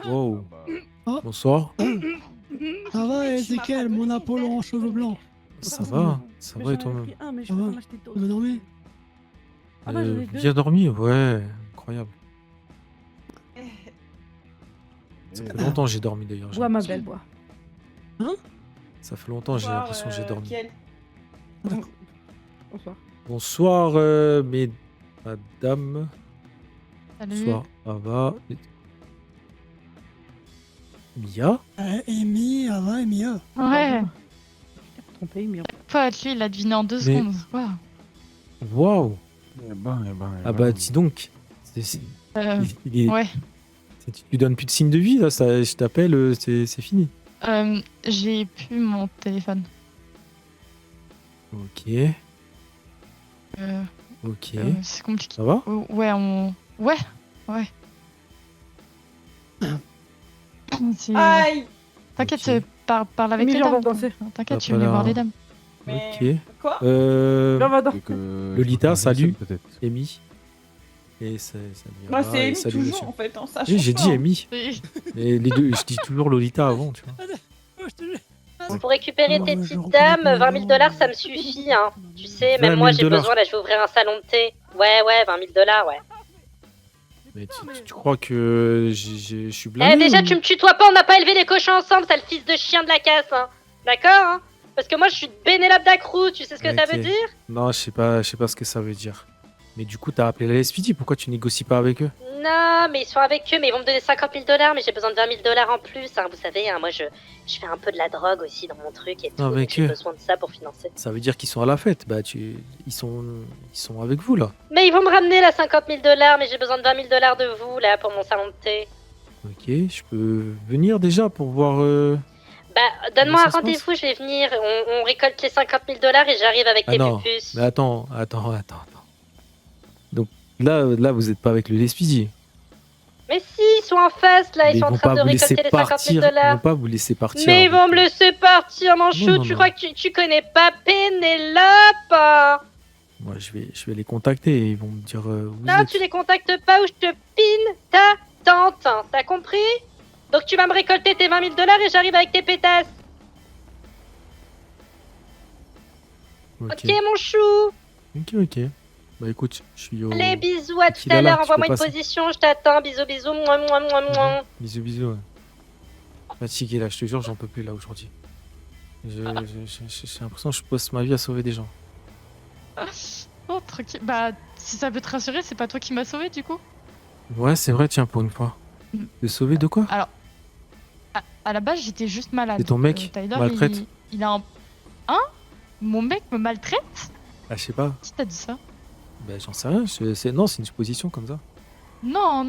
Wow. Oh, Bonsoir. ça va, Ezekiel, mon Apollon en cheveux blancs. Ça Mais va et j'en avais toi-même? pris un, mais je Ça peux va pas m'acheter Tu d'autres. veux dormir Ah bah j'en ai deux. Bien dormi? Ouais, incroyable. Ça fait longtemps que j'ai dormi d'ailleurs. j'ai Bois ma l'impression. belle, bois. Ça fait longtemps j'ai l'impression que j'ai dormi. Bonsoir. Bonsoir, madame. Salut. Bonsoir, ça va? Mia? Amy, Ava et Mia. Ouais. Je t'ai trompé, mais... Pote, lui, il a deviné en 2 Mais- secondes. Waouh. Waouh! Eh ben. Ah bah dis donc. Il est... Ouais. Tu lui donnes plus de signe de vie là, ça, je t'appelle, c'est fini. J'ai plus mon téléphone. Ok, Euh, ok. c'est compliqué. Ça va? Ouais, Ouais. C'est- Aïe. T'inquiète, Ok. parle avec Mais les viens, on va dames. danser. T'inquiète, Ah, je vais venir voilà. voir les dames. Mais... Ok. Quoi Viens, on va danser. Lolita, salut. Peut-être. Amy. Et ça Moi, Mira, c'est et Amy salut, toujours, monsieur. en fait. Hein, ça Oui, change j'ai pas, dit hein. Amy. Et les deux, je dis toujours Lolita avant, tu vois. Oh, je te jure. Pour récupérer Oh, tes je petites reconnais dames, pas 20 les 000 noms. $, ça me suffit, hein. Tu sais, 20 même moi 000 j'ai $. besoin, là je vais ouvrir un salon de thé. Ouais, 20 000 $, ouais. Mais tu crois que je suis Eh, blâmé déjà, ou- tu me tutoies pas, on n'a pas élevé les cochons ensemble, sale fils de chien de la casse, hein. D'accord, hein. Parce que moi je suis Bénélope Dacrou, tu sais ce que ça Ok. veut dire? Non, je sais pas ce que ça veut dire. Mais du coup, t'as appelé la SPD, pourquoi tu négocies pas avec eux? Non, mais ils sont avec eux, mais ils vont me donner 50 000 $, mais j'ai besoin de 20 000 $ en plus, hein. Vous savez, hein, moi je fais un peu de la drogue aussi dans mon truc et tout, Avec donc j'ai eux. besoin de ça pour financer. Ça veut dire qu'ils sont à la fête. Bah, ils sont avec vous là. Mais ils vont me ramener là 50 000 $, mais j'ai besoin de 20 000 $ de vous là pour mon salon de thé. Ok, je peux venir déjà pour voir. Bah, donne-moi Comment un ça se rendez-vous, je vais venir. On récolte les 50 000 $ et j'arrive avec Ah tes non, pupus. mais attends. Donc là, vous êtes pas avec le SPD. Mais si, ils sont en face là, Mais ils sont en vont train pas de vous laisser récolter les 50 000 partir. Ils vont $. pas vous laisser partir. Mais ils avec vont me eux. laisser partir, mon chou. non, Tu non. crois que tu connais pas Pénélope, hein? Moi, je vais les contacter et ils vont me dire. Où vous Non, êtes. tu les contactes pas ou je te pine ta tante. Hein. T'as compris? Donc tu vas me récolter tes 20 000 $ et j'arrive avec tes pétasses. Ok, mon chou. Ok. Bah écoute, je suis au. Allez, bisous, à tout Qu'il est à là, l'heure. tu Envoie-moi peux une passer. position, je t'attends. Bisous, bisous. Mouah, mouah, mouah, mouah. Bisous. Ouais. Fatigué là, je te jure, j'en peux plus là aujourd'hui. J'ai l'impression que je passe ma vie à sauver des gens. Oh, tranquille. Bah, si ça peut te rassurer, c'est pas toi qui m'as sauvé du coup. Ouais, c'est vrai, tiens, pour une fois. Mm. De sauver de quoi? Alors, à la base, j'étais juste malade. Et ton mec Tyler, maltraite? il a un. Hein? Mon mec me maltraite? Ah, je sais pas. Qui t'a dit ça? Bah, j'en sais rien. Non, c'est une supposition comme ça. Non,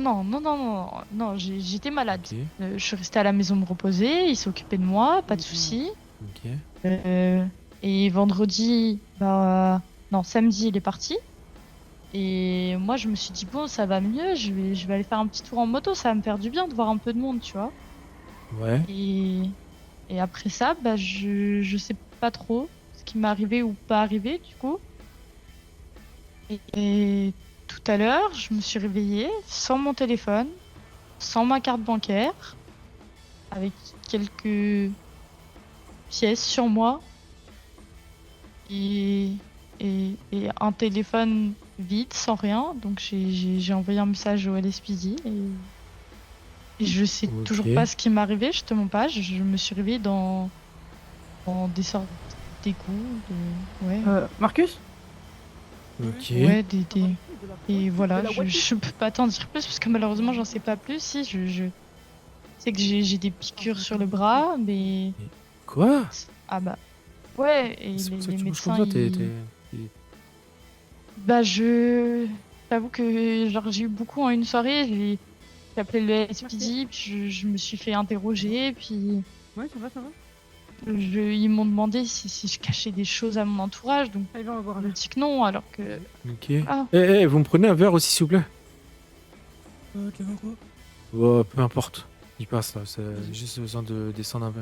j'étais malade. Ok. Je suis restée à la maison me reposer, il s'est occupé de moi, pas de soucis. Ok. Et vendredi, non, samedi, il est parti. Et moi, je me suis dit, bon, ça va mieux, je vais aller faire un petit tour en moto, ça va me faire du bien de voir un peu de monde, tu vois. Ouais. Et après ça, je sais pas trop ce qui m'est arrivé ou pas arrivé, du coup. Et tout à l'heure, je me suis réveillée sans mon téléphone, sans ma carte bancaire, avec quelques pièces sur moi et un téléphone vide, sans rien. Donc j'ai envoyé un message au LSPD et je sais Ok. toujours pas ce qui m'est arrivé, je te mens pas. Je me suis réveillée dans des sortes d'égouts, ouais. Marcus? Ok. Ouais, et voilà, je peux pas t'en dire plus parce que malheureusement j'en sais pas plus. Si, je sais que j'ai des piqûres sur le bras, mais Quoi? ah bah ouais, et C'est pour ça que les tu bouges médecins, comme ça, bah je t'avoue que genre j'ai eu beaucoup en une soirée. J'ai appelé le SPD, puis je me suis fait interroger, puis Ouais, ça va. ils m'ont demandé si je cachais des choses à mon entourage, donc Allez, viens, on va boire un je verre. dis que non, alors que Ok. Ah. Vous me prenez un verre aussi, s'il vous plaît? Tu veux quoi Ouais, peu importe. Il passe là, j'ai juste besoin de descendre un peu.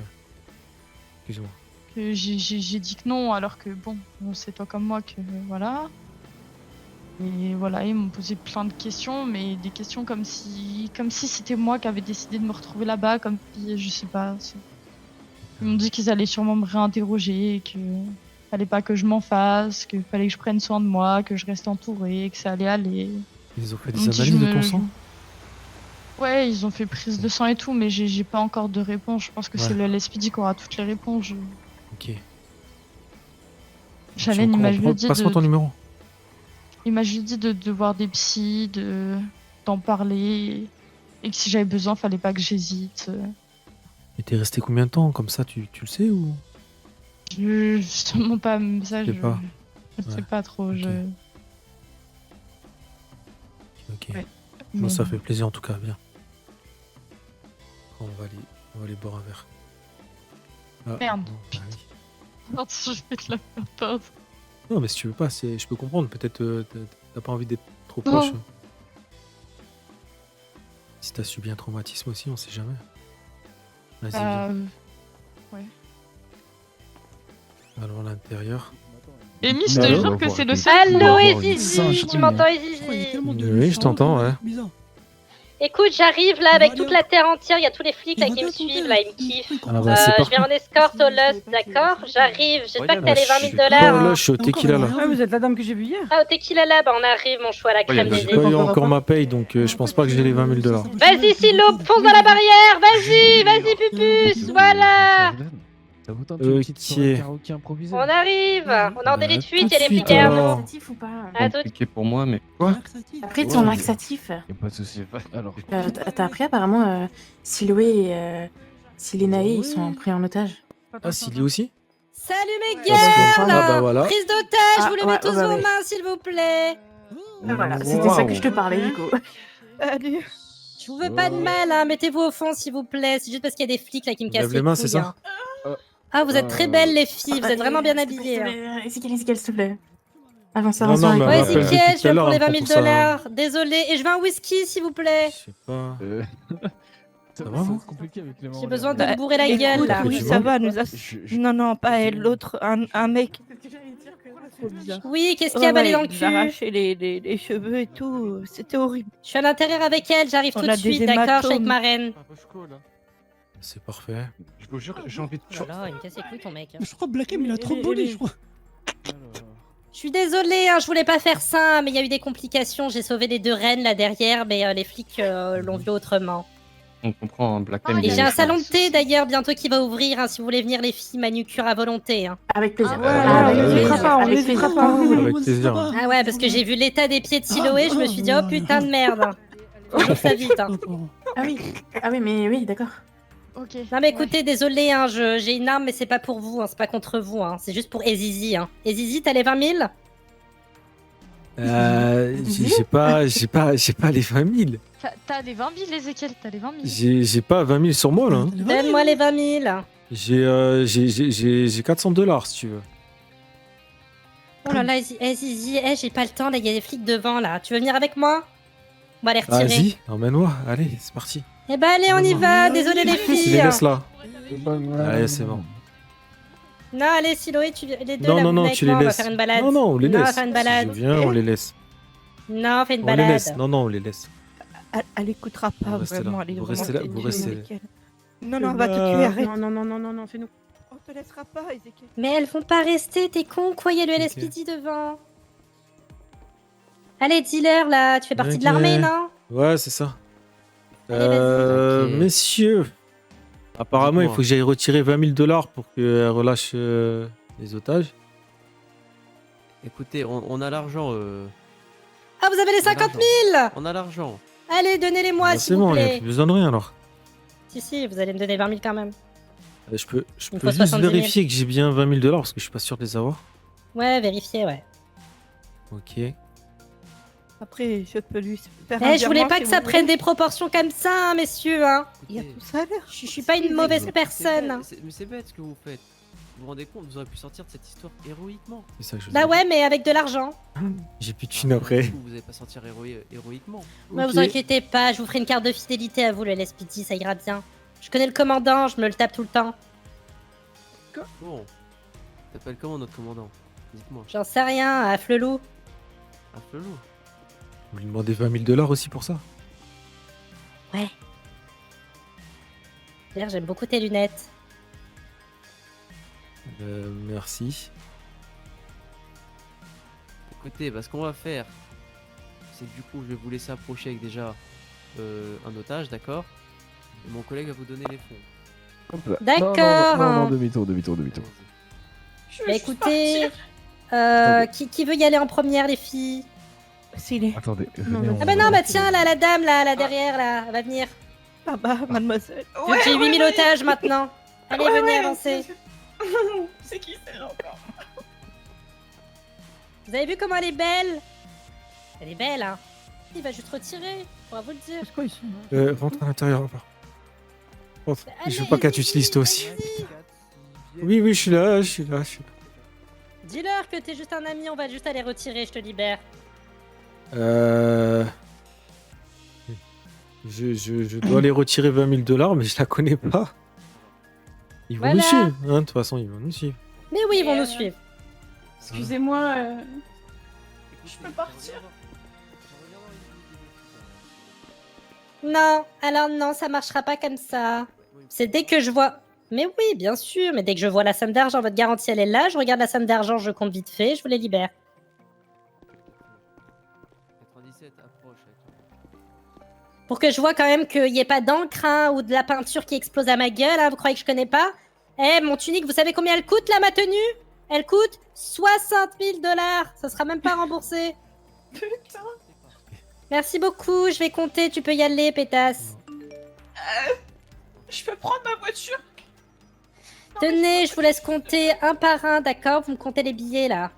Excuse-moi. que j'ai dit que non, alors que bon, c'est toi comme moi que voilà. Et voilà, ils m'ont posé plein de questions, mais des questions comme si c'était moi qui avais décidé de me retrouver là-bas, comme si, je sais pas. Ils m'ont dit qu'ils allaient sûrement me réinterroger, que fallait pas que je m'en fasse, qu'il fallait que je prenne soin de moi, que je reste entourée, que ça allait aller. Ils ont fait Ils des m'ont dit, analyses de ton sang? Ouais, ils ont fait prise de sang et tout, mais j'ai pas encore de réponse. Je pense que c'est Ouais. le LSPD qui aura toutes les réponses. Ok. J'avais une image dit Passe-moi ton numéro. Il m'a juste dit de voir des psys, d'en parler, et que si j'avais besoin, fallait pas que j'hésite. Et t'es resté combien de temps comme ça, tu le sais ou? Justement pas ça, Je sais pas. je sais Ouais. pas trop. Ok. Ok. Ouais. Bon, ça Mais- fait plaisir en tout cas, bien. On va aller boire un verre. Ah, Merde. non, bah oui. Attends, je vais te la faire perdre. Non, mais si tu veux pas, je peux comprendre. Peut-être t'as pas envie d'être trop Non. proche. Si t'as subi un traumatisme aussi, on sait jamais. Vas-y, viens. Allons à l'intérieur. Amy, je te Alors, jure on que va c'est voir le qui- seul. Allô, Bon, Ezizi, singe, tu m'entends, Je crois qu'il y a Ezizi? tellement de Oui, je gens, t'entends, c'est ouais. bizarre. Écoute, j'arrive là Il avec va toute aller la terre entière, il y a tous les flics là Il qui va me bien suivent tomber, là, ils me il kiffent. comprend. Ah bah, c'est Je viens en escorte au Lust, d'accord? J'arrive, j'espère que t'as les 20 000 Oh dollars. là, Hein. je suis au Encore tequila là. rien. Ah, vous êtes la dame que j'ai vue hier? Ah, au tequila là, bah on arrive, mon choix, la crème y a des J'ai des- pas eu Encore encore pas. ma paye, donc je pense pas que j'ai les 20 000 dollars. Vas-y, Silo, fonce dans la barrière, vas-y, Pupus, voilà. Ça vaut une petite Ok. soirée karaoké improvisée. On arrive, on est en délai de fuite, il y a les tout de flics suite, derrière alors. nous. Laxatif ou pas À tout. Compliqué pour moi, mais quoi? Après, Ouais, ton mais- laxatif, Y a pas de souci. Alors, t'as appris apparemment Siloé et Silenae, ils sont pris en otage. Ah, Silly aussi? Salut mes Parce que- gars, Ah bah voilà. prise d'otage, Ah, vous levez ouais, tous ouais, vos ouais. mains s'il vous plaît. Voilà, Wow. c'était ça que je te parlais du coup. Allez. Je vous veux pas de mal, hein. Mettez-vous au fond s'il vous plaît, c'est juste parce qu'il y a des flics là qui me Lève cassent les les mains, couilles. c'est ça hein. Ah, vous êtes très belles les filles, vous êtes vraiment bien S'il te habillées. hein. plaît, Ezekiel, s'il te plaît. Avance, Non, avance. non, avec mais moi. Ouais, elle m'appelle Ezekiel, depuis je tout à viens l'heure, pour les elle 20 me 000 prend pour ça. dollars. Désolée, et je veux un whisky s'il vous plaît. Je sais pas. ça va, vous compliqué avec les J'ai besoin de Bah, me bourrer la écoute, gueule là. oui, Tu ça vois va, nous a... Non, non, pas elle, l'autre, un mec. Trop bizarre. Oui, qu'est-ce qu'il y a balé dans le il nous cul? a arraché les cheveux et tout, c'était horrible. Je suis à l'intérieur avec elle, j'arrive On tout de a des suite, d'accord? Je suis avec hématomes. ma reine. C'est parfait. Je vous jure, j'ai envie de. Voilà, il me casse les couilles ton mec. hein. Mais je crois que Black M, il a trop bolé, je crois. Je suis désolée, hein, je voulais pas faire ça, mais il y a eu des complications. J'ai sauvé les deux reines là derrière, mais les flics l'ont vu autrement. On comprend, hein, Black Ah, M. Et il j'ai est un méchant. salon de thé d'ailleurs bientôt qui va ouvrir, hein, si vous voulez venir les filles, manucure à volonté. Hein. Avec plaisir. Ah ouais, Avec on plaisir, n'hésitera pas, on avec n'hésitera plaisir. pas. Avec plaisir. Ah ouais, parce que j'ai vu l'état des pieds de Siloé, je me suis dit oh putain de merde. Faut que ça vite. Hein. Ah oui, mais oui, d'accord. Ok. Non mais écoutez, désolé, hein, j'ai une arme mais c'est pas pour vous, hein, c'est pas contre vous, hein, c'est juste pour Ezizi. Hein. Ezizi, t'as les 20 000? J'ai pas les 20 000. T'as les 20 000, Ezekiel, t'as les 20 000. J'ai pas 20 000 sur moi là. hein. Donne-moi les 20 000. J'ai 400 dollars si tu veux. Oh là là, Ezizi, j'ai pas le temps, là, il y a des flics devant là. Tu veux venir avec moi? On va les retirer. Vas-y, emmène-moi. Allez, c'est parti. Eh ben allez, on y va, désolé les Tu les filles. laisses là. Allez, c'est bon. Non, allez, Siloé, les deux Non, là, non, vous non, venez tu avec moi, les on va laisses. faire une balade. Non, non, on les Non, on va laisse. faire une Si balade. je viens, on les laisse. Non, on fait une On les balade. laisse. Non, non, on les laisse. Elle écoutera Vous pas restez vraiment, là. elle est Vous vraiment restez là, vous intelligente, restez là. Ezekiel. Non, non, on va te tuer, arrête. Non, fais-nous. On te laissera pas, Ezekiel. Mais elles vont pas rester, t'es con quoi, il y a le LSPD devant. Allez, dealer là, tu fais partie de Ok. l'armée, non? Ouais, c'est ça. Allez, vas-y. Ok. Messieurs, apparemment, il Dites-moi. faut que j'aille retirer 20 000 dollars pour qu'elle relâche les otages. Écoutez, on a l'argent. Ah, vous avez les 50 000! On a l'argent. Allez, donnez-les-moi, Bah, s'il c'est vous bon, il n'y a plaît. plus besoin de rien alors. Si, vous allez me donner 20 000 quand même. Je peux Il me juste faut 70 000. vérifier que j'ai bien 20 000 dollars parce que je suis pas sûr de les avoir. Ouais, vérifiez, ouais. Ok. Après, je peux lui faire Eh, je voulais pas que ça prenne des proportions comme ça, hein, messieurs, hein. Il y a tout ça à l'heure. Je suis pas une mauvaise personne. Mais c'est bête ce que vous faites. Vous vous rendez compte, vous aurez pu sortir de cette histoire héroïquement. C'est ça que je veux Bah dire. ouais, mais avec de l'argent. J'ai plus de thunes après. Vous n'allez pas sortir héroïquement. Ne Ok. vous inquiétez pas, je vous ferai une carte de fidélité à vous, le LSPD, ça ira bien. Je connais le commandant, je me le tape tout le temps. Bon. T'appelles comment notre commandant? Dites-moi. J'en sais rien, à Flelou. Ah, Flelou. Vous lui demandez 20 000 $ aussi pour ça? Ouais. D'ailleurs, j'aime beaucoup tes lunettes. Merci. Écoutez, bah, ce qu'on va faire, c'est que du coup, je vais vous laisser approcher avec déjà un otage, d'accord? Et mon collègue va vous donner les fonds. Hop là. D'accord. Non, demi-tour. Allez-y. Bah écoutez, qui veut y aller en première, les filles? S'il est. Attendez. Non, Ah bah non, bah tiens, là, la dame, là derrière, là, elle va venir. Ah bah, mademoiselle. J'ai 8000 otages maintenant. Allez, venez avancer. C'est qui c'est encore? Vous avez vu comment elle est belle? Elle est belle, hein. Il va juste retirer, pourra vous le dire. C'est quoi, ils sont là? Rentre à l'intérieur. Rentre. Allez, Je veux pas qu'elle vas-y, t'utilise toi aussi. vas-y. Oui, je suis là. Dis-leur que t'es juste un ami, on va juste aller retirer, je te libère. Je dois aller retirer 20 000 $, mais je la connais pas. Ils vont nous Voilà. suivre, hein, de toute façon, ils vont nous suivre. Mais oui, ils vont nous suivre. Excusez-moi, je peux partir? Non, alors non, ça marchera pas comme ça. C'est dès que je vois... Mais oui, bien sûr, mais dès que je vois la somme d'argent, votre garantie elle est là, je regarde la somme d'argent, je compte vite fait, je vous les libère. 97, approche. Pour que je vois quand même qu'il n'y ait pas d'encre hein, ou de la peinture qui explose à ma gueule, hein, vous croyez que je connais pas? Eh, mon tunique, vous savez combien elle coûte là, ma tenue? Elle coûte 60 000 $, ça sera même pas remboursé. Putain. Merci beaucoup, je vais compter, tu peux y aller, pétasse. Je peux prendre ma voiture? Tenez, je vous laisse compter un par un, d'accord? Vous me comptez les billets là.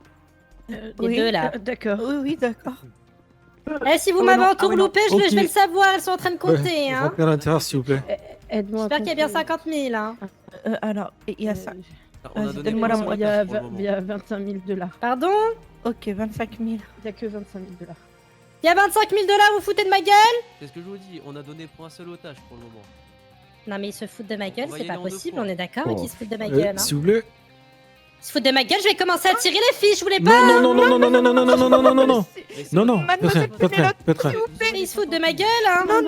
Les deux là. D'accord. Oui, d'accord. Eh, si vous Oh, m'avez non, entourloupé, oui. je vais Ok. le savoir, elles sont en train de compter. Hein. Rentrez à l'intérieur, s'il vous plaît. Aide-moi. J'espère qu'il y a bien 50 000. Hein. Alors, il y a ça. On a Vas-y, donné donne-moi la pour moitié. l'otage pour le moment. Il y a 25 000 $. Pardon? Ok, 25 000. Il y a que 25 000 $. Il y a 25 000 $, vous foutez de ma gueule? C'est ce que je vous dis, on a donné pour un seul otage pour le moment. Non mais ils se foutent de ma gueule, On va c'est y pas aller en deux possible, fois. on est d'accord Oh. qu'ils se foutent de ma gueule. Hein. S'il vous plaît. Ils se foutent de ma gueule, je vais commencer à tirer les filles, je voulais pas. Non. Non, Mademoiselle Petra. Mais ils se foutent de ma gueule, hein. Non.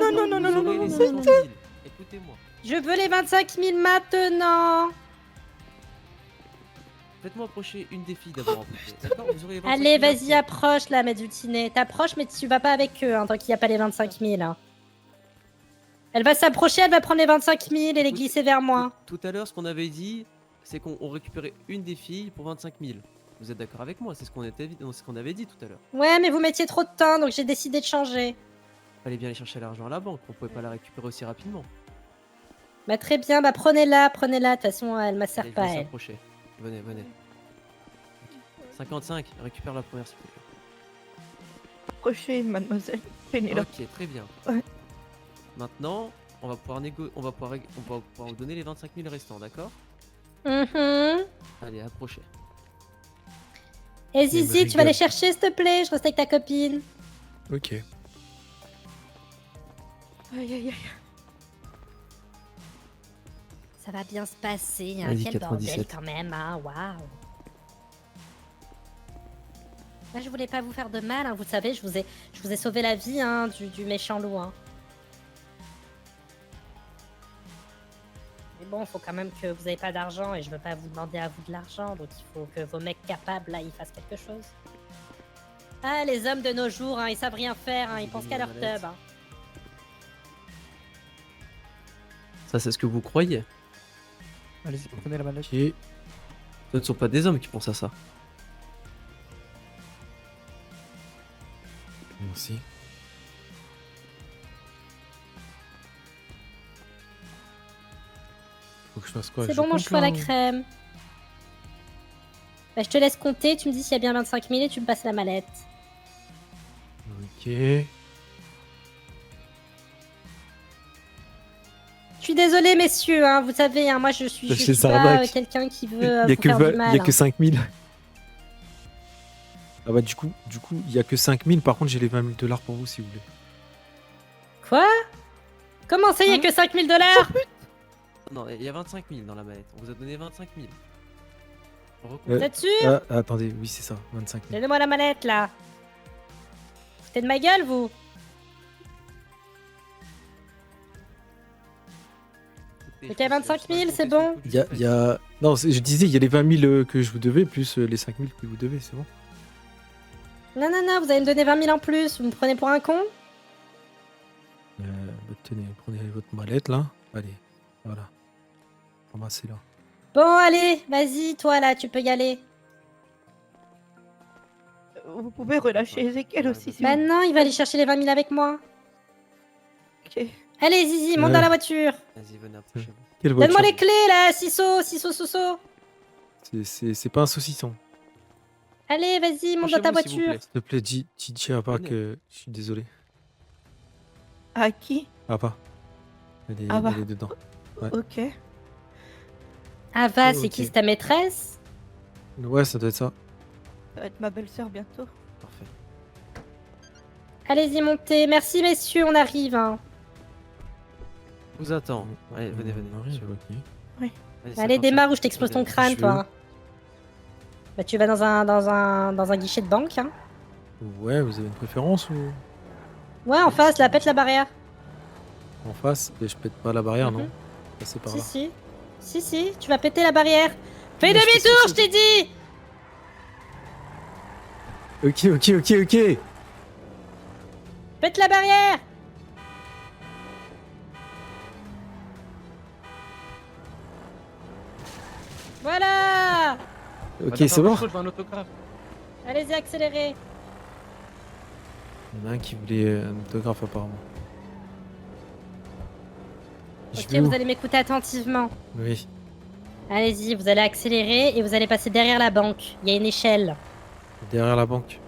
Écoutez-moi. Je veux les 25 000 maintenant. Faites-moi approcher une des filles d'abord. en fait. D'accord, vous aurez les 25 Allez, 000 vas-y, après. approche là, Medultiné. T'approches, mais tu vas pas avec eux, hein, tant qu'il n'y a pas les 25 000. Hein. Elle va s'approcher, elle va prendre les 25 000 et les glisser vers moi. Tout à l'heure, ce qu'on avait dit, c'est qu'on récupérait une des filles pour 25 000. Vous êtes d'accord avec moi? C'est ce qu'on avait dit tout à l'heure. Ouais, mais vous mettiez trop de temps, donc j'ai décidé de changer. Fallait bien aller chercher l'argent à la banque, on pouvait pas la récupérer aussi rapidement. Bah très bien, bah prenez-la, prenez-la. De toute façon, elle m'a sert Allez, je pas, vais elle. s'approcher. Venez. 55, récupère la première s'il vous plaît. Prochaine, mademoiselle. Pénélope. Ok, très bien. Ouais. Maintenant, on va pouvoir vous donner les 25 000 restants, d'accord? Mhm. Allez, approchez. Et me Zizi, tu vas régale. les chercher, s'il te plaît? Je reste avec ta copine. Ok. Aïe. Ça va bien se passer, hein. Vas-y, Quel bordel 97. quand même, hein. Waouh. Là, je voulais pas vous faire de mal, hein. Vous savez, je vous ai sauvé la vie, hein, du méchant loup, hein. Mais bon, faut quand même que vous avez pas d'argent et je veux pas vous demander à vous de l'argent, donc il faut que vos mecs capables, là, ils fassent quelque chose. Ah, les hommes de nos jours, hein, ils savent rien faire, hein, ils pensent qu'à leur tub, hein. Ça, c'est ce que vous croyez. Allez-y, prenez la mallette. Ok. Ce ne sont pas des hommes qui pensent à ça. Merci. Faut que je fasse quoi? C'est bon, mon cheveu à la crème. Bah, je te laisse compter, tu me dis s'il y a bien 25 000 et tu me passes la mallette. Ok. Je suis désolée, messieurs, hein, vous savez, hein, moi je suis Je les pas arnaque. quelqu'un qui Il veut y a vous que, faire du mal. il y a que hein. 5 000. Ah bah du coup, il y a que 5 000. Par contre, j'ai les 20 000 $ pour vous si vous voulez. Quoi? Comment ça, il y a Hein que 5 000 $? Non, il y a 25 000 dans la mallette. On vous a donné 25 000. Vous êtes sûr? Ah, attendez, oui c'est ça, 25 000. Donnez-moi la mallette là. foutez de ma gueule, vous? Ok, 25 000, c'est bon. Il y a... Non, je disais, il y a les 20 000 que je vous devais, plus les 5 000 que vous devez, c'est bon. Non, non, non, vous allez me donner 20 000 en plus. Vous me prenez pour un con? Tenez, prenez votre mallette là. Allez, voilà. Ramassez-la. Bon, allez, vas-y, toi là, tu peux y aller. Vous pouvez relâcher Ezekiel aussi, si vous Maintenant, il va aller chercher les 20 000 avec moi. Ok. Allez, Zizi, monte dans la voiture. Vas-y, venez, approchez-vous. Quelle voiture? Donne-moi les clés là, Cisso, Cisso, Soso. C'est pas un saucisson. Allez, vas-y, monte dans ta Approchez-vous, s'il vous voiture. plaît. S'il te plaît, dis à Abba Venez. que je suis désolé. À qui? Abba. Elle est, Abba. elle est dedans. Ouais. Ok. Ah va, c'est Ok. qui, c'est ta maîtresse? Ouais, ça doit être ça. Ça va être ma belle-sœur bientôt. Parfait. Allez-y, montez. Merci, messieurs, on arrive. Hein. Je vous attends. Allez, venez, venez. On arrive, monsieur. ok. Allez, Allez, 55. démarre ou je t'explose ton crâne, Je vais toi. Bah, tu vas dans un guichet de banque, hein. Ouais, vous avez une préférence ou Ouais, en face, là, pète la barrière. en face? Et je pète pas la barrière, Mhm. non? Passer par Si, là. si. Si, si, tu vas péter la barrière. Fais Mais je demi-tour, sais- je t'ai dit. Ok. Pète la barrière. Voilà. Ok, c'est bon. Je veux un autographe. Allez-y, accélérez. Il y en a un qui voulait un autographe apparemment. Je Ok, vais où? vous allez m'écouter attentivement. Oui. Allez-y, vous allez accélérer et vous allez passer derrière la banque. Il y a une échelle. Derrière la banque.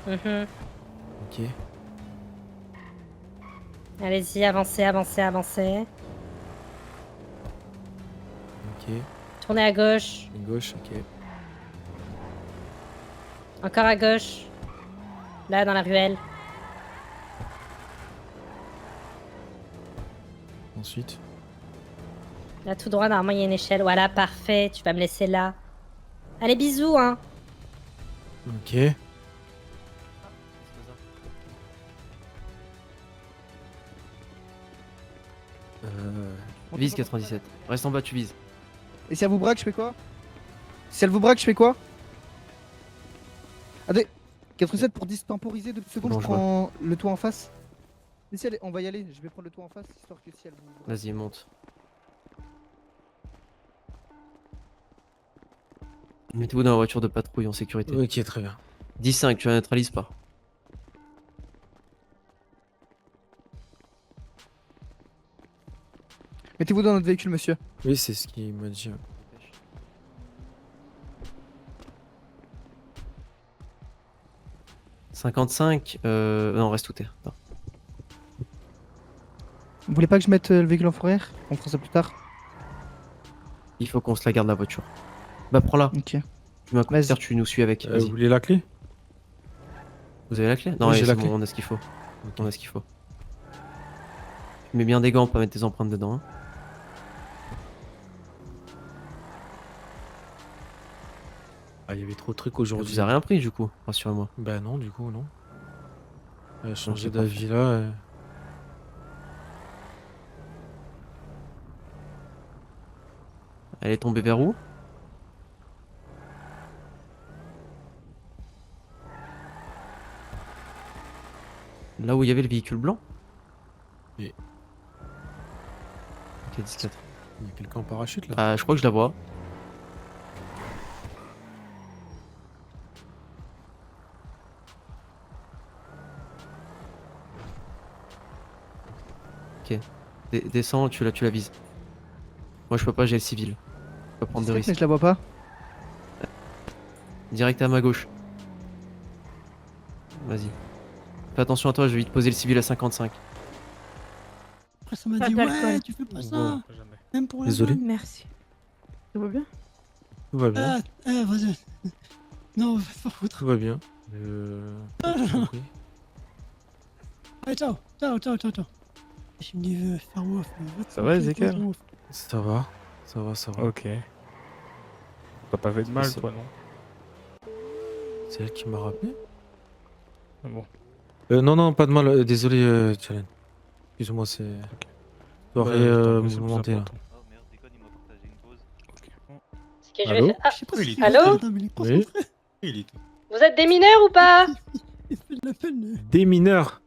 Mhm. Ok. Allez-y, avancez, avancez, avancez. Ok. Tournez à gauche. Ligne gauche, ok. Encore à gauche. Là, dans la ruelle. Ensuite. Là, tout droit, normalement, il y a une échelle. Voilà, parfait. Tu vas me laisser là. Allez, bisous, hein. Ok. Vise 97. Reste en bas, tu vises. Et si elle vous braque, je fais quoi? Si elle vous braque, je fais quoi? Attendez, 87 pour distemporiser 2 secondes, Non, je je prends le toit en face. Mais si elle est- on va y aller, je vais prendre le toit en face, histoire que si elle vous braque. Vas-y, monte. Mettez-vous dans la voiture de patrouille en sécurité. Ok, très bien. 10-5, tu la neutralises pas. Mettez-vous dans notre véhicule, monsieur. Oui, c'est ce qu'il m'a dit. 55, non, reste où t'es. Attends. Vous voulez pas que je mette le véhicule en fourrière? On fera ça plus tard. Il faut qu'on se la garde la voiture. Bah, prends-la. Ok. Tu mets un coup de Vas-y. terre, tu nous suis avec. Vous Vas-y. voulez la clé? Vous avez la clé? Non, Oui, ouais, j'ai c'est la bon, clé. on a ce qu'il faut. On a ce qu'il faut. Tu mets bien des gants, pas mettre tes empreintes dedans. Hein. Ah, il y avait trop de trucs On aujourd'hui. vous a rien pris du coup, rassurez-moi. Bah non, du coup, non. Elle a changé c'est parfait. d'avis là. Elle est tombée vers où? Là où il y avait le véhicule blanc? Oui. Ok, 14. Il y a quelqu'un en parachute là. Ah, je crois que je la vois. Ok. Descends, tu la vises. Moi je peux pas, j'ai le civil. Je peux pas prendre de Mais risques. je la vois pas. Direct à ma gauche. Vas-y. Fais attention à toi, je vais vite poser le civil à 55. Après, ça m'a Pas dit, d'alcool. ouais, tu fais pas ça. Même pour la Désolé. vanne. Merci. Tout va bien? Tout va bien. Vas-y. Non, va pas foutre. Tout va bien. J'ai compris. Allez, ciao. Je me dis, faire ouf. Ça va, Ezekiel? Ça va. Ça va, ça va. Ok. T'as pas fait de mal, ça. toi, non? C'est elle qui m'a rappelé? Ah bon. Non, non, pas de mal. Désolé, Challenge. Excuse-moi, c'est. Soirée Ouais, attends, mais c'est plus mouvementée là. important. Ce que je Allô vais faire. Ah, Je sais pas si c'est Allô madame, il est concentré. vous êtes des mineurs ou pas? Il fait de la peine. Des mineurs.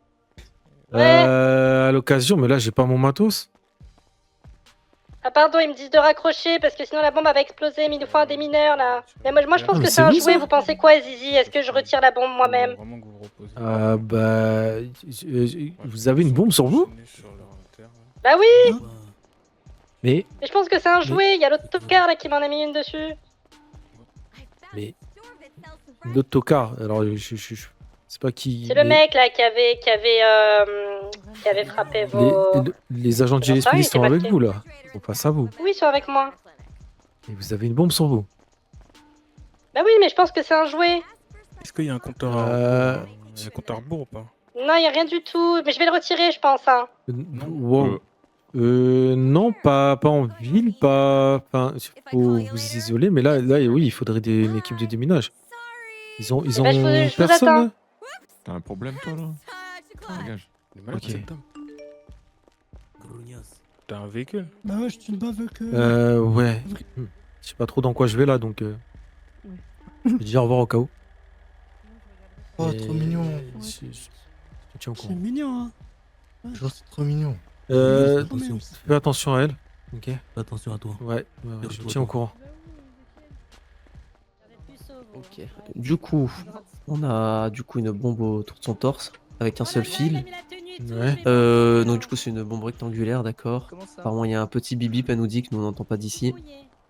Ouais. À l'occasion, mais là, j'ai pas mon matos. Ah pardon, ils me disent de raccrocher parce que sinon la bombe va exploser, mais il nous faut un démineur là. Mais moi je pense mais que c'est c'est un vous, jouet, ça. vous pensez quoi Zizi? Est-ce que je retire la bombe moi-même? Vraiment que vous vous reposez. Vous avez une bombe sur vous? Bah oui, Mais, mais je pense que c'est un jouet, il y a l'autre tocard là qui m'en a mis une dessus. mais. L'autocar. Alors, c'est pas qui. C'est le mec là qui avait frappé vos... Les agents de Comment GSP ça, il sont était avec masqué vous là. Faut pas à vous. Oui, ils sont avec moi. Et vous avez une bombe sur vous. Bah oui, mais je pense que c'est un jouet. Est-ce qu'il y a un compteur Euh, à il y a un compteur à rebours ou pas? Non, il y a rien du tout, mais je vais le retirer, je pense. Hein. Wow. Non, pas en ville, pas. Enfin, faut vous isoler, mais là, oui, il faudrait une équipe de déminage. Ils ont ben, je vous personne. attends. Là T'as un problème toi là? Dégage. Il est malade, Ok. cette dame. T'as un véhicule? Bah ouais, je suis pas avec. Ouais. Je sais pas trop dans quoi je vais là, donc. Je vais dire au revoir au cas où. Oh, Et trop mignon. Je te tiens au C'est courant. mignon, hein. Je vois, c'est trop mignon. Attention. Fais attention à elle. Ok. Attention à toi. Ouais, je te tiens au courant. Ok. Du coup, on a une bombe autour de son torse avec un seul fil. Ouais. Donc du coup c'est une bombe rectangulaire, d'accord. Comment ça? Apparemment il y a un petit bip elle nous dit que nous on n'entend pas d'ici.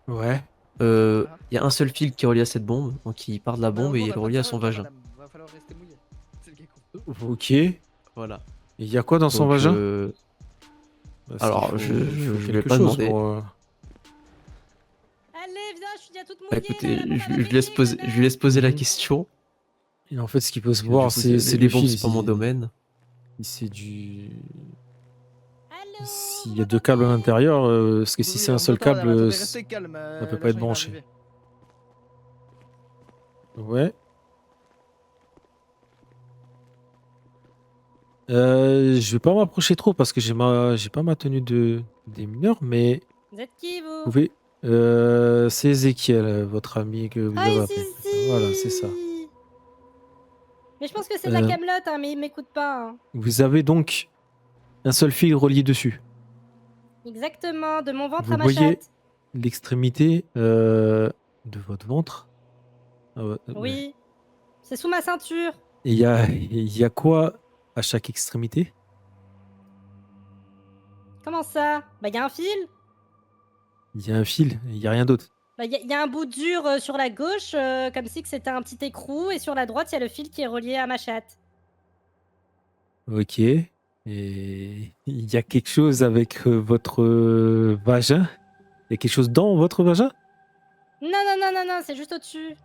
Ouais. Il y a un seul fil qui est relié à cette bombe, donc il part de la bombe et il est relié à son vagin. Va falloir rester mouillé. C'est le gars con. Ok. Et Voilà. il y a quoi dans son Donc, vagin? Parce alors, qu'il faut- il faut je vais quelque pas chose demander. pour, Allez, viens, je suis déjà toute mouillée. Bah, écoutez, là, la bombe, je elle lui va laisse péter, poser, je lui laisse poser la question. Et en fait, ce qu'il peut se Parce que, voir, du coup, c'est les le bombes, fil. c'est pas mon domaine. Si c'est du. Allô, S'il y a deux câbles à l'intérieur, parce que si c'est un seul câble, Restez calme. ça peut pas être branché. Ouais. Je vais pas m'approcher trop parce que j'ai pas ma tenue des mineurs, mais Vous êtes qui, vous? vous pouvez. C'est Ezekiel, votre ami que vous avez appelé. Voilà, c'est ça. Mais je pense que c'est de la Euh. camelote, hein, mais il m'écoute pas. Hein. Vous avez donc un seul fil relié dessus. Exactement, de mon ventre Vous à ma voyez chatte. l'extrémité de votre ventre. Ah ouais, ouais. Oui, c'est sous ma ceinture. Et il y a quoi à chaque extrémité? Comment ça? Bah, il y a un fil. Il y a un fil, il y a rien d'autre. Bah, il y a un bout dur sur la gauche, comme si que c'était un petit écrou, et sur la droite, il y a le fil qui est relié à ma chatte. Ok. Et il y a quelque chose avec votre vagin? Il y a quelque chose dans votre vagin? Non, non, non, non, non, c'est juste au-dessus.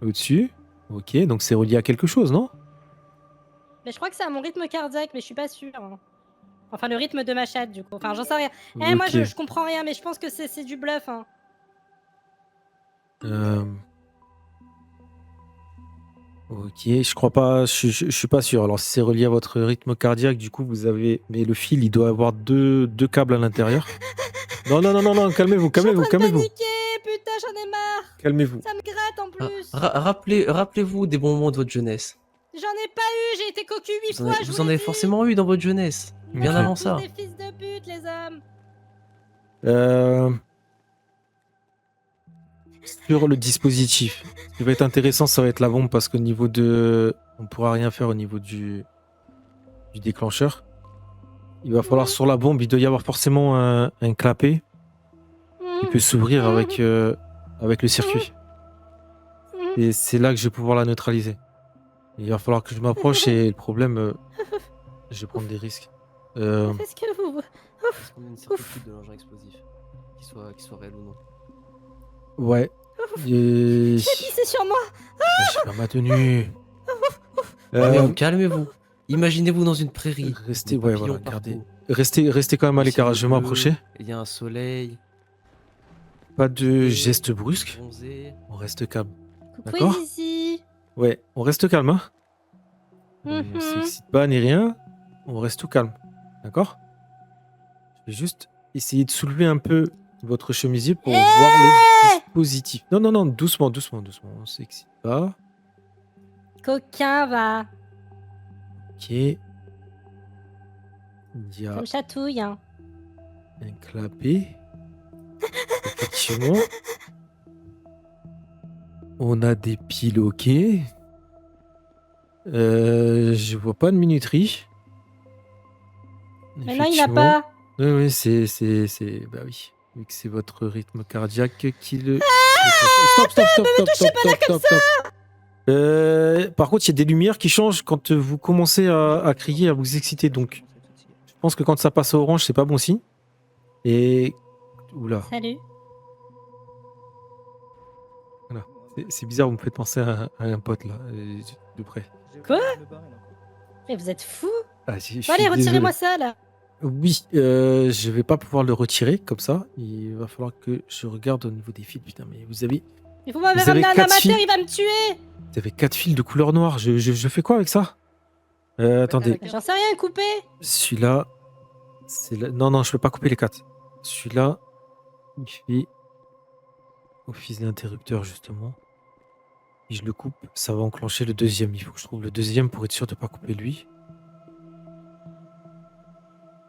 Au-dessus? Ok, donc c'est relié à quelque chose, non? Mais je crois que c'est à mon rythme cardiaque, mais je suis pas sûre. Hein. Enfin, le rythme de ma chatte, du coup. Enfin, j'en sais rien. Eh, moi, Ok. je comprends rien, mais je pense que c'est du bluff. Hein. Ok, je crois pas, je suis pas sûr. Alors si c'est relié à votre rythme cardiaque, du coup vous avez, mais le fil il doit avoir deux câbles à l'intérieur. Non non non non non, calmez-vous, calmez-vous, Je suis en train de calmez-vous, paniquer, putain, j'en ai marre. calmez-vous. Ça me gratte en Ah, plus. rappelez-vous des bons moments de votre jeunesse. J'en ai pas eu, j'ai été cocu 8 fois, je Vous vous en l'ai avez dit. forcément eu dans votre jeunesse, bien Ok. avant Tous ça. des fils de pute, les hommes. Sur le dispositif, ce qui va être intéressant, ça va être la bombe parce qu'au niveau de, on pourra rien faire au niveau du déclencheur. Il va falloir sur la bombe, il doit y avoir forcément un clapet qui peut s'ouvrir avec le circuit. Et c'est là que je vais pouvoir la neutraliser. Il va falloir que je m'approche et le problème, je vais prendre des risques. Est-ce que vous... Est-ce qu'on a une certitude de l'engin explosif, qu'il soit réel ou non? Ouais. Et... J'ai pissé sur moi. J'ai pas ma tenue. Calmez-vous. Imaginez-vous dans une prairie. Restez, des ouais, papillons voilà, regardez. partout. Restez quand même à Le l'écart, ciel je vais bleu, m'approcher. Il y a un soleil. Pas de gestes brusques. Bronzé. On reste calme. Coucou D'accord. ici. Ouais, on reste calme, hein. On Mhm. s'excite pas ni rien. On reste tout calme. D'accord? Je vais juste essayer de soulever un peu votre chemisier pour voir le dispositif. Non, non, non, doucement, doucement, doucement. On s'excite pas. Coquin, va. Ok. Il y a Ça me chatouille. Hein. un clapet. Effectivement. On a des piloquets. Je vois pas de minuterie. Mais non, il n'a Effectivement. pas. Oui, oui, bah oui. Vu que c'est votre rythme cardiaque qui le. Stop, stop, stop, stop, stop, stop, stop, stop. Par contre, il y a des lumières qui changent quand vous commencez à crier, à vous exciter. Donc, je pense que quand ça passe à orange, c'est pas bon signe. Et. Oula. Salut. Voilà. C'est bizarre, vous me faites penser à un pote là, de près. Quoi? Mais vous êtes fous. Ah, je Bon, suis allez, retirez-moi désolé. ça, là. Oui, je vais pas pouvoir le retirer comme ça. Il va falloir que je regarde au niveau des fils. Putain, mais vous avez Mais vous m'avez Vous avez ramené un 4 amateur, filles. il va me tuer. 4 fils de couleur noire. Je fais quoi avec ça? Attendez, J'en sais rien, couper. celui-là, c'est là. Non, non, je peux pas couper les 4. Celui-là, il fait office d'interrupteur justement. Si je le coupe, ça va enclencher le deuxième. Il faut que je trouve le deuxième pour être sûr de pas couper lui.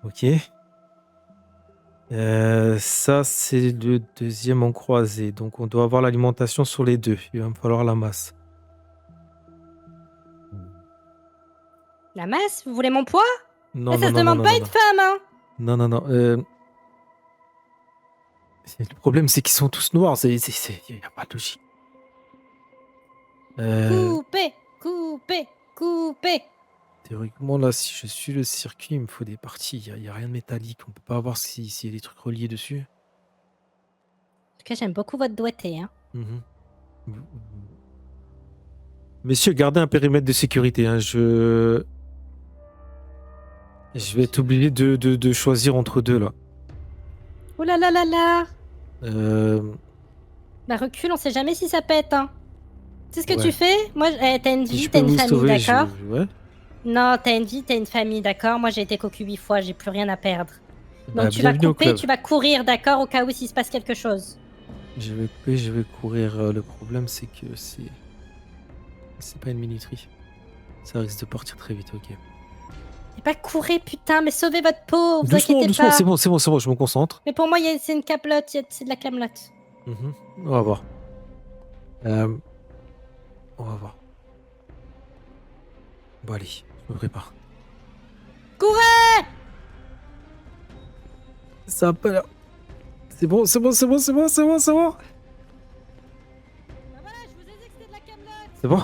Ok. Ça, c'est le deuxième en croisé. Donc, on doit avoir l'alimentation sur les deux. Il va me falloir la masse. La masse, vous voulez mon poids? Non, Ça non, se non, demande non, pas non, une non. femme, hein. Non, non, non. Le problème, c'est qu'ils sont tous noirs. Il n'y a pas de logique. Coupez, coupez, coupez. Théoriquement, là, si je suis le circuit, il me faut des parties. Il n'y a rien de métallique. On peut pas voir s'il y a des trucs reliés dessus. En tout cas, j'aime beaucoup votre doigté, hein. Mhm. Messieurs, gardez un périmètre de sécurité. Hein. Je vais être obligé de choisir entre deux, là. Ouh là là là là. Euh, Bah recule, on sait jamais si ça pète, hein. Tu sais ce que Ouais. tu fais? Moi, t'as une si vie, je t'as peux une vous famille, sauver, d'accord? ouais. Non, t'as une vie, t'as une famille, d'accord? Moi, j'ai été cocu 8 fois, j'ai plus rien à perdre. Donc Bah, tu vas bienvenue au couper, club. tu vas courir, d'accord? Au cas où s'il se passe quelque chose. Je vais couper, je vais courir. Le problème, c'est que c'est pas une minuterie. Ça risque de partir très vite, ok. Et pas courir, putain, mais sauvez votre peau, vous Doucement, inquiétez doucement, pas. c'est bon, c'est bon, c'est bon, je me concentre. Mais pour moi, c'est une capelote, c'est de la camelote. Mhm. On va voir. On va voir. Bon, allez, je me prépare. Courez! Ça a pas l'air. C'est bon, c'est bon, c'est bon, c'est bon, c'est bon, c'est bon. Bah voilà, je vous ai dit que c'était de la camelote. C'est bon.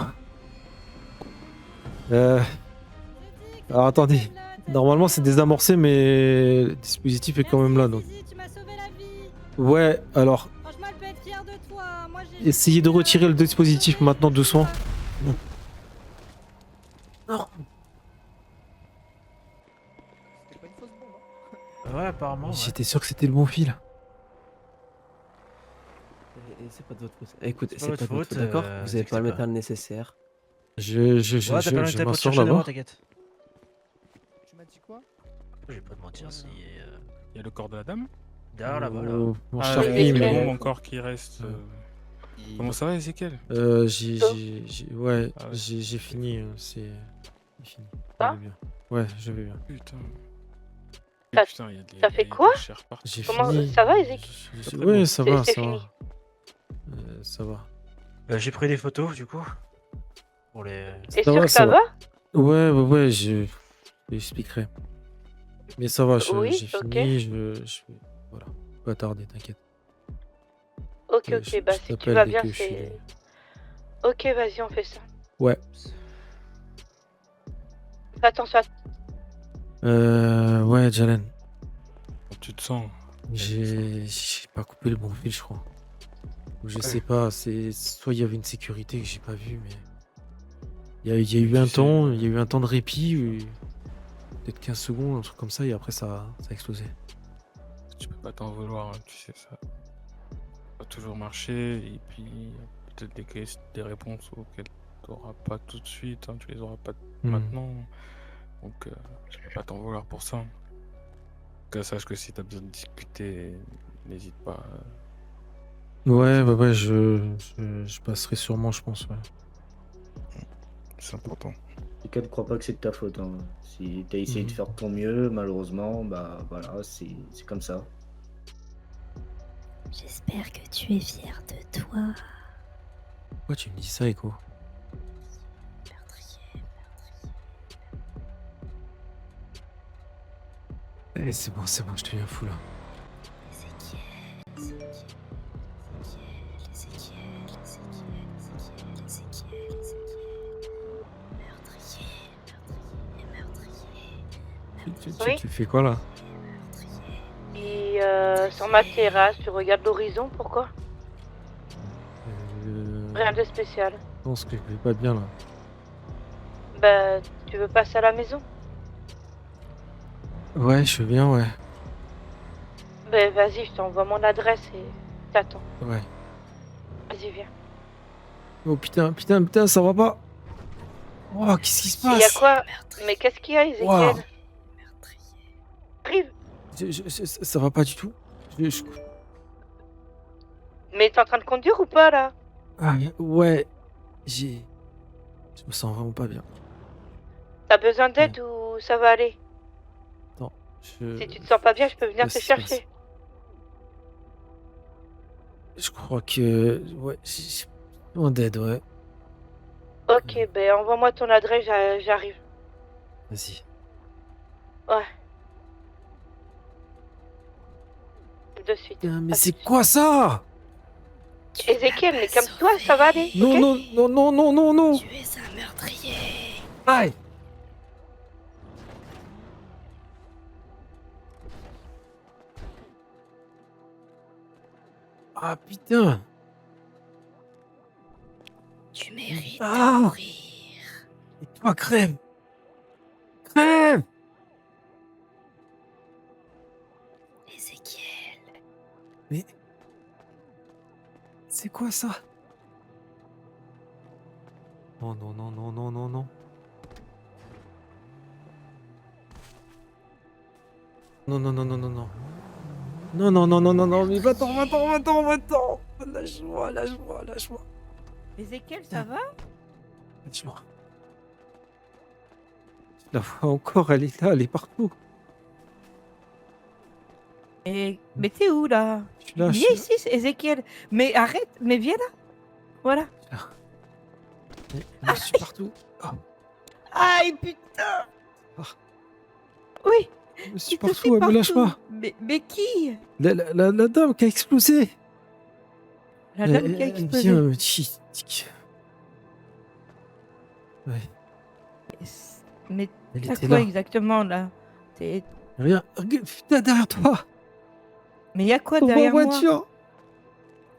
Alors attendez. Normalement, c'est désamorcé, mais le dispositif est quand même là, donc. Tu m'as sauvé la vie. Ouais, alors, Franchement, elle peut être fière de toi. Moi, j'ai... essayez de retirer le dispositif maintenant doucement. C'était pas une fausse bombe, hein. Ouais, apparemment. J'étais sûr que c'était le bon fil. Et c'est pas de votre faute. Écoute, C'est c'est pas pas de votre votre faute, faute, d'accord? Vous avez c'est pas le que c'est métal nécessaire. Je m'assure là-bas. t'inquiète. Tu m'as dit quoi? Je vais pas te mentir, si. Il y a le corps de la dame derrière là-bas. Là. Mon Ah, cher il y a Pim, une mais- bombe encore qui reste. Comment ça va, Ezekiel? Ouais, Ah ouais. j'ai fini. C'est fini. Ah Je vais bien. Ouais, je vais bien. Putain. Ça- Putain, il y a des, ça fait il y a quoi des chairs partout. J'ai Comment fini. ça va, Ezek? Ouais, ça va, C'est ça fini. va. Ça va. J'ai pris des photos du coup. Pour les. T'es Ça sûr va, que ça ça va. va? Ouais, je expliquerai. Mais ça va, Oui, j'ai ok. fini. Voilà, pas tarder, t'inquiète. Ok, Je ok, bah si tu t'appelle vas dès bien, que je suis- c'est... Ok, vas-y, on fait ça. Ouais. Fais attention à... Ouais, Jalen. Tu te sens. J'ai pas coupé le bon fil, je crois. Ou je sais pas, c'est soit il y avait une sécurité que j'ai pas vue, mais il y a eu un temps, il y a eu un temps de répit, peut-être 15 secondes, un truc comme ça, et après ça a explosé. Tu peux pas t'en vouloir, hein, tu sais ça. Ça va toujours marcher, et puis peut-être des réponses auxquelles l'auras pas tout de suite, hein, tu les auras pas Hmm. maintenant. Donc, je peux pas t'en vouloir pour ça. Que sache que si t'as besoin de discuter, n'hésite pas. Ouais, je passerai sûrement, je pense. Ouais. C'est important. En tout cas, ne crois pas que c'est de ta faute. Hein. Si t'as essayé de faire de ton mieux, malheureusement, bah voilà, c'est comme ça. J'espère que tu es fier de toi. Pourquoi tu me dis ça, Echo? Eh, c'est bon, je deviens fou là. Oui. Tu fais quoi là? Et sur ma terrasse, tu regardes l'horizon, pourquoi? Rien de spécial. Je pense que je vais pas bien là. Bah, tu veux passer à la maison? Ouais, je veux bien, ouais. Bah, vas-y, je t'envoie mon adresse et t'attends. Ouais. Vas-y, viens. Oh putain, ça va pas. Oh, qu'est-ce qui se Il y a passe? quoi? Mais qu'est-ce qu'il y a, Ezekiel? Wow. Arrive. Ça va pas du tout. Je- Mais t'es en train de conduire ou pas, là? Ah, ouais, je me sens vraiment pas bien. T'as besoin d'aide ou ça va aller? Attends, Si tu te sens pas bien, je peux venir te Qu'est-ce qui se chercher. Je crois que... Ouais, j'ai besoin d'aide, ouais. Ok, ben envoie-moi ton adresse, j'arrive. Vas-y. Ouais. De suite. Putain, mais c'est quoi ça? Ezekiel, mais calme-toi, ça va aller. Non, ok non. Tu es un meurtrier. Aïe. Ah putain. Tu mérites Ah. de mourir. Et toi, crème. Crème. Ezekiel. Mais... C'est quoi ça? Oh non. Non, mais va-t'en. Lâche-moi. Ezekiel, ça va? Lâche-moi. Je la vois encore, elle est là, elle est partout. Mais t'es où, là? Je suis là, Viens ici, Ezekiel. Mais arrête, mais viens là. Voilà. Je suis partout. Aïe, putain. Ah. Oui. Je suis il te partout, suit elle me lâche pas. Mais qui? La dame qui a explosé. La dame qui a Elle explosé. vient me Ouais, Mais elle t'as était quoi là. exactement, là? Rien. Regarde, putain, derrière toi. Mais y a quoi Dans ma derrière moi? voiture.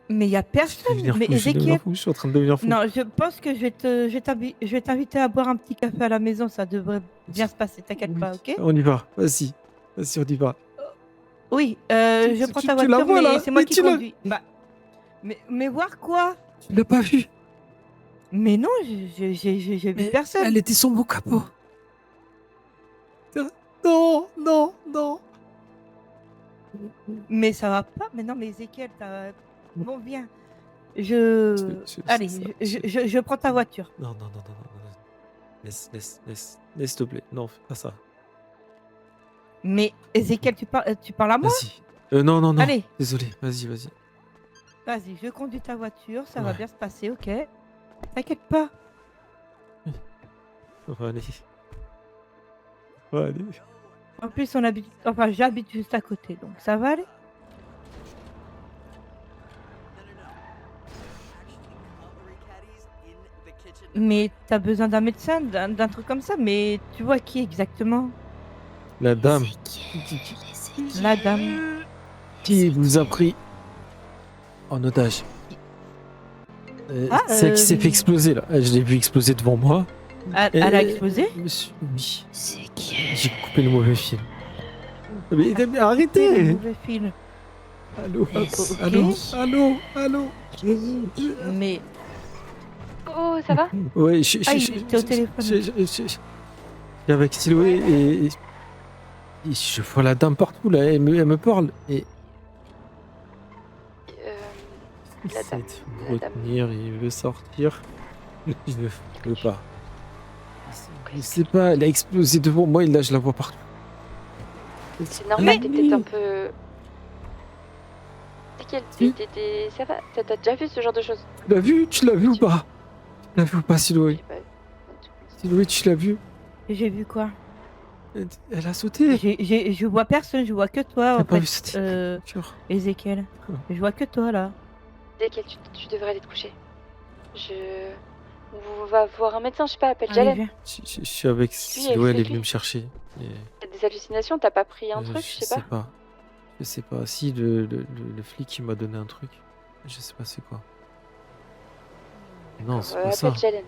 Mais y a personne. Je vais Mais devenir fou, Ezekiel. je suis en train de devenir fou. Non, je pense que je vais t'inviter à boire un petit café à la maison. Ça devrait bien se passer. T'inquiète pas, ok? On y va, vas-y, on y va. Oui, Tu- je tu- prends tu ta la voiture, vois, mais là? c'est moi Mais qui tu l'as- conduis. Bah, mais voir quoi? Tu l'as pas vu? Mais non, j'ai vu personne. Elle était sur mon capot. Non. Mais ça va pas. Mais non, mais Ezekiel, t'as... Bon, viens. Allez, je prends ta voiture. Non. Laisse, s'il te plaît. Non, fais pas ça. Mais Ezekiel, tu parles à moi? Vas-y. Non. Allez. Désolé, vas-y. Vas-y, je conduis ta voiture, ça va Ouais. bien se passer, ok? T'inquiète pas. On va aller. En plus, j'habite juste à côté, donc ça va aller. Mais t'as besoin d'un médecin, d'un truc comme ça, mais tu vois qui exactement? La dame. La dame. Qui vous a pris en otage? Celle qui s'est fait exploser là. Je l'ai vu exploser devant moi. Elle a explosé? Oui. J'ai coupé le mauvais fil. Mais arrêtez! Le mauvais fil. Allô? Ok. Allô? Mais... Oh, ça va? Ouais, Ah, il était au téléphone. je- avec Siloé et je vois la dame partout là, elle me parle et il La essaie dame, de la me dame. retenir, il veut sortir. Je ne veux pas. Je sais pas, elle a explosé devant moi et là je la vois partout. C'est normal, Mais- t'es peut-être un peu... C'est qu'elle... Ça va? T'as déjà vu ce genre de choses? Tu l'as vu? Tu l'as vu ou pas? Tu l'as vu ou pas, Siloé? J'ai pas- Siloé, tu l'as vu? J'ai vu quoi? Elle a sauté. Je vois personne, je vois que toi T'as en pas vu fait, sauter? Jure. Ezekiel. Oh. Je vois que toi là. Dès qu'elle, tu devrais aller te coucher. On va voir un médecin, je sais pas, appelle Allez, Jalen. viens. Je suis avec Siloé, elle est venue me chercher. Et T'as des hallucinations, t'as pas pris un truc, je sais pas. Je sais pas. Si, le flic il m'a donné un truc. Je sais pas c'est quoi. Non, c'est pas ça. Appelle Jalen.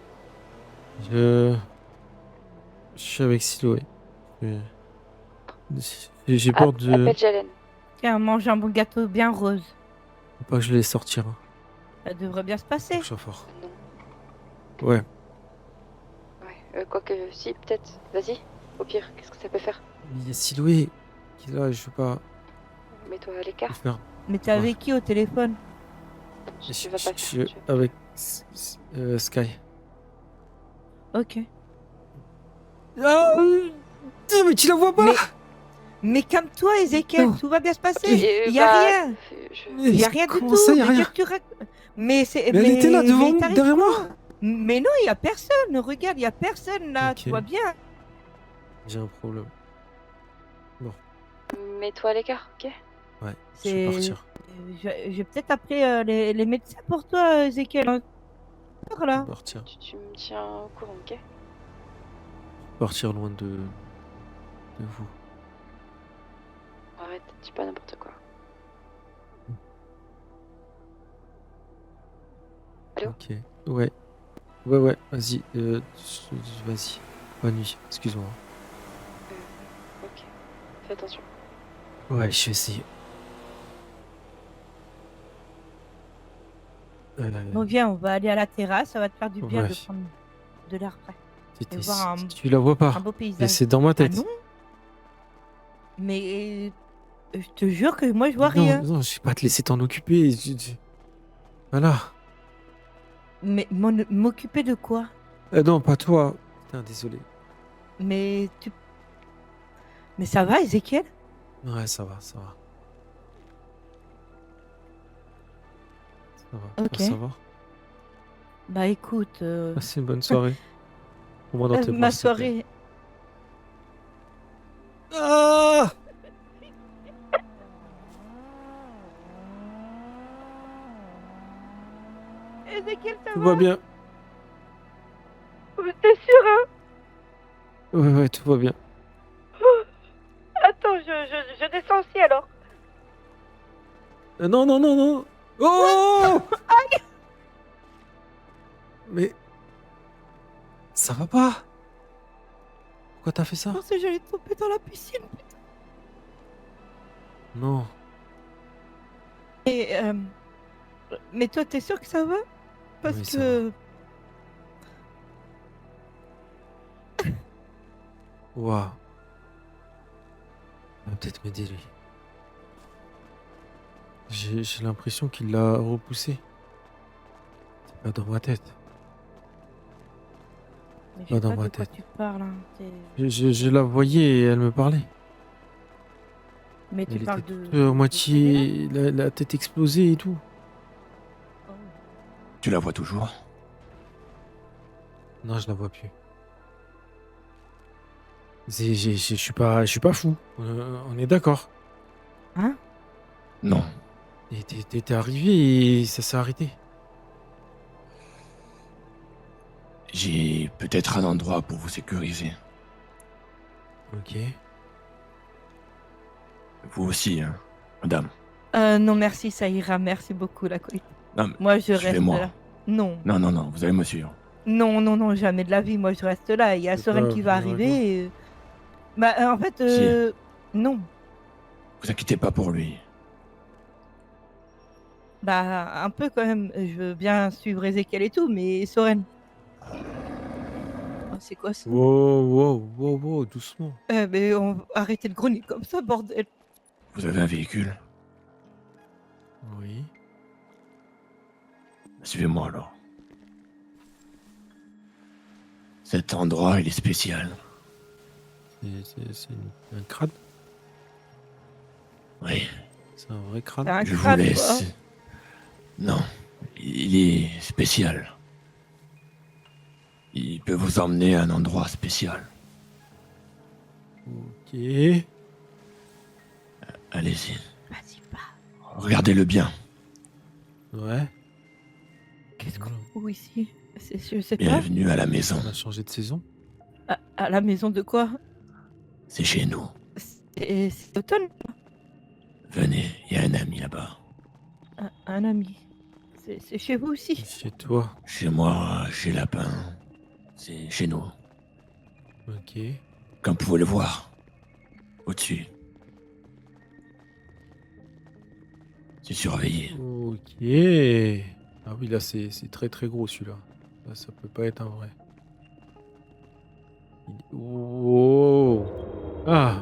Je suis avec Siloé. J'ai peur de... Appelle Jalen. Tiens, mange un bon gâteau bien rose. Faut pas que je le laisse sortir. Hein. Ça devrait bien se passer. Faut que je sois fort. Non. Ouais. Ouais, quoique, si, peut-être. Vas-y. Au pire, qu'est-ce que ça peut faire? Il y a Siloé qui est là, je veux pas Mets-toi à l'écart. le faire. Mais t'es avec qui au téléphone? Tu vas pas Je suis faire. avec Sky. Ok. Ah, mais tu la vois pas? Mais calme-toi, Ezekiel, Non. tout va bien se passer. Et, Il y a bah, rien. Il y a rien du Comment tout. ça, y a mais rien? qu'est-ce que tu racontes? Mais c'est. Mais elle était là devant, mais t'arrives derrière moi. quoi? Mais non, il y a personne. Regarde, il y a personne là. Ok. Tu vois bien. J'ai un problème. Mets-toi à l'écart, ok? Ouais, je vais C'est. partir. Je vais peut-être appeler les médecins pour toi, Ezekiel. Hein. Par Je vais là. partir. Tu me tiens au courant, ok? Partir loin de vous. Arrête, dis pas n'importe quoi. Allô? Ok. Ouais. Ouais, vas-y. Vas-y. Bonne nuit. Excuse-moi. Ok. Fais attention. Ouais, je vais essayer. Bon, viens, on va aller à la terrasse. Ça va te faire du bien Ouais. de prendre de l'air frais. C'était- Et voir un, tu la vois pas. un beau Mais paysage. c'est dans ma Ah tête. non? Mais je te jure que moi je vois non, rien. non, je vais pas te laisser t'en occuper. Voilà. Mais m'occuper de quoi? Non, pas toi. Putain, désolé. Mais tu. Mais ça va, Ezekiel? Ouais, ça va. Ça va. Ok. Ça va. Bah écoute. Passez une bonne soirée. Au moins dans tes bras, ma s'il te plaît. soirée. Ah! Ezekiel, ça Tout va? va bien. T'es sûr, hein? Ouais, tout va bien. Attends, je descends aussi alors. Non. Oh! Aïe! Mais. Ça va pas? Pourquoi t'as fait ça? Je pensais que j'allais tomber dans la piscine. Non. Et, mais toi, t'es sûr que ça va? Parce Oui, ça que. Waouh. Il va peut-être m'aider lui. J'ai l'impression qu'il l'a repoussé. C'est pas dans ma tête. Mais Pas je sais dans pas ma de quoi tête. tu parles. Hein. t'es- Je la voyais et elle me parlait. Mais tu Elle parles était de. toute, à moitié la tête explosée et tout. Tu la vois toujours? Non, je la vois plus. Je suis pas fou. On est d'accord. Hein? Non. Et t'es arrivé et ça s'est arrêté. J'ai peut-être un endroit pour vous sécuriser. Ok. Vous aussi, hein, madame. Non, merci, ça ira. Merci beaucoup, la coïte. Non, mais Moi, je reste suivez-moi. là. Non. Non, vous allez me suivre. Non, jamais de la vie. Moi, je reste là. Il y a C'est Soren pas qui va bien arriver. Bah, en fait, non. Vous inquiétez pas pour lui. Bah, un peu quand même. Je veux bien suivre Ezekiel et tout, mais Soren. c'est quoi ça? Wow, doucement. Mais on va arrêter de grogner comme ça, bordel. Vous avez un véhicule? Oui. Suivez-moi alors. Cet endroit, il est spécial. C'est un crâne? Oui. C'est un vrai crâne? Un Je vous crâne, laisse. quoi. Non, il est spécial. Il peut vous emmener à un endroit spécial. Ok. Allez-y. Vas-y, pas. Regardez-le bien. Ouais. Qu'est-ce qu'on fout ici? Je sais pas. Bienvenue à la maison. On a changé de saison? À la maison de quoi? C'est chez nous. C'est l'automne? Venez, il y a un ami là-bas. Un ami. C'est chez vous aussi? Chez toi. Chez moi, chez Lapin. C'est chez nous. Ok. Comme vous pouvez le voir. Au-dessus. C'est surveillé. Ok. Ah oui, là, c'est très très gros celui-là. Là, ça peut pas être un vrai. Oh. Ah.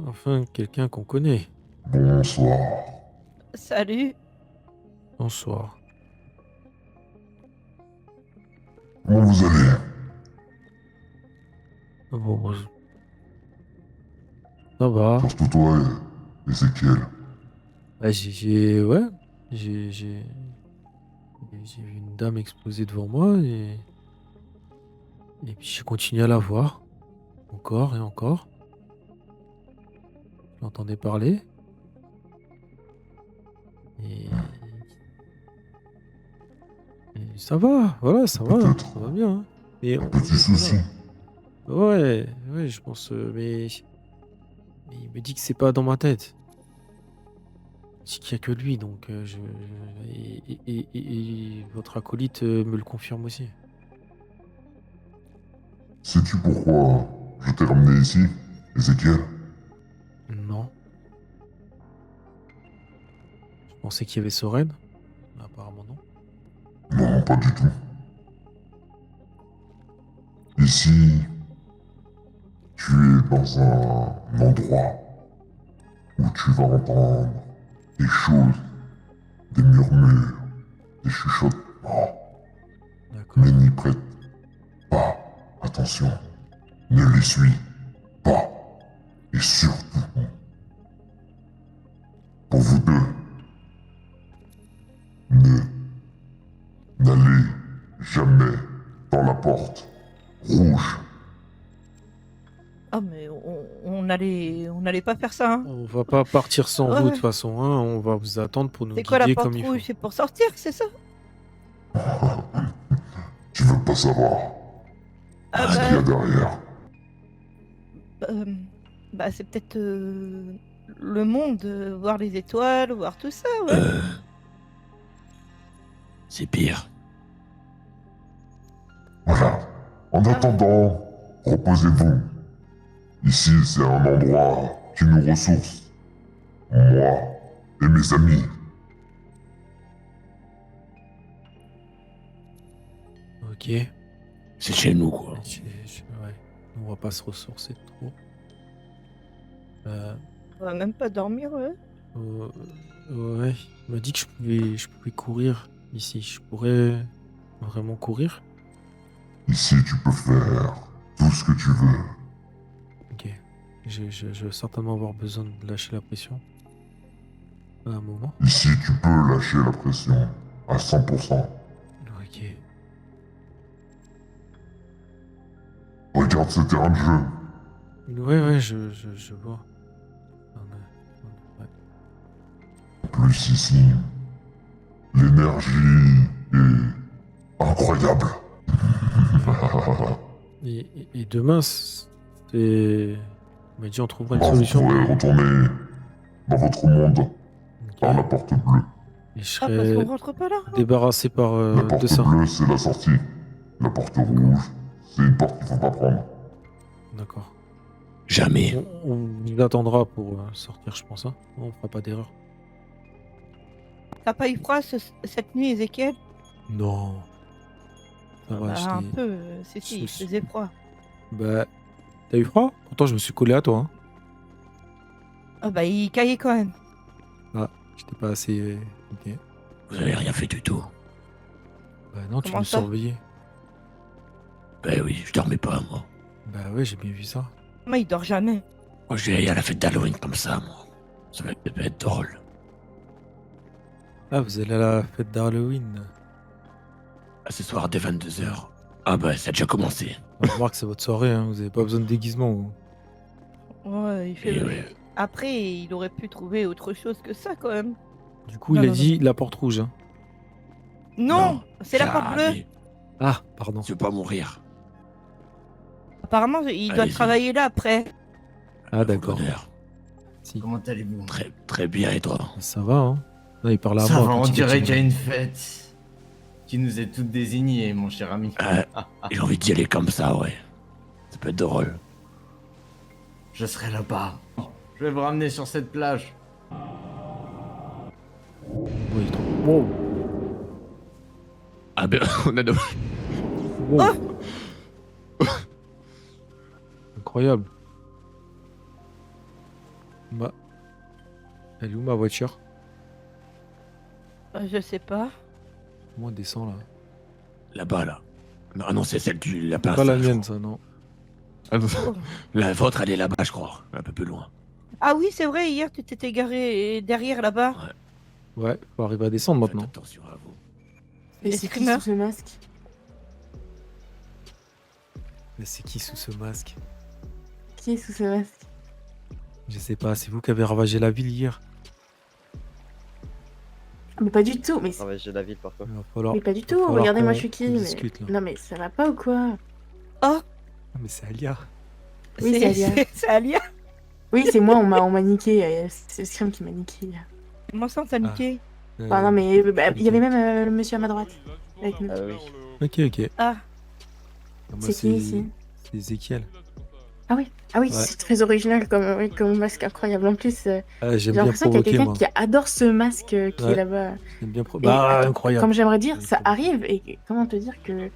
Enfin, quelqu'un qu'on connaît. Bonsoir. Salut. Bonsoir. Comment vous allez? Bon, ça va. Surtout toi, Ezekiel. Ouais, ouais. J'ai vu une dame exploser devant moi et puis j'ai continué à la voir. Encore et encore. Je l'entendais parler. Et ça va, voilà, ça va bien. Hein. Et Petit souci. Ouais, je pense, mais il me dit que c'est pas dans ma tête. Il dit qu'il y a que lui, donc et votre acolyte me le confirme aussi. Sais-tu pourquoi je t'ai ramené ici, Ezekiel? Non. Je pensais qu'il y avait Soren. Apparemment non. Non, pas du tout. Ici, tu es dans un endroit où tu vas entendre des choses, des murmures, des chuchotements. Mais n'y prête pas attention. Ne les suis pas. Et surtout, pour vous deux, n'allez jamais dans la porte rouge. Ah, mais on allait pas faire ça, hein. On va pas partir sans vous de toute façon, hein. On va vous attendre pour nous C'est quoi la guider porte comme il faut. rouge? C'est pour sortir, c'est ça? Tu veux pas savoir ce qu'il y a derrière? C'est peut-être le monde, voir les étoiles, voir tout ça, ouais. C'est pire. Voilà. En attendant, reposez-vous. Ici, c'est un endroit qui nous ressource. Moi et mes amis. Ok. C'est chez nous, quoi. Ouais. On va pas se ressourcer trop. On va même pas dormir, ouais. Ouais. Il m'a dit que je pouvais courir ici. Je pourrais vraiment courir. Ici, tu peux faire tout ce que tu veux. Ok. Je vais certainement avoir besoin de lâcher la pression. À un moment. Ici, tu peux lâcher la pression à 100%. Ok. Regarde ce terrain de jeu. Ouais, je vois. Ouais. En plus, ici, l'énergie est incroyable. Et demain, c'est... Il m'a dit on trouvera une Vous solution. pourrez retourner dans votre monde par la porte bleue. Et je Parce serai qu'on rentre pas là, hein. débarrassé par La porte de ça. bleue, c'est la sortie. La porte rouge, c'est une porte qu'il faut pas prendre. D'accord. Jamais. On vous attendra pour sortir, je pense. Hein. On fera pas d'erreur. T'as pas eu froid cette nuit, Ezekiel? Non. Ça va, Un peu, si, il faisait froid. Bah, t'as eu froid? Pourtant, je me suis collé à toi. Hein. Ah bah, il caillait quand même. Ah, j'étais pas assez. Ok. Vous avez rien fait du tout. Bah, non, tu Comment me ça surveillais. Bah oui, je dormais pas, moi. Bah, ouais, j'ai bien vu ça. Moi, il dort jamais. Moi, je vais à la fête d'Halloween comme ça, moi. Ça va être drôle. Ah, vous allez à la fête d'Halloween. À ce soir dès 22h. Ah bah, ça a déjà commencé. On remarque, c'est votre soirée, hein. vous avez pas besoin de déguisement. Ouais, il fait. Et ouais. Après, il aurait pu trouver autre chose que ça quand même. Du coup, Non, il a non, dit la porte rouge. Hein. Non, c'est la porte bleue. jamais. Ah, pardon. Tu veux pas mourir. Apparemment, il doit Allez-y. travailler là après. Ah, d'accord. Si. Comment allez-vous? Très bien, et toi? Ça va, hein. Non, il parle à Ça moi. va, quand on il dirait dit- qu'il y a une fête qui nous est toutes désignée, mon cher ami. J'ai envie d'y aller comme ça, ouais. Ça peut être drôle. Je serai là-bas. Je vais vous ramener sur cette plage. Oui, trop. Wow. Ah ben, on a de... Wow. Incroyable. Bah. Elle est où ma voiture? Je sais pas. Comment on descend là? Là-bas, là. Ah non, c'est celle du lapin. Pas la ça, je mienne, crois. ça, non. La vôtre, elle est là-bas, je crois. Un peu plus loin. Ah oui, c'est vrai, hier tu t'étais garé derrière là-bas. Ouais, faut arriver à descendre maintenant. Attention à vous. Mais c'est qui sous ce masque? Mais c'est qui sous ce masque? Qui est sous ce masque? Je sais pas, c'est vous qui avez ravagé la ville hier. Mais pas du tout, mais, Ravager la ville parfois. Il va falloir- mais pas du va tout, falloir regardez moi qu'on- je suis qui qu'on mais... discute, là. Non mais ça va pas ou quoi? Oh, Ah, mais c'est Alia. Oui c'est Alia. C'est Alia. Oui c'est moi, on m'a niqué, c'est Scream qui m'a niqué. Comment ça, on t'a niqué Enfin non mais il y avait même le monsieur à ma droite. Avec nous. Ok, ok. Ah. Moi, C'est qui ici? C'est Ezekiel. Ah oui, Ouais. c'est très original comme masque incroyable. En plus, Ah, j'aime j'ai bien l'impression qu'il y a provoquer, quelqu'un moi. qui adore ce masque qui est Ouais. là-bas. J'aime bien pro- Et Bah, attends, incroyable. Comme j'aimerais dire, ça arrive et comment te dire que...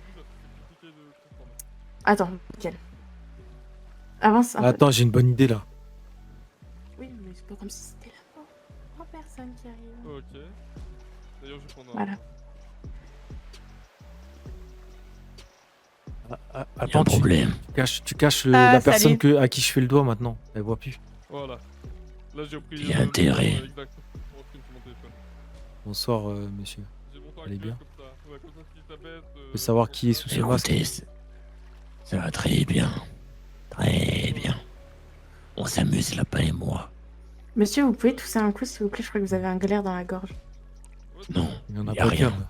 Attends, nickel. Avance un peu. Attends, j'ai une bonne idée là. Oui, mais c'est pas comme si c'était la première personne qui arrive. Ok. D'ailleurs, je vais prendre un. Voilà. Attends, problème. Tu caches Ah, la personne salut. à qui je fais le doigt maintenant. Elle voit plus. Voilà. Là, j'ai pris. Il y a intérêt. Exact. On va filmer sur mon téléphone. Bonsoir, monsieur. J'ai mon temps Allez bien. comme ça. Ouais, comme ça, si ça baisse, Je veux savoir qui est sous ce masque. Écoutez, ça va très bien. Très bien. On s'amuse, Lapin et moi. Monsieur, vous pouvez tousser un coup, s'il vous plaît? Je crois que vous avez un galère dans la gorge. Non, Il y en a y a pas rien. qu'un.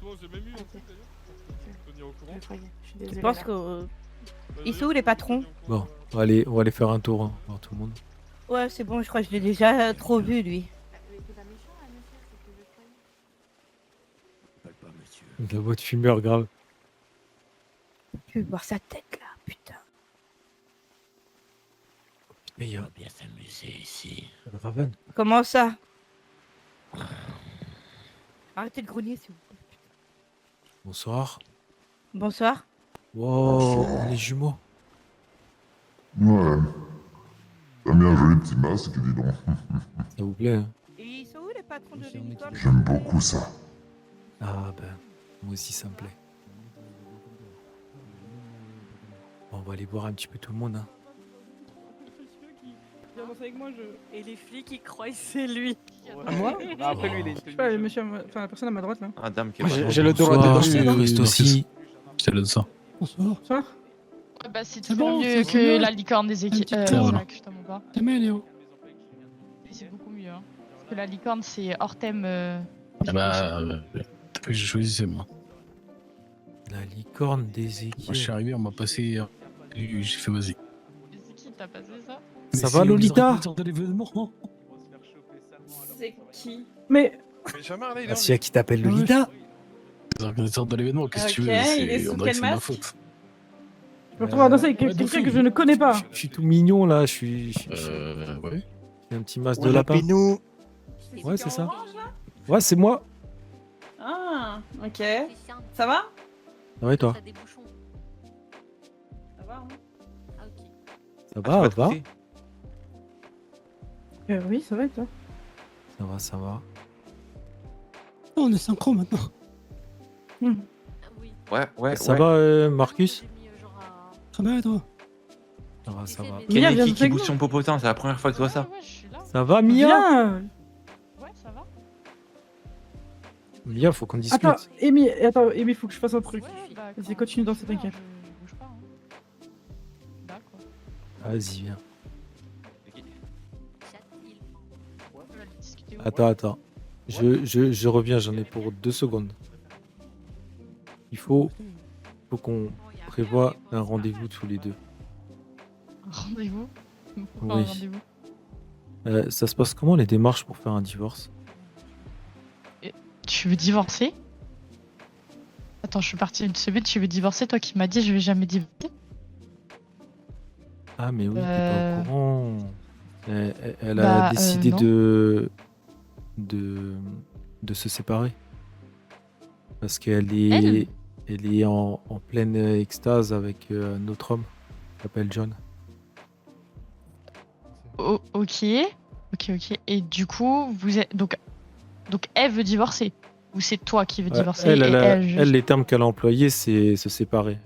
Je suis Tu désolée. penses là. que. Ils sont où les patrons? Bon, on va aller faire un tour, hein, voir tout le monde. Ouais, c'est bon, je crois que je l'ai déjà trop vu lui. La voix de fumeur, grave. Tu veux voir sa tête là, putain. Et il y On a va bien s'amuser ici. Raven. Comment ça? Arrêtez de grogner s'il vous plaît. Bonsoir. Bonsoir. Wow, on est jumeaux. Ouais. T'as mis un joli petit masque, dis donc. S'il vous plaît. Hein. Et ils sont où les patrons de l'unicorne? J'aime beaucoup ça. Ah ben, moi aussi ça me plaît. Bon, on va aller voir un petit peu tout le monde. Hein. Viens danser avec moi, je. Et les flics, ils croient que c'est lui. À moi Bah, après lui, il est. Je sais pas, le monsieur, enfin la personne à ma droite là. Ah, dame qui Moi, est j'ai le droit Bonsoir, de c'est Christ aussi. Je te donne ça. Bonsoir. Bonsoir. Bah, c'est C'est toujours bon, mieux c'est que mieux. la licorne des équipes. Un petit tour, là. justement pas. T'es Léo. C'est beaucoup mieux. Hein. Parce que la licorne, c'est hors thème. Ah bah, t'as pas que j'ai choisi, c'est moi. La licorne des équipes. Moi, je suis arrivé, on m'a passé. J'ai fait vas-y. C'est qui t'a passé ça? Ça va, Lolita? C'est qui? Mais. Ah, si, à qui t'appelle Lolita? Les organisateurs de l'événement, qu'est-ce que tu veux? Ok, il est sous On dirait que quel c'est ma masque? faute. Je me retrouve à danser avec ouais, quelqu'un donc, que je ne connais pas. Je suis tout mignon là, je suis Ouais. j'ai un petit masque de lapin. nous. Ouais, c'est ça. Ouais, c'est moi. Ah, ok. Ça va? Ça va et toi? Ça va, hein? Ça va, va. Oui, ça va et toi? Ça va, ça va. On est synchro maintenant. Ouais. Ça va, Marcus? Très bien, et toi? Ça va, ça va. Mia, viens Kennedy qui avec bouge nous. son popotin, c'est la première fois que tu vois ça. Ça va, Mia? Viens. Ouais, ça va. Mia, faut qu'on discute. Attends, Amy, faut que je fasse un truc. Vas-y, continue dans cette inquiète. Bouge pas. Hein. D'accord. Vas-y, viens. On va aller discuter où? Attends. Je reviens, j'en ai pour 2 secondes. Il faut qu'on prévoie un rendez-vous tous les deux. Un rendez-vous? Pourquoi Oui. un rendez-vous? Ça se passe comment les démarches pour faire un divorce? Tu veux divorcer? Attends, je suis partie une semaine, tu veux divorcer, toi qui m'as dit je vais jamais divorcer? Ah mais oui, t'es pas au courant. Elle Bah, a décidé non. de se séparer. Parce qu'elle est, elle est en pleine extase avec un autre homme qui s'appelle John. Oh, ok. Et du coup, vous êtes donc elle veut divorcer ou c'est toi qui veux divorcer et Elle, les termes qu'elle a employés, c'est se séparer.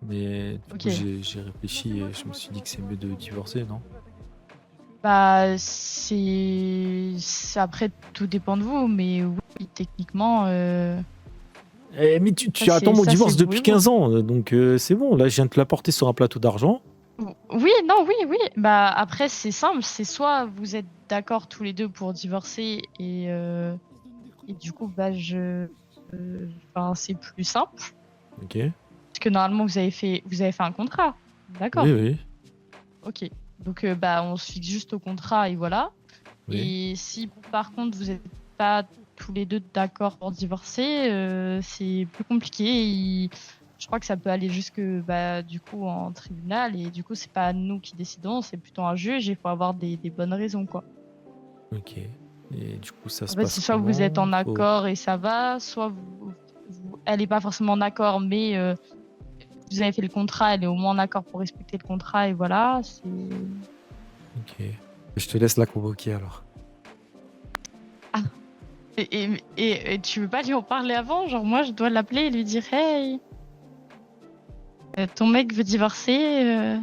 Mais du Ok. coup, j'ai réfléchi et je me suis dit que c'est mieux de divorcer, non? Bah, c'est après tout dépend de vous, mais oui, techniquement. Mais tu Ça, attends mon ça, divorce c'est depuis vous et 15 ans, donc c'est bon. Là, je viens de te l'apporter sur un plateau d'argent. Oui, non, oui. Bah après, c'est simple, c'est soit vous êtes d'accord tous les deux pour divorcer et du coup, bah enfin, c'est plus simple Ok. parce que normalement vous avez fait un contrat, d'accord? Oui. Ok. Donc bah on se fixe juste au contrat et voilà. Oui. Et si par contre vous n'êtes pas tous les deux d'accord pour divorcer, c'est plus compliqué. Je crois que ça peut aller jusque bah, du coup en tribunal et du coup c'est pas nous qui décidons, c'est plutôt un juge et il faut avoir des bonnes raisons quoi. Ok. Et du coup, ça se En fait, passe c'est soit vous êtes en comment? Faut- accord et ça va, soit elle est pas forcément en accord mais vous avez fait le contrat, elle est au moins en accord pour respecter le contrat et voilà. Ok. Je te laisse la convoquer alors. Et tu veux pas lui en parler avant? Genre moi je dois l'appeler et lui dire hey, ton mec veut divorcer.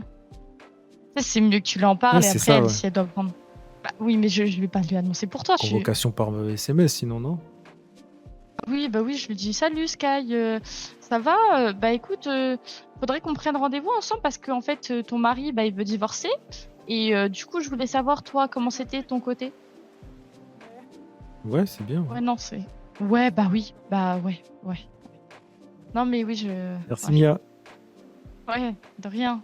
Ça, c'est mieux que tu lui en parles Ouais, et c'est après ça, elle ouais. si elle doit prendre. Bah, oui mais je vais pas lui annoncer pour toi. Convocation par SMS, sinon, non? Oui bah oui je lui dis salut Sky, ça va? Bah écoute, faudrait qu'on prenne rendez-vous ensemble parce que en fait ton mari bah il veut divorcer et du coup je voulais savoir toi comment c'était de ton côté. Ouais, c'est bien. Ouais non c'est. Ouais bah oui bah ouais. Non mais oui je. Merci ouais. Mia. Ouais, de rien.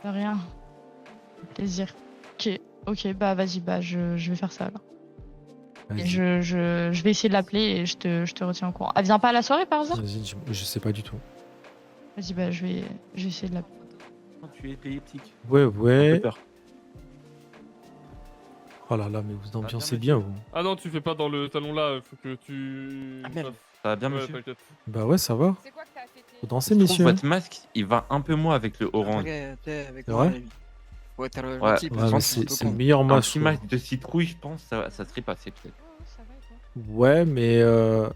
De rien. Plaisir. Ok, bah vas-y, bah je vais faire ça alors. Et Vas-y. je vais essayer de l'appeler et je te retiens au courant. Elle vient pas à la soirée par hasard? Vas-y, je sais pas du tout. Vas-y, bah je vais essayer de l'appeler. Tu es épileptique. Ouais. Un peu peur. Oh là là, mais vous ambiancez bien, vous. Ah non, tu fais pas dans le talon là, faut que tu. Ah merde. Ça va bien, Ouais, monsieur? t'inquiète. Bah ouais, ça va. Faut danser, Je trouve messieurs. votre masque, il va un peu moins avec le orange. C'est vrai? Faut être Ouais, gentil, parce mais que c'est le meilleur un masque. petit masque de citrouille, je pense, ça serait passé peut-être. Ouais, mais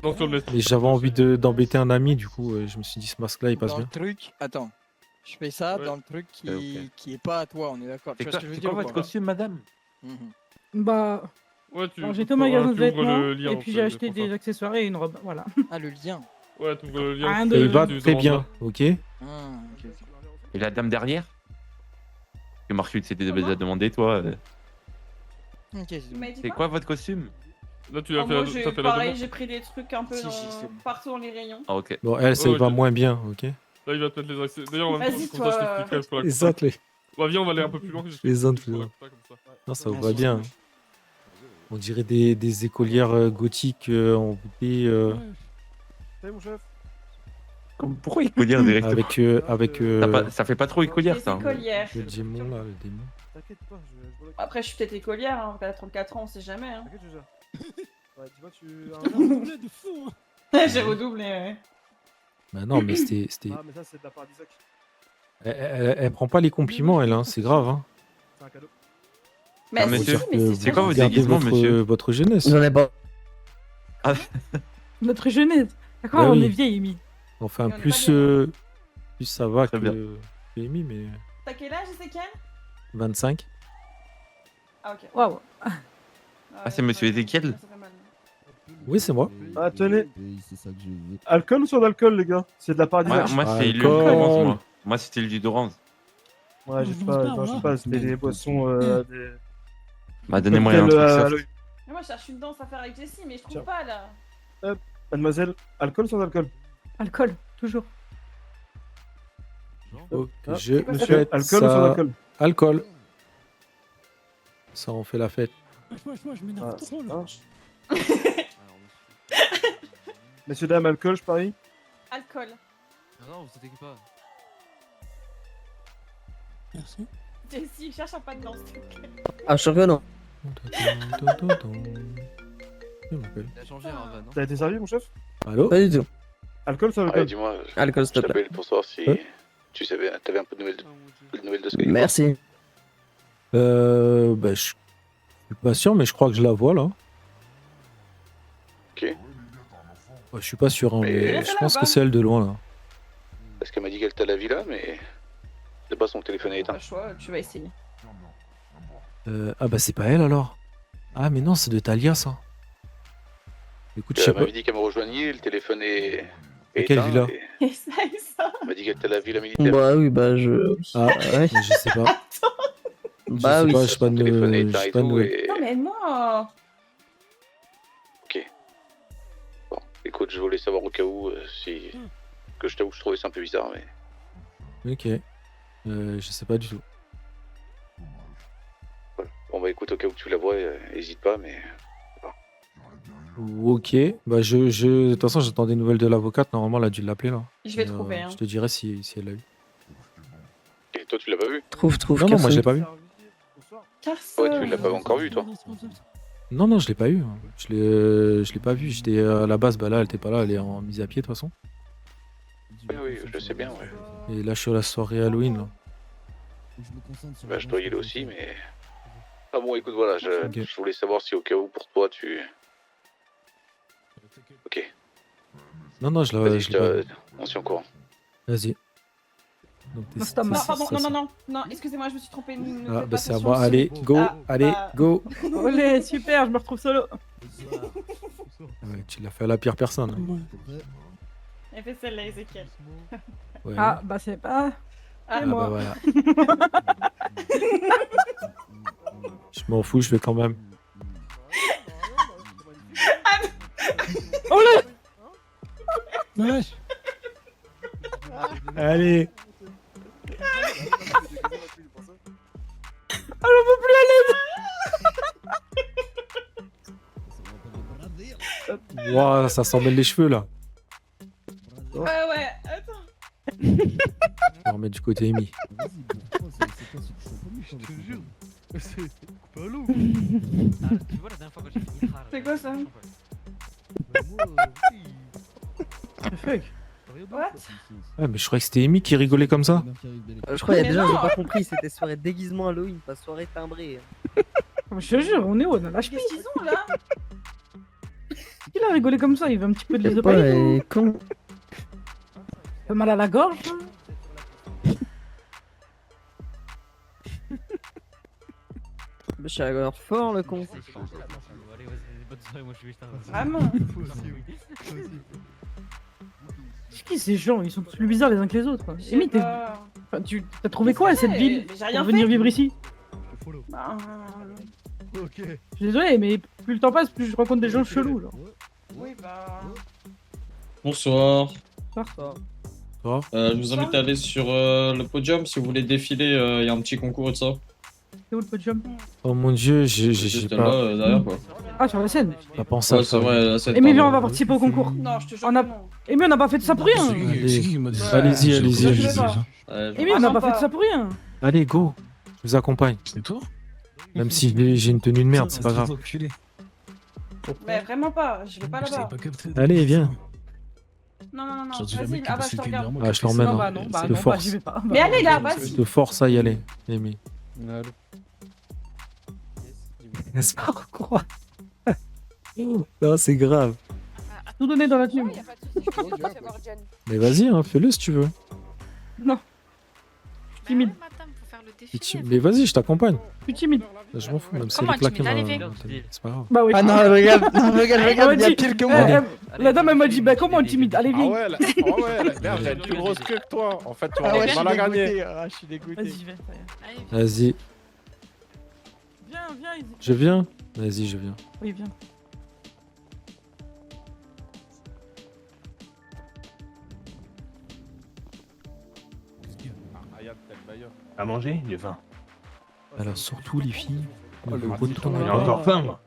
Non, sur le laisse. mais j'avais envie d'embêter un ami, du coup, je me suis dit ce masque-là, il passe dans bien. le truc, attends, je fais ça Ouais. dans le truc qui, Ok. qui est pas à toi, on est d'accord. Tu vois ce que je veux C'est dire quoi ou votre pas? costume, madame? Bah, Ouais, tu. alors, j'étais au magasin de tu ouvres vêtements le lien, et en puis fait, j'ai acheté pour ça. des accessoires et une robe, voilà. Ah, le lien. Ouais, tu ouvres le lien. Rien tu- de- Il va tu très arranges bien, là. ok? Ah, ok. Et la dame derrière? Que Marcus s'était déjà demandé, toi. Ok, c'est bon. C'est quoi votre costume? Là, tu as fait moi, la- j'ai- t'as fait la pareil, demande. j'ai pris des trucs un peu partout dans les rayons. Ah, ok. Bon, elle, ça Oh, y va ok. moins bien, ok? Là, il va peut-être les accès. D'ailleurs, en même temps, Vas-y, comme ça, je toi, t'expliquerai pour la Les coupe. autres, les... Bah, viens, on va aller un peu plus loin. que je Les autres, t'explique plus pour la loin. coupe, comme ça. Non, ça Merci, va bien. On dirait des écolières gothiques en voûté Salut, mon chef. Pourquoi écolière directement? avec Ça fait pas trop écolière, Des ça. hein. écolières. le démon là, le démon. T'inquiète pas, je m'en occupe. Après, je suis peut-être écolière, hein, à 34 ans, on sait jamais. Hein. T'inquiète, déjà. Ouais, tu vois, tu. De fou, hein. J'ai redoublé, ouais. Bah non, mais c'était. Ah, mais ça, c'est de la part d'Isaac. Elle prend pas les compliments, elle, hein, c'est grave. Hein. C'est un cadeau. Mais Faut si, dire mais que c'est vous quoi vos gardez déguisements, monsieur votre jeunesse. J'en ai pas. Notre jeunesse. D'accord, Bah on oui. est vieille, Amy. Enfin, Mais on est plus, pas bien. plus ça va Très que, bien. que Amy, mais T'as quel âge, Ezekiel 25. Ah, ok. Waouh. Ah, c'est monsieur Ezekiel? Ça fait mal. Oui, c'est moi. Ah, tenez. Alcool ou sans alcool, les gars? C'est de la part Moi, d'image. moi c'est l'huile Alcool. d'orange, moi. Moi, c'était l'huile d'orange. Ouais, je sais pas, non, je sais pas, c'était des boissons. Des... Bah, donnez-moi un cocktails, truc à soft. l'œil. Mais moi, je cherche une danse à faire avec Jessie, mais je trouve Tiens. pas là. Mademoiselle, alcool ou sans alcool? Alcool, toujours. Ok, Ah, je c'est quoi me ça? fais Alcool ou sans alcool? Alcool. Ça, on fait la fête. Moi, je m'énerve Ah, trop, ça là. marche. Messieurs, dames, alcool, je parie? Alcool. Non, vous inquiétez pas. Merci. Jessie, cherche un pas de danse, s'il te plaît. Ah, je suis sûr que non. Je m'appelle. Il a changé, Ravan. Hein. T'as été servi, mon chef? Allô? Pas du tout. Alcool ou sans Ouais, alcool? dis-moi, Alcool, s'il te je plaît. t'appelle pour savoir si Ouais. tu savais, t'avais un peu de nouvelles de Skyler. Merci. Bah, je suis pas sûr, mais je crois que je la vois là. Ok. Je suis pas sûr, hein, Mais- mais je pense que c'est elle de loin là. Parce qu'elle m'a dit qu'elle était à la villa, mais de base son téléphone est éteint. Pas le choix, tu vas essayer. Ah bah c'est pas elle alors. Ah mais non, c'est de Talia ça. Écoute, je sais Elle pas. m'avait dit qu'elle me rejoignait, le téléphone est Quelle éteint. villa? et Essaye ça. Elle m'a dit qu'elle était à la villa militaire. Bah oui, bah je. Ah ouais. mais je sais pas. Bah je sais oui. pas, je sais pas Son téléphone est de éteint j'ai et pas de tout. nouvelles. Et... Non, mais aide-moi. Ok. Bon, écoute, je voulais savoir au cas où si. Que je t'avoue, je trouvais ça un peu bizarre, mais. Ok. Je sais pas du tout. Voilà. Bon, bah écoute, au cas où tu la vois, hésite pas, mais. Ok. Bah de toute façon, j'attends des nouvelles de l'avocate. Normalement, elle a dû l'appeler là. Je vais Et, trouver, hein. Je te dirai si elle l'a eu. Et toi, tu l'as pas vu? Trouve, Non, non, moi je l'ai pas vu. Ouais, tu l'as pas encore vu, toi? Non, non, je l'ai pas eu. Je l'ai pas vu. J'étais à la base, bah là, elle était pas là. Elle est en mise à pied de toute façon. Oui, oui, je sais bien, ouais. Et là, je suis à la soirée Halloween là. Bah, je dois y aller aussi, mais. Ah bon, écoute, voilà, Ok. je voulais savoir si au cas où pour toi tu. Ok, Non, non, je vas-y, l'ai pas vu. on s'y en courant. Vas-y. Donc, Non, stop. Non, Ça, pardon, ça, non, ça. non, non, non, excusez-moi, je me suis trompée. Ne Ah, faites bah pas c'est à attention moi. si- Allez, go, Ah, allez, bah. go. Olé, super, je me retrouve solo. Ouais, tu l'as fait à la pire personne. Elle fait celle-là, Ezekiel. Ouais. Ah, bah c'est pas. Ah, c'est Ah moi. bah voilà. Je m'en fous, je vais quand même. Olé. Wesh. Allez. Ah, j'en peux plus aller. Ouah, ça s'en mêle les cheveux là. Ouais, ouais, attends. Je vais remettre du côté Amy. Je te jure, c'est pas long. C'est quoi ça? Fuck. What? Ouais, mais je croyais que c'était Amy qui rigolait comme ça. Je crois qu'il y a Mais des gens qui non. n'ont pas compris, c'était soirée déguisement Halloween, pas soirée timbrée. Je te jure, on est où? On a lâche Qu'est-ce qu'ils ont là? Il a rigolé comme ça, il veut un petit peu de les Pas opailler. les cons. Fait mal à la gorge. Je suis alors fort le con. Vraiment? C'est qui ces gens? Ils sont tous plus bizarres les uns que les autres. Je sais Amy, pas. tu t'as trouvé quoi à cette ville Mais j'ai rien pour venir fait. vivre ici? Bah, Ok. Je suis désolé, mais plus le temps passe, plus je rencontre des gens chelous. Genre. oui, bah. Bonsoir. Oh. Je vous invite à aller sur le podium si vous voulez défiler. Il y a un petit concours et tout ça. C'est où le podium? Oh mon dieu, j'ai Juste là, pas, derrière quoi. Ah, sur la scène. pas pensé à Ouais, ça. c'est vrai, la scène, Amy, viens, on pardon. va participer au concours. Non, je te jure. On a... que non. Amy, on n'a pas fait ça pour rien. Allez-y, allez-y, Je allez-y. sais pas. Amy, on n'a pas fait ça pour rien. Allez, go. Je vous accompagne. C'est toi? Même si j'ai une tenue de merde, c'est pas grave. Mais vraiment pas, je vais pas Je t'avais là-bas. pas capté. Allez, viens. Non, non, non, Je dis jamais vas-y, qu'il ah bah passe je te régulièrement. regarde. Ah, je t'emmène. Non, hein. bah non, bah De non, bah force. j'y vais pas. Mais allez là, vas-y. De force à y aller, Amy. C'est pas quoi. Non, c'est grave. Tout donner dans la tenue. Mais vas-y, hein, fais-le si tu veux. Non. Timide. Mais vas-y, je t'accompagne. Je suis timide. Je m'en fous, même si Comment elle est plaquée timide, allez, dans C'est pas grave. Bah oui. Ah non, regarde, regarde, il y a pire que moi. La dame, elle m'a dit, bah comment timide? Allez, viens. Ah ouais, la merde, j'ai une plus grosse queue que toi. En fait, tu vas avoir mal à gagner. Je suis dégoûté. Vas-y, viens. Vas-y, Viens, viens. je viens. Vas-y, je viens. Oui, viens. À manger, j'ai faim. Alors, surtout, les filles, Oh, le retournez bouton, il a pas. encore faim, moi.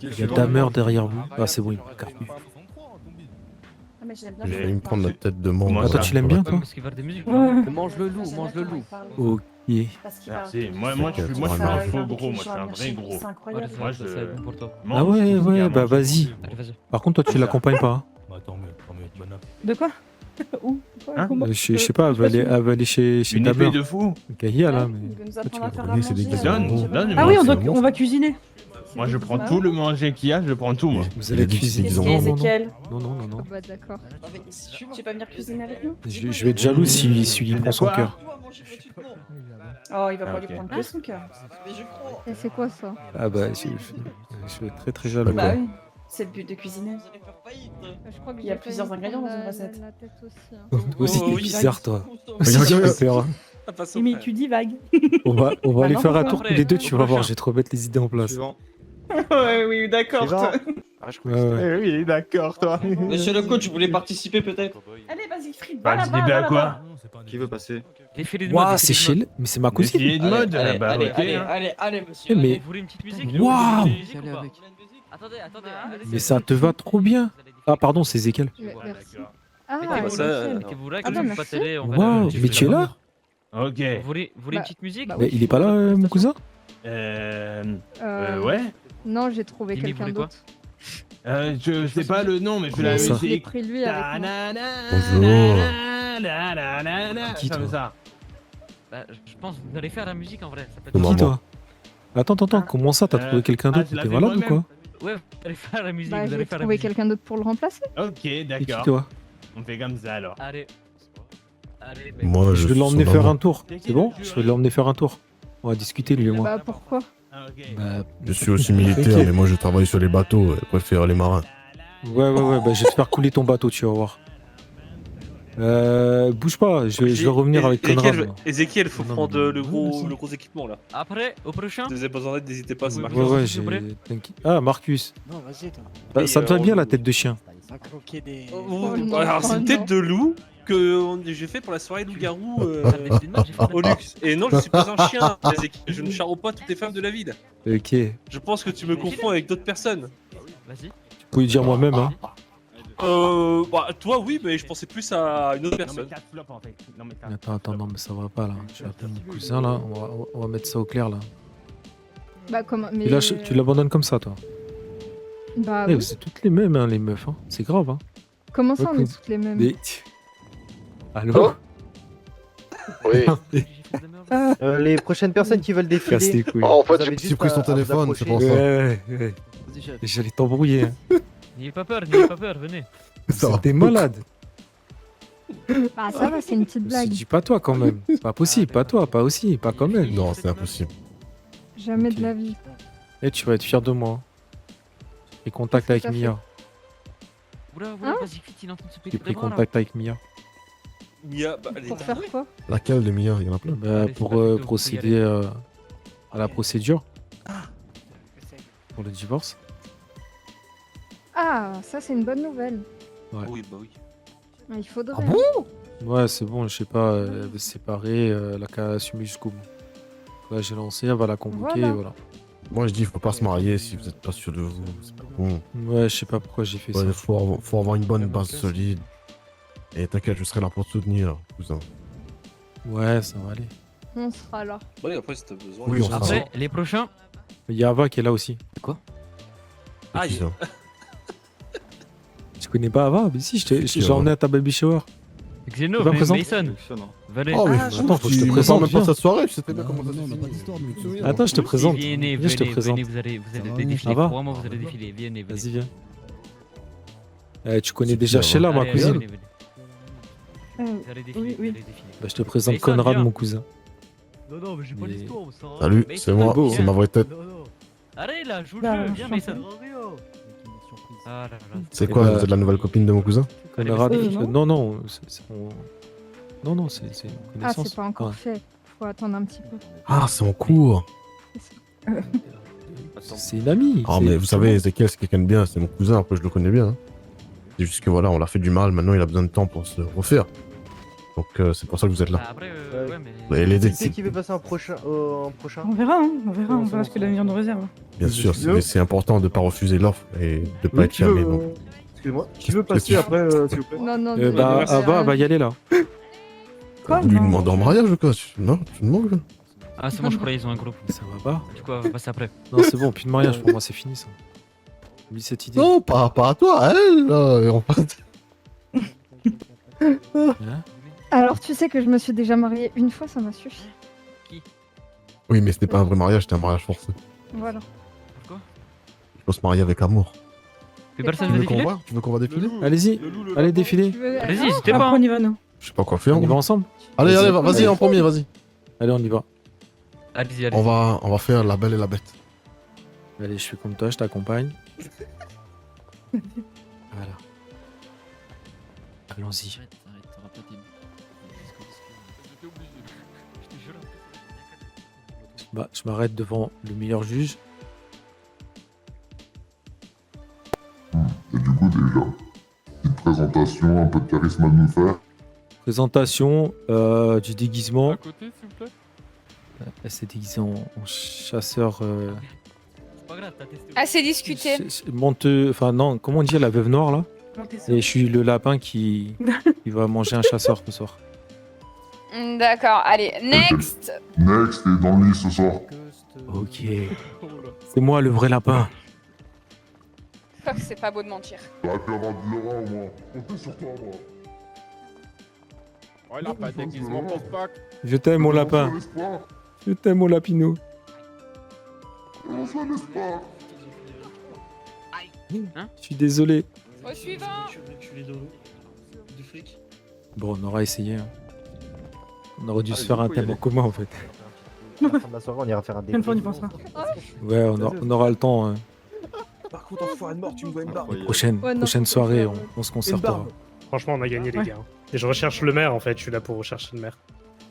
Il y a Damer derrière vous. Ah, c'est bon, il me regarde plus. Ah, mais j'aime bien. J'ai failli me prendre la tête de mort. Ah, toi, tu l'aimes bien, toi Mange le loup, mange le loup. Ok. Merci. Moi, je suis un faux gros, moi, je suis un vrai gros. Moi, je. Ah ouais, bah vas-y. Par contre, toi, tu l'accompagnes pas. De quoi? Où? Quoi? Comment? Je sais pas, elle va aller chez Une Damer. épée de fou. Gaïa, là, mais. Il veut nous apprendre à faire à connais, c'est manger. déguisé. Donne, Ah oui, on va cuisiner. Moi, je prends tout le manger qu'il y a, je prends tout, moi. Vous allez cuisiner. Ils ont- Non, non, non. Ezekiel. Non. Bah d'accord. Tu vas venir cuisiner avec nous? Je vais être jaloux s'il prend son Quoi cœur. Oh, il va pas Ah, lui ok. prendre que son cœur. Et c'est quoi ça? Ah bah, je vais être très très jaloux. Bah quoi. oui, c'est le but de cuisiner. Je crois que Il y a j'ai plusieurs failli ingrédients dans prendre une recette. la tête aussi. hein. Toi aussi, Oh, t'es oui. bizarre, toi. Regarde, Tu regarde. fais peur, hein. Mais tu divagues. On va aller non, faire un pourquoi tour tous les deux, tu vas voir, je vais te remettre les idées en place. Ouais, oui, d'accord. Suivant. Ouais, ouais. Oui, d'accord, toi. Monsieur le coach, vous voulez participer peut-être? Allez, vas-y, Fried, va Participer là-bas, à va quoi là-bas. Qui veut passer? Waouh, c'est chez mais c'est ma cousine. Défilé de mode Allez, bah, allez, ok, allez, hein. allez, monsieur. Mais- Vous voulez une petite musique? Waouh. Attendez, Mais ça te va trop bien. Ah, pardon, c'est Ezekiel. Merci. Ah, Mettez-vous nickel. là, mettez-vous là, Ah que bah je merci. pas télé, on va Waouh, mais tu es là? Ok. Vous voulez une Bah, petite musique? bah Mais il est pas là, mon cousin? Ouais. Non, j'ai trouvé Mimi, quelqu'un vous voulez quoi? d'autre. Je sais pas le nom, mais je Comment l'avais ça Je l'ai essayé. pris lui avec moi. Qui, Comme toi ça. Bah, je pense que vous allez faire la musique en vrai. Ça peut être Comment Qui, toi? Attends, comment ça, t'as trouvé quelqu'un d'autre? je la T'es fais malade ou moi-même. quoi? Ouais, vous allez faire la musique. Bah, vous allez j'ai faire la trouvé musique. quelqu'un d'autre pour le remplacer. Ok, Et qui, d'accord. toi? On fait comme ça alors. Allez. Allez, Moi, Je vais suis l'emmener son faire amant. un tour. C'est bon? Je vais l'emmener faire un tour. On va discuter, lui et moi. Bah pourquoi? Ah, ok. Bah, Je suis aussi militaire, mais moi je travaille sur les bateaux. Je préfère les marins. ouais, bah je vais te faire couler ton bateau, tu vas voir. Bouge pas, je vais revenir avec Conrad. moi. Ezekiel, faut Non, prendre mais- le gros équipement là. Après, au prochain. Si vous avez besoin d'aide, n'hésitez pas, c'est Marcus. Ouais, s'il vous plaît. t'inquiète. Ah, Marcus. Non, vas-y, toi. Ça te va on- bien la tête de chien. Ça a croqué des. Oh non, Alors, c'est oh une non. tête de loup que j'ai fait pour la soirée loup-garou J'ai fait une au luxe. Et non, je suis pas un chien, Ezekiel. Je ne charre pas toutes les femmes de la ville. Ok. Je pense que tu me confonds avec d'autres personnes. Vas-y. Tu peux lui dire moi-même, hein. Bah, toi, oui, mais je pensais plus à une autre personne. Attends, non, mais ça va pas là. Je vais appeler mon cousin là. On va mettre ça au clair là. Bah comment? Mais... Tu l'abandonnes comme ça, toi. Bah Eh, oui. c'est toutes les mêmes, hein, les meufs. Hein. C'est grave, hein. Comment ça, on est Écoute, toutes les mêmes? Mais... Allô? Oui. Les prochaines personnes qui veulent défiler. Casse les couilles. En fait, vous avez j'ai juste pris son à vous téléphone, c'est pour approcher. ça. Ouais. J'allais t'embrouiller. Hein. N'ayez pas peur, venez. T'es malade. Bah ça va, c'est une petite blague. Dis pas toi quand même. Pas possible, pas toi, pas aussi, pas quand même. Non, c'est impossible. Jamais de la vie. Et tu vas être fier de moi. J'ai pris contact avec Qu'est-ce que t'as Mia. Oula, Hein vas-y, vite, il est en train de se péter J'ai pris le bras, là. contact avec Mia. Mia, bah, elle est Pour faire quoi? Laquelle des Mia? Il y en a plein. Bah, Allez, pour c'est pas plutôt, procéder à la procédure. Pour le divorce. Ah, ça c'est une bonne nouvelle. Ouais. Oui, bah oui. Ah, il faudrait. Ah bon? Ouais, c'est bon, je sais pas, elle veut se séparer, elle a qu'à assumer jusqu'au bout. Là, j'ai lancé, elle va la convoquer, Voilà. et voilà. Moi je dis, faut pas se marier si vous êtes pas sûr de vous. C'est pas bon. Ouais, je sais pas pourquoi j'ai fait Ouais, ça. faut avoir une bonne base solide. Et t'inquiète, je serai là pour te soutenir, cousin. Ouais, ça va aller. On sera là. Ouais, après, si t'as besoin. Oui, on sera Après, là. les prochains. Il y a Ava qui est là aussi. Ah, Qui ça Tu connais pas Ava? Mais si, j'ai emmené à ta baby shower. Xeno, T'es pas présent? Mason. Venez. Oh, mais attends, faut que je te tu présente. même pas viens. cette soirée, je sais très bien comment ça se passe. Attends, je te présente. Venez, Viens, je te venez, présente. venez, vous allez Ça défiler. va? Crois-moi, vous allez défiler. Venez, venez. Vas-y, viens. Tu connais déjà Sheila, ma Allez, cousine. venez, venez. Vous allez défiler, vous allez défiler. Bah, je te présente Mason, Conrad, viens. mon cousin. Non, mais j'ai pas l'histoire, on s'en Salut, Mason, c'est moi, viens. c'est ma vraie tête. Allez là, joue Bah, le jeu, viens enchanté. Mason. Ah là là. C'est Eh quoi, bah, vous êtes la nouvelle copine de mon cousin? Conrad, non. non, non, c'est une Ah, connaissance. c'est pas encore Ouais. fait. Faut attendre un petit peu. Ah, c'est en cours. C'est une amie. Ah, c'est- mais vous savez, Ezekiel, c'est quelqu'un de bien, c'est mon cousin, après je le connais bien. Hein. C'est juste que voilà, on l'a fait du mal, maintenant il a besoin de temps pour se refaire. Donc c'est pour ça que vous êtes là. Après, ouais, mais. Vous allez l'aider. C'est qui veut passer en prochain, On verra, on verra ce que l'avenir nous réserve. Bien sûr, c'est important de ne pas refuser l'offre et de ne pas être fermé. donc. Excusez-moi, qui veut passer après, s'il vous plaît? Non, non, Bah, Ava, va y aller là. Quoi? Vous lui demandez en mariage ou quoi? Non, tu demandes là. Ah, c'est bon, je croyais ils ont un groupe. Ça va pas? Du coup, on va passer après. Non, c'est bon, plus de mariage pour moi, c'est fini ça. Oublie cette idée. Non, pas à toi, à elle, là. et en fait- Hein? Alors, tu sais que je me suis déjà mariée une fois, ça m'a suffi. Oui, mais c'était pas un vrai mariage, c'était un mariage forcé. Voilà. Pourquoi? Il faut se marier avec amour. Mais personne Tu veut veux qu'on défiler? va? Tu veux qu'on va défiler? Allez-y, allez défiler. Allez-y, n'hésitez pas. Après, on y va, nous. Je sais pas quoi faire. On y va moi. ensemble? Allez, vas-y en premier, vas-y. Allez, on y va. Allez-y, allez-y. On va faire la belle et la bête. Allez, je suis comme toi, je t'accompagne. Voilà. Allons-y. Bah, je m'arrête devant le meilleur juge. Et du coup, déjà, petite présentation, un peu de charisme à nous faire. Présentation du déguisement. À côté, s'il vous plaît. Elle s'est déguisée en chasseur. C'est pas grave, t'as testé. Assez discuté. Monteux. Enfin, non, comment on dit la veuve noire là? Et je suis le lapin qui va manger un chasseur ce soir. D'accord, allez, next. Next est dans le lit ce soir. Ok. C'est moi le vrai lapin. C'est pas beau de mentir. T'aurais pu avoir de l'aura au moins. Comptez sur toi, moi. Oh, il a pas de déguisement pour Pâques. Je t'aime mon lapin. Je t'aime mon lapinou. On fait l'espoir. Je suis désolé. Au suivant. Bon, on aura essayé. Hein. On aurait dû se faire un thème en commun en fait. À la fin de la soirée, on ira faire un Une fois, on y débrief. pensera. Ouais, on aura le temps. Hein. Par contre, enfoiré de mort, tu me dois une barbe. Prochaine soirée, on se concertera. barbe. Franchement, on a gagné, les Ouais. gars. Et je recherche le maire, en fait. Je suis là pour rechercher le maire.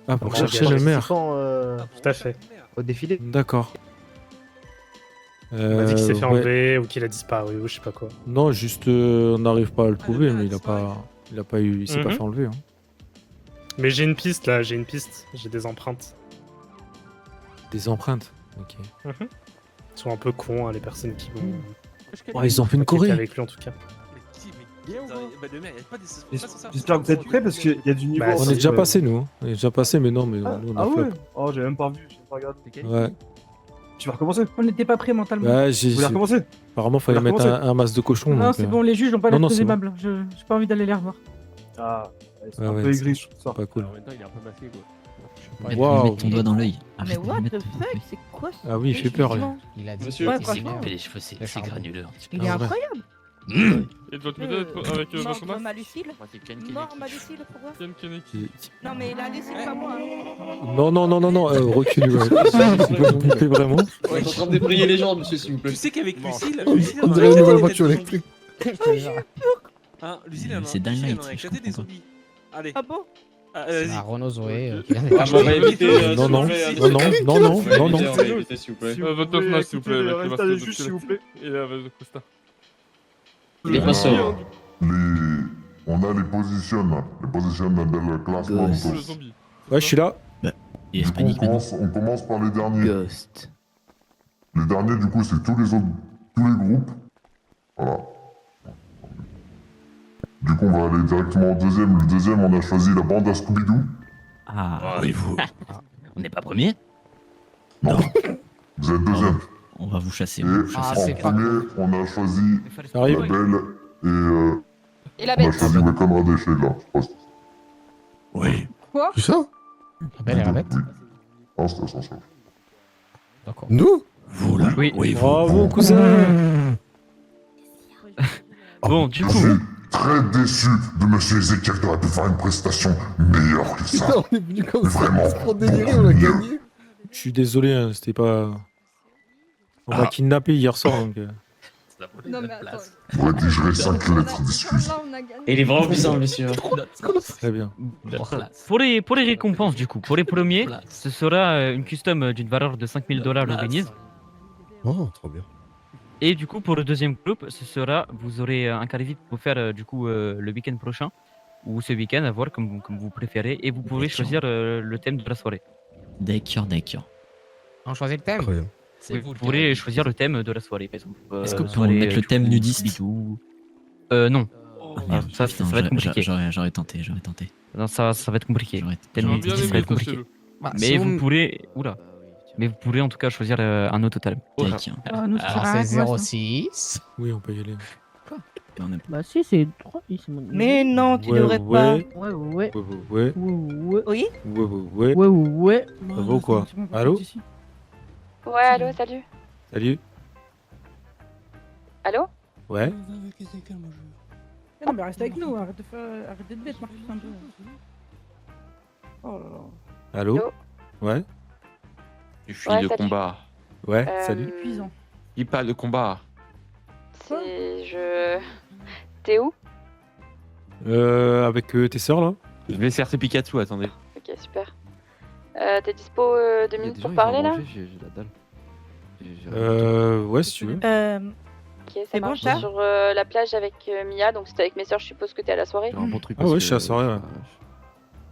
Ah, pour Ah, chercher bien, le maire. Tout à fait. Au défilé. D'accord. On m'a dit qu'il s'est fait ouais. enlever ou qu'il a disparu ou je sais pas quoi. Non, juste on n'arrive pas à le trouver, mais il s'est pas Mhm. fait enlever. Hein. Mais j'ai une piste là, j'ai une piste. J'ai des empreintes. Des empreintes. Ok. Mhm. Ils sont un peu cons, hein, les personnes qui vont. Ouais, ils ont fait une qui étaient choré. avec lui en tout cas. J'espère que vous êtes prêts parce qu'il y a du niveau. On est déjà passé, nous. Hein. On est déjà passé, mais non, mais nous, on a Ah ouais? flop. Oh, j'ai même pas vu, j'ai pas regardé. Ouais. Tu vas recommencer? On n'était pas prêts mentalement. Ouais, Vous voulez recommencer? Apparemment, fallait Vous voulez mettre recommencer un masque de cochon. Non, donc, c'est bon, les juges n'ont pas non, l'air non, très c'est bon. aimables. J'ai pas envie d'aller les revoir. Ah, c'est Ouais, un ouais, peu c'est aigri, je trouve ça. Pas cool. En même temps, il est un peu masqué, quoi. Waouh. Mettre ton doigt dans l'œil. Mais Arrête de what lui the mettre ton doigt. fuck, c'est quoi ce Ah oui, il fait peur, lui. déguisement? Il a dit Monsieur, Ouais, c'est franchement. couper les cheveux, c'est granuleux. Il est incroyable. Et doit te mettre avec Mort son masque? Malucile. Mort Malucile, pourquoi? Ken Kenny. Non mais la Lucille, pas moi. Hein. Non, recule. Ouais. Vous pouvez vraiment. Ouais, t'es en train de débrayer les gens, monsieur, s'il vous plaît. Tu sais qu'avec Lucille, On dirait une nouvelle voiture électrique. Hein, Lucille, elle en a- C'est Lucille, elle Dynamite, en a je éclaté des comprends zombies. Allez. Ah bon? Ah, C'est vas-y. la Renault Zoé. Ah, bon, on va éviter. Non, non, non, On va éviter, s'il vous plaît. Votre masque, s'il vous plaît, avec le Restez masque les de juges, s'il vous plaît. Et là, vas-y, Costa. Les passeurs. On a les positions dans le classement. Ouais, je suis là. Il est Du coup, panique maintenant. on commence par les derniers. Les derniers, du coup, c'est tous les groupes. Voilà. Du coup, on va aller directement au deuxième. Le deuxième, on a choisi la bande à Scooby-Doo. Ah, oui, vous. On n'est pas premier? Non. Vous êtes deuxième. On va vous chasser. Et On va vous chasser. en premier, on a choisi Ça arrive. la belle et la On a bête. choisi Welcome Radé, Sheila. Je pense. Oui. Quoi? C'est ça? Belle et la bête. Ah, c'était l'ascenseur. D'accord. Nous? Vous là? Oui. Oui, vous. Bravo, cousin. Bon, du Je coup, suis très déçu de Monsieur Ezekiel qui aurait pu faire une prestation meilleure que ça. On est venu comme ça, Vraiment. pour délirer, on a gagné. Je suis désolé, hein, c'était pas. On m'a kidnappé hier soir donc. Non, mais attends. Vous rédigerez 5 lettres d'excuses. Là, on a gagné. Et il est vraiment bizarre, monsieur. Très bien. pour les récompenses, du coup, pour les premiers, ce sera une custom d'une valeur de $5000 de Venise. Oh, trop bien. Et du coup, pour le deuxième groupe, ce sera, vous aurez un carré vide pour faire du coup le week-end prochain ou ce week-end, à voir comme vous préférez, et vous pouvez choisir le thème de la soirée. D'accord. On choisit le thème. Incroyable. Vous pourrez choisir le thème de la soirée, par exemple. Est-ce que vous soirée, pouvez mettre le du thème coup, nudiste? bisous. Non. Ah, merde, ça putain, va être compliqué. J'aurais tenté. Non, ça va être compliqué. Thème J'aurais bien nudiste, ça va aimé être compliqué. tester Bah, Mais si vous me- pourrez. Oula. Mais vous pourrez en tout cas choisir un autre thème. Ah, nous, ça sert Alors à c'est rien, quoi, ça. 06. Oui, on peut y aller. Bah si, c'est 3. Mais non, tu devrais pas. Ouais. Ouais. Ouais. Oui Ouais. Ouais. Ça va ou quoi? Allô? Ouais, allô, salut. Salut? Allô? Ouais? Non, mais reste avec nous, arrête d'être bête, Marcus, un peu. Oh là là. Allô? Allô? Ouais? Du fil Ouais, de salut. combat. Ouais, salut? Épuisant. Il parle de combat. C'est... Je... T'es où? Avec tes sœurs là? Je vais cercer Pikachu, attendez. Ok, super. T'es dispo 2 minutes pour parler, là? J'ai la dalle. Ouais, si tu veux. Ok, ça C'est bon, marche. ça Sur la plage avec Mia, donc c'était avec mes soeurs, je suppose que t'es à la soirée. Un bon truc Ah ouais, je suis à la soirée, ouais.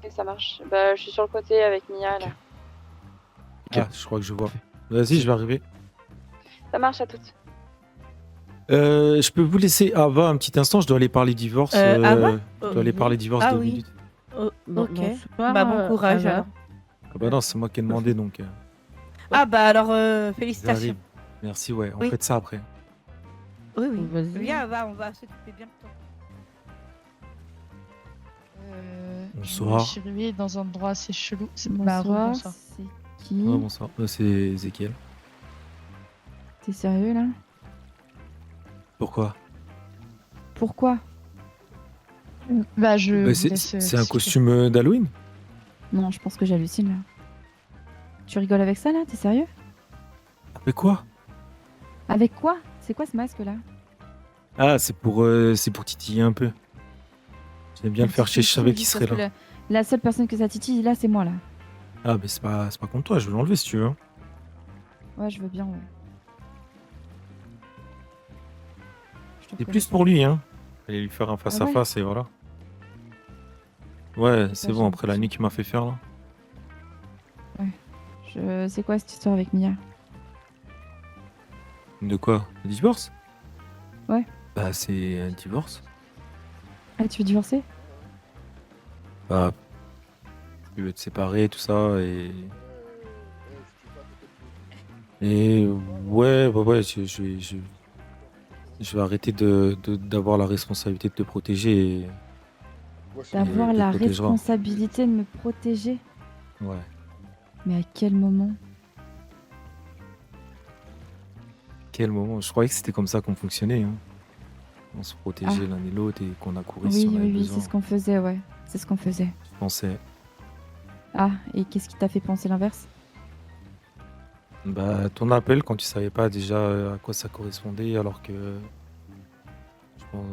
Ok, ça marche. Bah, je suis sur le côté avec Mia, là. Ah, je crois que je vois. Vas-y, je vais arriver. Ça marche à toutes. Je peux vous laisser Ava un petit instant, je dois aller parler divorce. Ava Je dois aller parler divorce Ah 2 oui. minutes. Oh, Non, ok. non, c'est pas, Bah, bon courage Ava. alors. Ah bah non, c'est moi qui ai demandé donc. Ah bah alors, félicitations. J'arrive. Merci, ouais. On Oui. fait ça après. Oui, oui. Vas-y. Viens, va, on va s'occuper bien de toi. Bonsoir. Je suis arrivée dans un endroit assez chelou. C'est Bonsoir, bonsoir. c'est qui? Ouais, bonsoir. C'est Ezekiel. T'es sérieux là? Pourquoi? Pourquoi? Bah, je. Bah, vous c'est laisse, c'est un discuter. costume d'Halloween? Non, je pense que j'hallucine là. Tu rigoles avec ça là? T'es sérieux? Mais quoi? Avec quoi? C'est quoi ce masque là? Ah, c'est pour titiller un peu. J'aime bien le faire chez. Je savais qui serait là. La seule personne que ça titille là, c'est moi là. Ah, mais c'est pas contre toi, je vais l'enlever si tu veux. Ouais, je veux bien, ouais. Je te C'est connais plus pas. pour lui, hein. Allez lui faire un face à ouais face et voilà. Ouais, c'est Ouais, bon, j'ai après la nuit qu'il m'a fait faire là. C'est quoi cette histoire avec Mia? De quoi? Le divorce? Ouais. Bah, c'est un divorce. Ah, tu veux divorcer? Bah, tu veux te séparer, tout ça, et ouais, je vais arrêter d'avoir la responsabilité de te protéger. D'avoir te la protégera. responsabilité de me protéger? Ouais. Mais à quel moment? Quel moment? Je croyais que c'était comme ça qu'on fonctionnait. Hein. On se protégeait Ah. l'un et l'autre et qu'on a couru si Oui, on avait oui, oui, besoin. c'est ce qu'on faisait, ouais. C'est ce qu'on faisait. Je pensais. Ah, et qu'est-ce qui t'a fait penser l'inverse? Bah, ton appel quand tu savais pas déjà à quoi ça correspondait, alors que.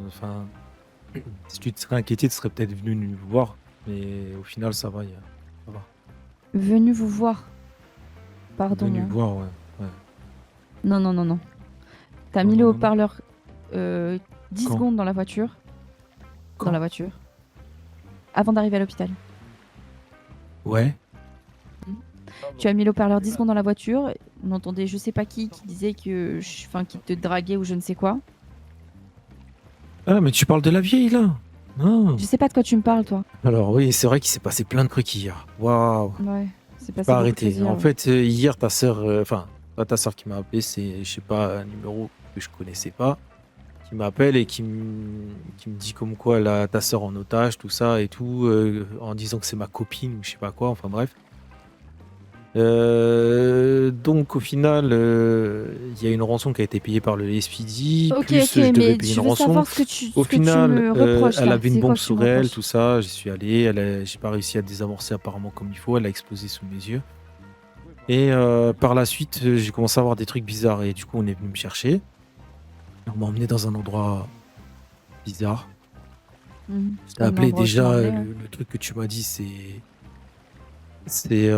Enfin. Si tu te serais inquiété, tu serais peut-être venu nous voir. Mais au final, ça va. Ça va. Venu vous voir. Pardon. Venu hein. voir, ouais. Non, non, non, non. T'as Non, mis non, le non, non. haut-parleur 10 Quand secondes dans la voiture. Quand Dans la voiture. Avant d'arriver à l'hôpital. Ouais. Tu as mis le haut-parleur 10 secondes dans la voiture. On entendait je sais pas qui disait que. Enfin, qui te draguait ou je ne sais quoi. Ah, mais tu parles de la vieille là? Non. Je sais pas de quoi tu me parles, toi. Alors, oui, c'est vrai qu'il s'est passé plein de trucs hier. Waouh. Ouais, c'est passé Pas beaucoup de arrêté. choses hier, En ouais. fait, hier, ta sœur, enfin, pas ta sœur qui m'a appelé, c'est, je sais pas, un numéro que je connaissais pas, qui qui m'appelle et qui me dit comme quoi elle a ta sœur en otage, tout ça et tout, en disant que c'est ma copine ou je sais pas quoi, enfin bref. Donc au final, il y a une rançon qui a été payée par le SPD, Ok, plus ok, je devais mais payer je une veux rançon. savoir ce que tu, Au ce que tu final, me reproches elle là. avait une C'est quoi bombe que tu sur me elle, reproches? tout ça. J'y suis allé, j'ai pas réussi à désamorcer apparemment comme il faut. Elle a explosé sous mes yeux. Et par la suite, j'ai commencé à avoir des trucs bizarres. Et du coup, on est venu me chercher. On m'a emmené dans un endroit bizarre. Mhm. Je t'ai Comme appelé l'endroit où tu déjà, m'emmenais, le truc que tu m'as dit, c'est t'es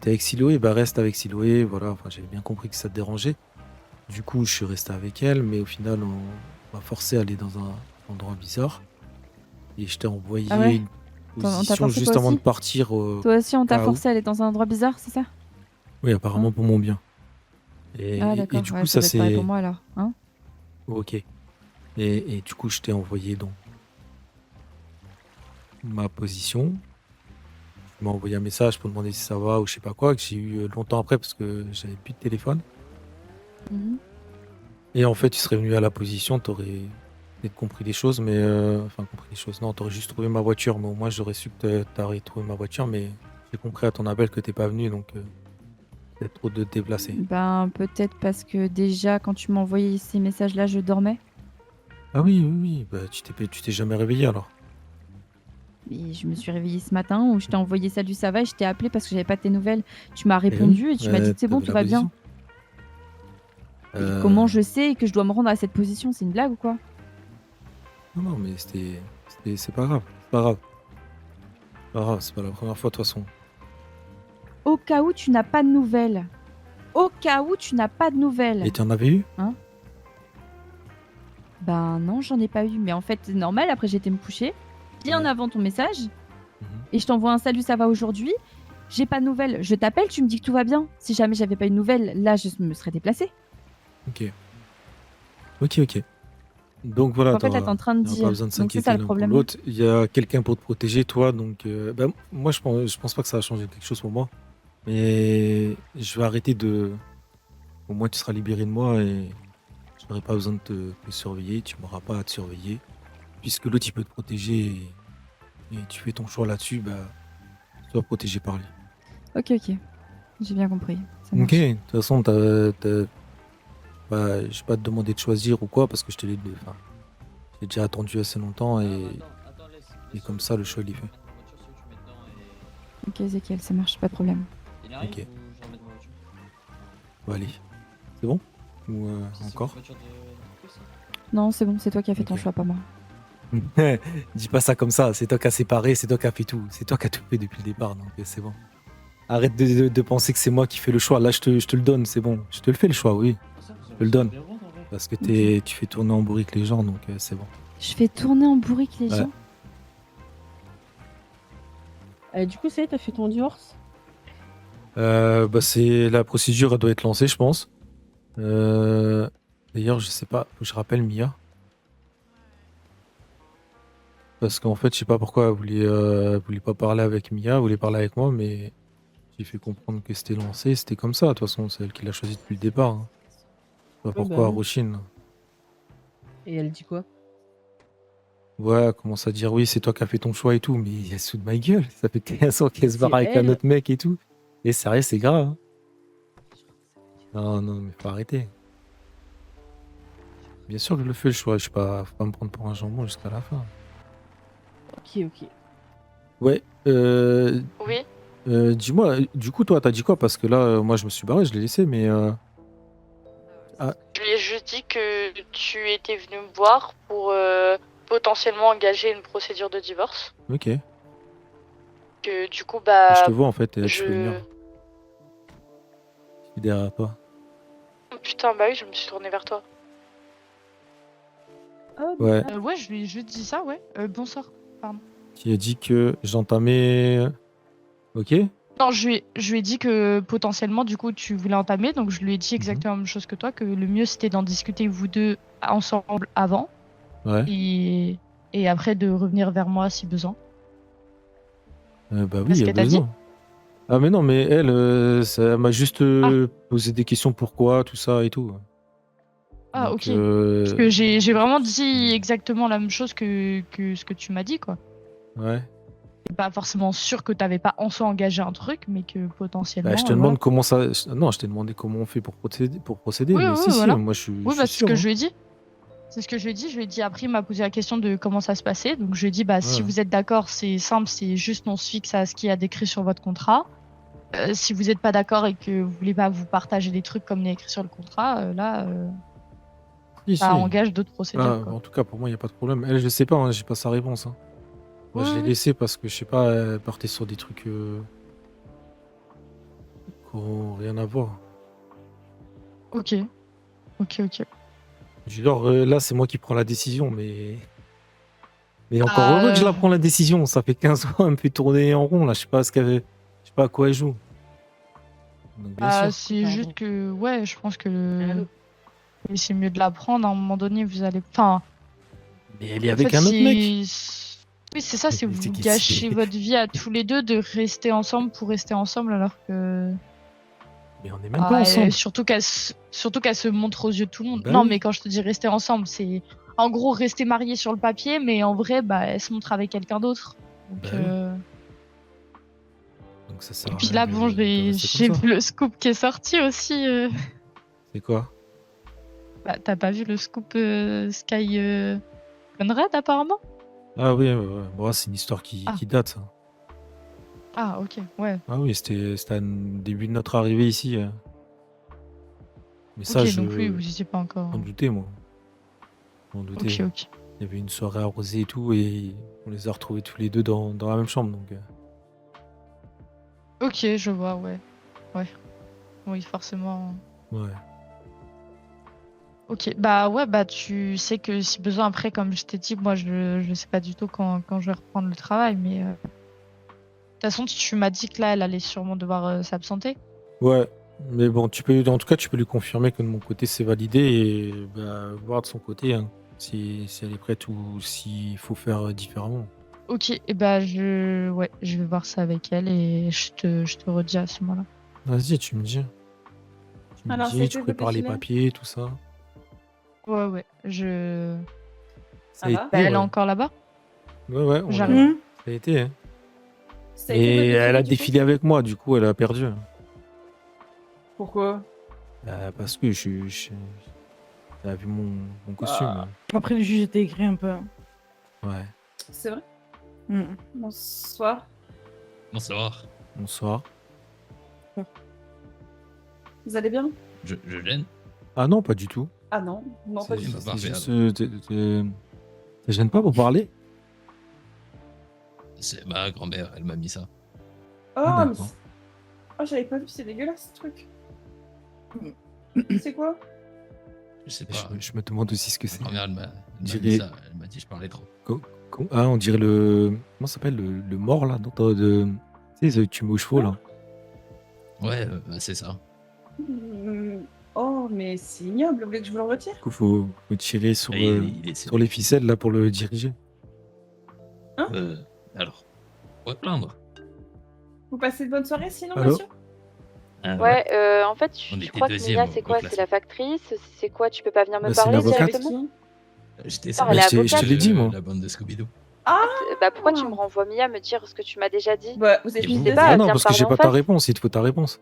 avec Siloé, bah reste avec Siloé, voilà, enfin j'avais bien compris que ça te dérangeait. Du coup, je suis resté avec elle, mais au final, on m'a forcé à aller dans un endroit bizarre. Et je t'ai envoyé Ah ouais? une On t'a position forcé juste toi avant de aussi? partir au Toi aussi, on t'a cas où. forcé à aller dans un endroit bizarre, c'est ça? Oui, apparemment Hein? pour mon bien. Ah Et d'accord, du ouais, coup, ça ça doit être pareil pour c'est... moi alors. Hein? Ok. Et du coup, je t'ai envoyé donc ma position. Tu m'as envoyé un message pour demander si ça va ou je sais pas quoi, que j'ai eu longtemps après parce que j'avais plus de téléphone. Mhm. Et en fait, tu serais venu à la position, t'aurais peut-être compris des choses, mais enfin compris des choses. Non, t'aurais juste trouvé ma voiture, mais au moins j'aurais su que t'aurais trouvé ma voiture, mais j'ai compris à ton appel que t'es pas venu, donc peut-être trop de te déplacer. Ben peut-être parce que déjà quand tu m'as envoyé ces messages-là, je dormais. Ah oui, oui, oui, bah tu t'es jamais réveillé alors. Et je me suis réveillée ce matin où je t'ai envoyé salut ça va et je t'ai appelé parce que j'avais pas tes nouvelles. Tu m'as Eh oui, répondu et tu m'as dit que c'est bon, t'avais tout la va bien. position. Et comment je sais que je dois me rendre à cette position? C'est une blague ou quoi? Non, non, mais c'est pas grave, c'est pas grave. C'est pas grave, c'est pas la première fois de toute façon. Au cas où tu n'as pas de nouvelles. Au cas où tu n'as pas de nouvelles. Et tu en avais eu? Hein? Ben non, j'en ai pas eu. Mais en fait, c'est normal. Après, j'ai été me coucher bien avant ton message. Et je t'envoie un salut, ça va aujourd'hui. J'ai pas de nouvelles. Je t'appelle, tu me dis que tout va bien. Si jamais j'avais pas une nouvelle, là, je me serais déplacée. Ok. Ok, ok. Donc voilà, En fait, là, t'es en train de t'auras dire. pas besoin de Donc, c'est s'inquiéter ça le l'un pour problème. l'autre. Il y a quelqu'un pour te protéger, toi. Donc, bah, moi, je pense pas que ça va changer quelque chose pour moi. Mais je vais arrêter de. Au moins, tu seras libéré de moi et je n'aurai pas besoin de te surveiller. Tu m'auras pas à te surveiller. Puisque l'autre, il peut te protéger et tu fais ton choix là-dessus, bah, sois protégé par lui. Ok, ok. J'ai bien compris. Ça marche. Ok, de toute façon, bah, je vais pas te demander de choisir ou quoi parce que je te l'ai enfin, j'ai déjà attendu assez longtemps et comme ça, le choix, il est fait. Ok, Ezekiel, ça marche, pas de problème. Ok. Bon, allez. C'est bon? Ou encore? Non, c'est bon, c'est toi qui as fait ton choix, pas moi. Dis pas ça comme ça, c'est toi qui as séparé, c'est toi qui as fait tout. C'est toi qui as tout fait depuis le départ, donc c'est bon. Arrête de penser que c'est moi qui fais le choix. Là, je te le donne, c'est bon. Je te le fais le choix, oui. Je te le donne. Parce que tu fais tourner en bourrique les gens, donc c'est bon. Je fais tourner en bourrique les Ouais. gens. Du coup, ça y est, t'as fait ton divorce? Bah la procédure, elle doit être lancée, je pense. D'ailleurs, je sais pas, faut que je rappelle Mia. Parce qu'en fait, je sais pas pourquoi elle voulait pas parler avec Mia, elle voulait parler avec moi, mais j'ai fait comprendre que c'était lancé, c'était comme ça, de toute façon, c'est elle qui l'a choisi depuis le départ. Hein. Je sais pas Ouais, pourquoi bah ouais. Roshin. Et elle dit quoi? Ouais, elle commence à dire oui, c'est toi qui as fait ton choix et tout, mais elle se fout de ma gueule, ça fait 15 ans qu'elle se barre avec un elle. autre mec et tout. Et sérieux, c'est grave. Hein. Non, non, mais faut arrêter. Bien sûr que je le fais le choix, je sais pas, faut pas me prendre pour un jambon jusqu'à la fin. Ok, ok. Ouais, Oui. dis-moi, du coup, toi, t'as dit quoi? Parce que là, moi, je me suis barré, je l'ai laissé, mais ah, Je lui ai juste dit que tu étais venu me voir pour potentiellement engager une procédure de divorce. ok. Que du coup, Je bah. te vois en fait, tu peux venir. Je suis derrière toi. Oh, putain, bah oui, je me suis tournée vers toi. Ouais, Ouais, je lui ai juste dit ça, ouais. Bonsoir, pardon. tu as dit que j'entamais. Ok? Non, je lui ai dit que potentiellement, du coup, tu voulais entamer, donc je lui ai Mhm. dit exactement la même chose que toi, que le mieux c'était d'en discuter vous deux ensemble avant, Ouais. et après de revenir vers moi si besoin. Bah oui, Qu'est-ce il y a qu'elle t'a dit? besoin. Ah, mais non, mais elle, ça m'a juste posé des questions pourquoi, tout ça et tout. Ah, Donc, ok. Parce que j'ai vraiment dit exactement la même chose que ce que tu m'as dit, quoi. Ouais. C'est pas forcément sûr que t'avais pas en soi engagé un truc, mais que potentiellement. Bah, je te demande comment ça. Non, je t'ai demandé comment on fait pour procéder. Oui, Mais oui, si, si, voilà. moi je suis. Oui, je bah, suis c'est ce sûr, que hein. je lui ai dit. C'est ce que je lui ai dit. Je lui ai dit, après, il m'a posé la question de comment ça se passait. Donc, je lui ai dit, bah, si Ouais. vous êtes d'accord, c'est simple, c'est juste on se fixe à ce qui a décrit sur votre contrat. Si vous n'êtes pas d'accord et que vous voulez pas vous partager des trucs comme il est écrit sur le contrat, là, Si, ça si. engage d'autres procédures. Ah, quoi. en tout cas, pour moi, il n'y a pas de problème. Elle, je sais pas, hein, j'ai pas sa réponse. Hein. Moi, je l'ai Ouais. laissé parce que je sais pas, elle partait sur des trucs qui n'ont rien à voir. Ok. Ok, ok. Genre, là, c'est moi qui prends la décision, mais encore Ah, heureux que je la prends la décision. Ça fait 15 fois, elle me fait tourner en rond, là. Je sais pas je sais pas à quoi elle joue. Donc, bien Ah, sûr. c'est juste que, ouais, je pense que c'est mieux de la prendre. À un moment donné, vous allez. Enfin, Mais elle est en avec fait, un autre mec. Oui, c'est ça, c'est Mais vous c'est qui- gâchez votre vie à tous les deux de rester ensemble pour rester ensemble alors que. Mais on est même pas Ah, ensemble. surtout qu'elle se montre aux yeux de tout le monde. Bah non, oui. mais quand je te dis rester ensemble, c'est en gros rester mariés sur le papier, mais en vrai, bah, elle se montre avec quelqu'un d'autre. Donc, Bah oui. Donc ça sert Et à puis rien là, de bon, j'ai rester comme ça. vu le scoop qui est sorti aussi. C'est quoi? Bah, t'as pas vu le scoop Sky Conrad apparemment? Ah oui, ouais, ouais. Bon, c'est une histoire qui date, ça. Ah, ok, ouais. Ah oui, c'était au début de notre arrivée ici. Mais ça, Ok, donc oui, vous étiez pas encore. m'en doutais, moi. Je m'en doutais. Ok, ok. Il y avait une soirée arrosée et tout, et on les a retrouvés tous les deux dans la même chambre. Donc, Ok, je vois, ouais. Ouais. Oui, forcément. ouais. Ok, bah ouais, bah tu sais que si besoin, après, comme je t'ai dit, moi je sais pas du tout quand je vais reprendre le travail, mais de toute façon, tu m'as dit que là, elle allait sûrement devoir s'absenter. Ouais, mais bon, en tout cas, tu peux lui confirmer que de mon côté, c'est validé et bah, voir de son côté hein, si elle est prête ou s'il faut faire différemment. Ok, et bah ouais, je vais voir ça avec elle et je te redis à ce moment-là. Vas-y, tu me dis. Tu me Alors, dis, c'est tu que prépares les défilé papiers, tout ça. Ouais, Ça va Bah, elle est ouais. encore là-bas? Ouais, J'arrive. ça a été. Hein. Ça a été Et votre défilé, elle a du coup défilé avec moi, du coup, elle a perdu. Pourquoi? Parce que elle a vu mon costume. Bah, Après, le juge était écrit un peu. Ouais. C'est vrai? Bonsoir. Bonsoir. Bonsoir. Vous allez bien? Je gêne. Ah non, pas du tout. Ah non, non, pas du tout. C'est juste, ça gêne pas pour parler? C'est ma grand-mère, elle m'a mis ça. Oh, Ah, mais d'accord. oh, j'avais pas vu, c'est dégueulasse ce truc. C'est quoi? Je sais pas. Je me demande aussi ce que c'est. Ma grand-mère, elle m'a Dirait- mis ça. Elle m'a dit que je parlais trop. Ah, on dirait comment ça s'appelle le mort là tu sais, tu mets aux chevaux là. Ouais, c'est ça. Oh, mais c'est ignoble, vous voulez que je vous le retire? Du coup, faut tirer sur, Et il est- sur les ficelles là pour le diriger. Alors, on va plaindre. Vous passez de bonnes soirées sinon, Allô monsieur? Ah Ouais, en fait, On je était crois que deuxième Mia, au c'est quoi? C'est classement. la factrice? C'est quoi? Tu peux pas venir me Bah, c'est parler l'avocate. directement? J'étais Ah, elle est ça. avocate. Je te l'ai dit, moi. La bande de Scooby-Doo. Ah! Bah pourquoi tu me renvoies Mia me dire ce que tu m'as déjà dit? Bah, vous êtes Et une vous C'est deuxième. pas, Ah non, viens parce me que j'ai parler pas en ta face. réponse, il te faut ta réponse.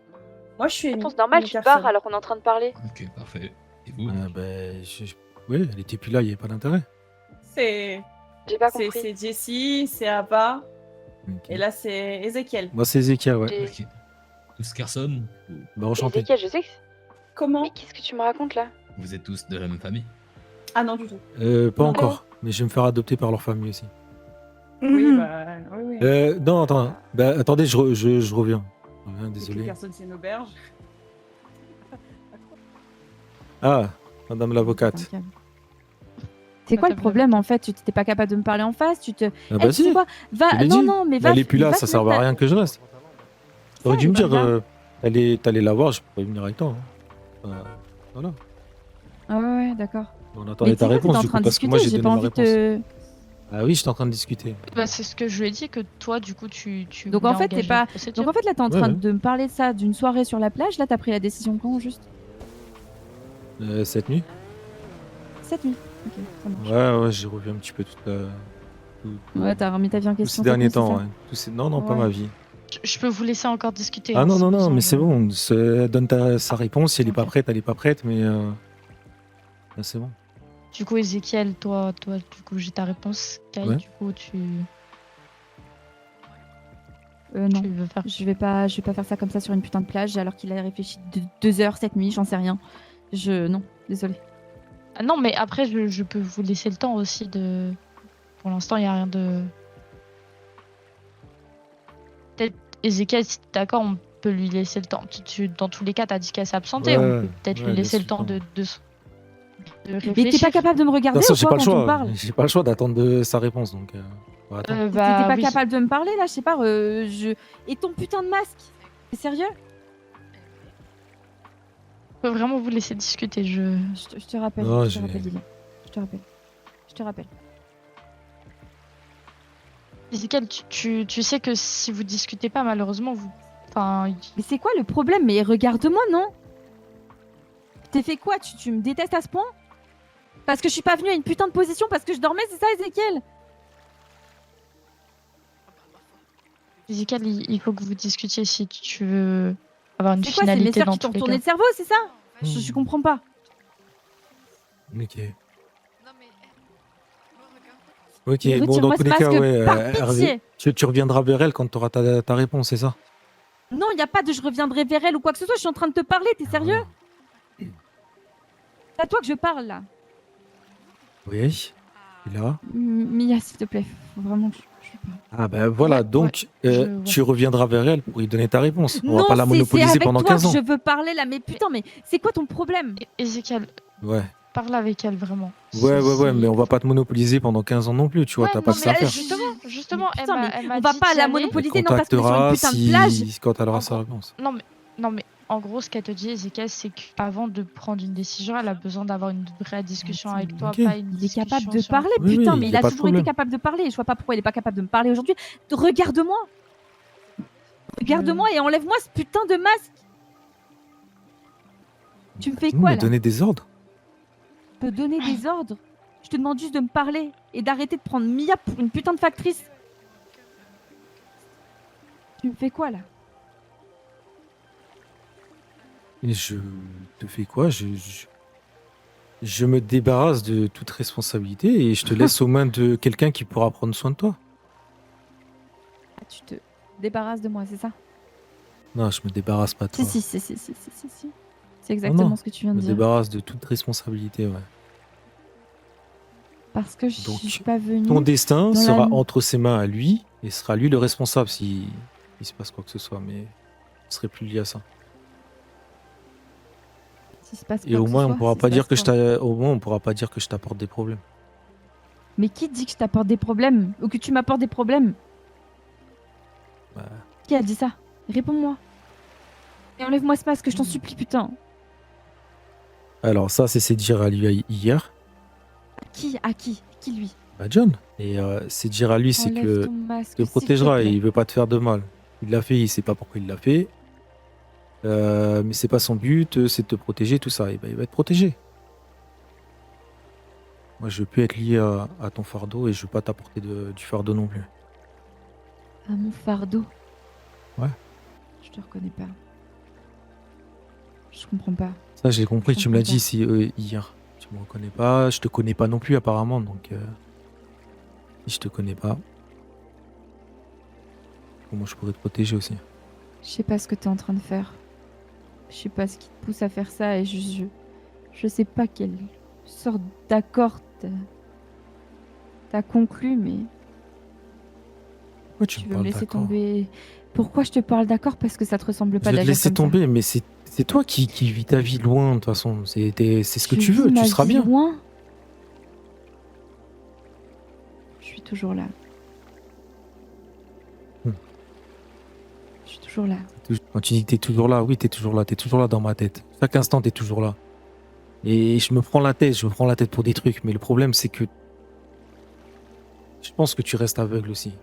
Moi, je suis une. Réponse normale, une tu te personne. barres alors qu'on est en train de parler. Ok, parfait. Et vous? Oui, elle était plus là, il n'y avait pas d'intérêt. C'est. J'ai pas C'est compris. Jessie, c'est Abba, Ok. et là, c'est Ezekiel. Moi, c'est Ezekiel, ouais. J'ai- Ok. Tous Carson, Bah, enchanté. Ezekiel, je sais que... Comment? Mais qu'est-ce que tu me racontes là? vous êtes tous de la même famille? Ah non, du tout. Pas Non. encore, mais je vais me faire adopter par leur famille aussi. Oui, bah, oui, oui. Non, attends. Bah, attendez, je reviens. Je reviens, désolé. Personne, c'est une auberge. Ah, madame l'avocate. C'est quoi le problème en fait? Tu t'étais pas capable de me parler en face? Tu te. Ah bah tu sais si, quoi? Va. je l'ai Non, dit. non, mais va. Elle est plus là, va ça te sert à mettre rien que je reste. T'aurais dû il me va dire, bien. t'allais la voir, je pourrais venir avec toi. Hein. Voilà. Ah ouais, d'accord. On Mais attendait tu ta sais quoi, réponse t'étais en du train coup, de parce que moi discuter, j'ai j'ai pas donné ma envie de réponse. Ah oui, j'étais en train de discuter. Bah, c'est ce que je lui ai dit, que toi, du coup, tu Donc voulais en fait, t'es engager pas. une procédure. Donc en fait, là, t'es en Ouais, train ouais. de me parler de ça d'une soirée sur la plage. Là, t'as pris la décision quand juste? Cette nuit. cette nuit. Ok, ça marche. Ouais, j'ai revu un petit peu Ouais, t'as remis ta vie en tous question. ces derniers c'est ça temps. Ouais. Non, pas Ouais. ma vie. Je peux vous laisser encore discuter. Ah hein, non, si non, besoin mais de- c'est bon. Elle donne sa réponse. Si elle est pas prête, elle est pas prête. Mais là, c'est bon. Du coup, Ezekiel, toi, du coup, j'ai ta réponse. Kai, Ouais. du coup, Non, tu veux faire... je vais pas faire ça comme ça sur une putain de plage alors qu'il a réfléchi 2 heures cette nuit, j'en sais rien. Non, désolé. Ah non, mais après, je peux vous laisser le temps aussi de... Pour l'instant, il n'y a rien de... Peut-être, Ezekiel, si t'es d'accord, on peut lui laisser le temps. Dans tous les cas, t'as dit qu'elle s'est absentée. Ouais, On peut peut-être ouais, lui laisser le laisse-lui temps le de Mais t'es réfléchir. pas capable de me De regarder toute façon, ou j'ai quoi pas le quand on choix. parle J'ai pas le choix d'attendre sa réponse. Donc, on va attendre. T'étais Bah, pas oui. capable de me parler là, je sais pas. Et ton putain de masque. T'es sérieux? Je peux vraiment vous laisser discuter. Je te rappelle. Non, je te rappelle, Lily. Je te rappelle. Ezekiel, tu sais que si vous discutez pas, malheureusement, vous... Enfin, Mais c'est quoi le problème? Mais regarde-moi, non? T'es fait quoi? Tu me détestes à ce point? Parce que je suis pas venue à une putain de position parce que je dormais, c'est ça, Ezekiel? Ezekiel, il faut que vous discutiez si tu veux avoir une C'est quoi? C'est mes finalité sœurs dans qui tous t'ont les tourné cas. le cerveau, c'est ça? Je comprends pas. Ok. Ok, Mais bon, dans retire-moi tous ce les cas, masque, ouais, par Hervé, pitié. tu reviendras vers elle quand tu auras ta réponse, c'est ça? Non, y a pas de je reviendrai vers elle ou quoi que ce soit, je suis en train de te parler, t'es sérieux? C'est à toi que je parle là. Oui. Et là? Mia, s'il te plaît, faut vraiment que je parle. Ah ben voilà, donc tu reviendras vers elle pour lui donner ta réponse. On va Non, pas la c'est monopoliser avec pendant toi 15 ans. que je veux parler là, mais putain, mais c'est quoi ton problème? Ezekiel, Ouais. parle avec elle vraiment. Ouais, mais on va pas te monopoliser pendant 15 ans non plus, tu vois, t'as pas que ça à faire. Justement, elle Putain, m'a mais elle m'a on va dit pas d'y la aller. monopoliser, non, parce qu'on est sur une putain de plage. Quand elle aura sa réponse. Non, mais en gros, ce qu'elle te dit, Ezekiel, c'est qu'avant de prendre une décision, elle a besoin d'avoir une vraie discussion avec toi, ok. pas une Il est discussion capable de sur- parler, Oui, putain, oui, mais y il a a pas de toujours été problème. capable de parler. Je vois pas pourquoi il est pas capable de me parler aujourd'hui. Regarde-moi. Regarde-moi et enlève-moi ce putain de masque. Tu me fais Tu quoi me là? donner des ordres? Te donner des ordres? Je te demande juste de me parler et d'arrêter de prendre Mia pour une putain de factrice. Tu me fais quoi là? Et je te fais quoi? Je me débarrasse de toute responsabilité et je te laisse aux mains de quelqu'un qui pourra prendre soin de toi. Ah, tu te débarrasses de moi, c'est ça? Non, je me débarrasse pas de toi. Si. C'est exactement non, ce que tu viens je de me dire. débarrasse de toute responsabilité, ouais. Parce que je Donc, suis pas venue. Ton destin dans sera la- entre ses mains à lui et sera lui le responsable si il se passe quoi que ce soit, mais je serai plus lié à ça. S'il se passe Et quoi au que ce moins, on soit, pourra s'il pas se dire que passe quoi. au moins, on pourra pas dire que je t'apporte des problèmes. Mais qui dit que je t'apporte des problèmes? Ou que tu m'apportes des problèmes? Bah, Qui a dit ça? Réponds-moi. Et enlève-moi ce masque, je t'en supplie, putain. alors ça, c'est dire à lui hier, Qui? À qui? Qui lui? bah John. Et c'est dire à lui, c'est Enlève que ton masque, te s'il te protégera et plaît. il veut pas te faire de mal. Il l'a fait, il sait pas pourquoi il l'a fait. Mais c'est pas son but, c'est de te protéger, tout ça. Et ben, il va être protégé. Moi, je veux plus être lié à ton fardeau et je veux pas t'apporter du fardeau non plus. À mon fardeau. Ouais. Je te reconnais pas. Je comprends pas. Ça, j'ai compris, Je tu me l'as comprends dit hier. Tu me reconnais pas, je te connais pas non plus apparemment, donc si je te connais pas, comment je pourrais te protéger aussi? Je sais pas ce que t'es en train de faire. Je sais pas ce qui te pousse à faire ça et je sais pas quelle sorte d'accord t'as conclu, mais Pourquoi tu tu me veux me parles laisser d'accord? tomber. Pourquoi je te parle d'accord? Parce que ça te ressemble Je pas vais te d'agir laisser comme ça. tomber, mais c'est toi qui vis ta vie loin de toute façon. C'est ce que tu vis veux, ma tu seras vie bien. loin. Je suis toujours là. Hmm. Je suis toujours là. Quand tu dis que t'es toujours là, oui, t'es toujours là dans ma tête. Chaque instant, t'es toujours là. Et je me prends la tête pour des trucs, mais le problème, c'est que je pense que tu restes aveugle aussi.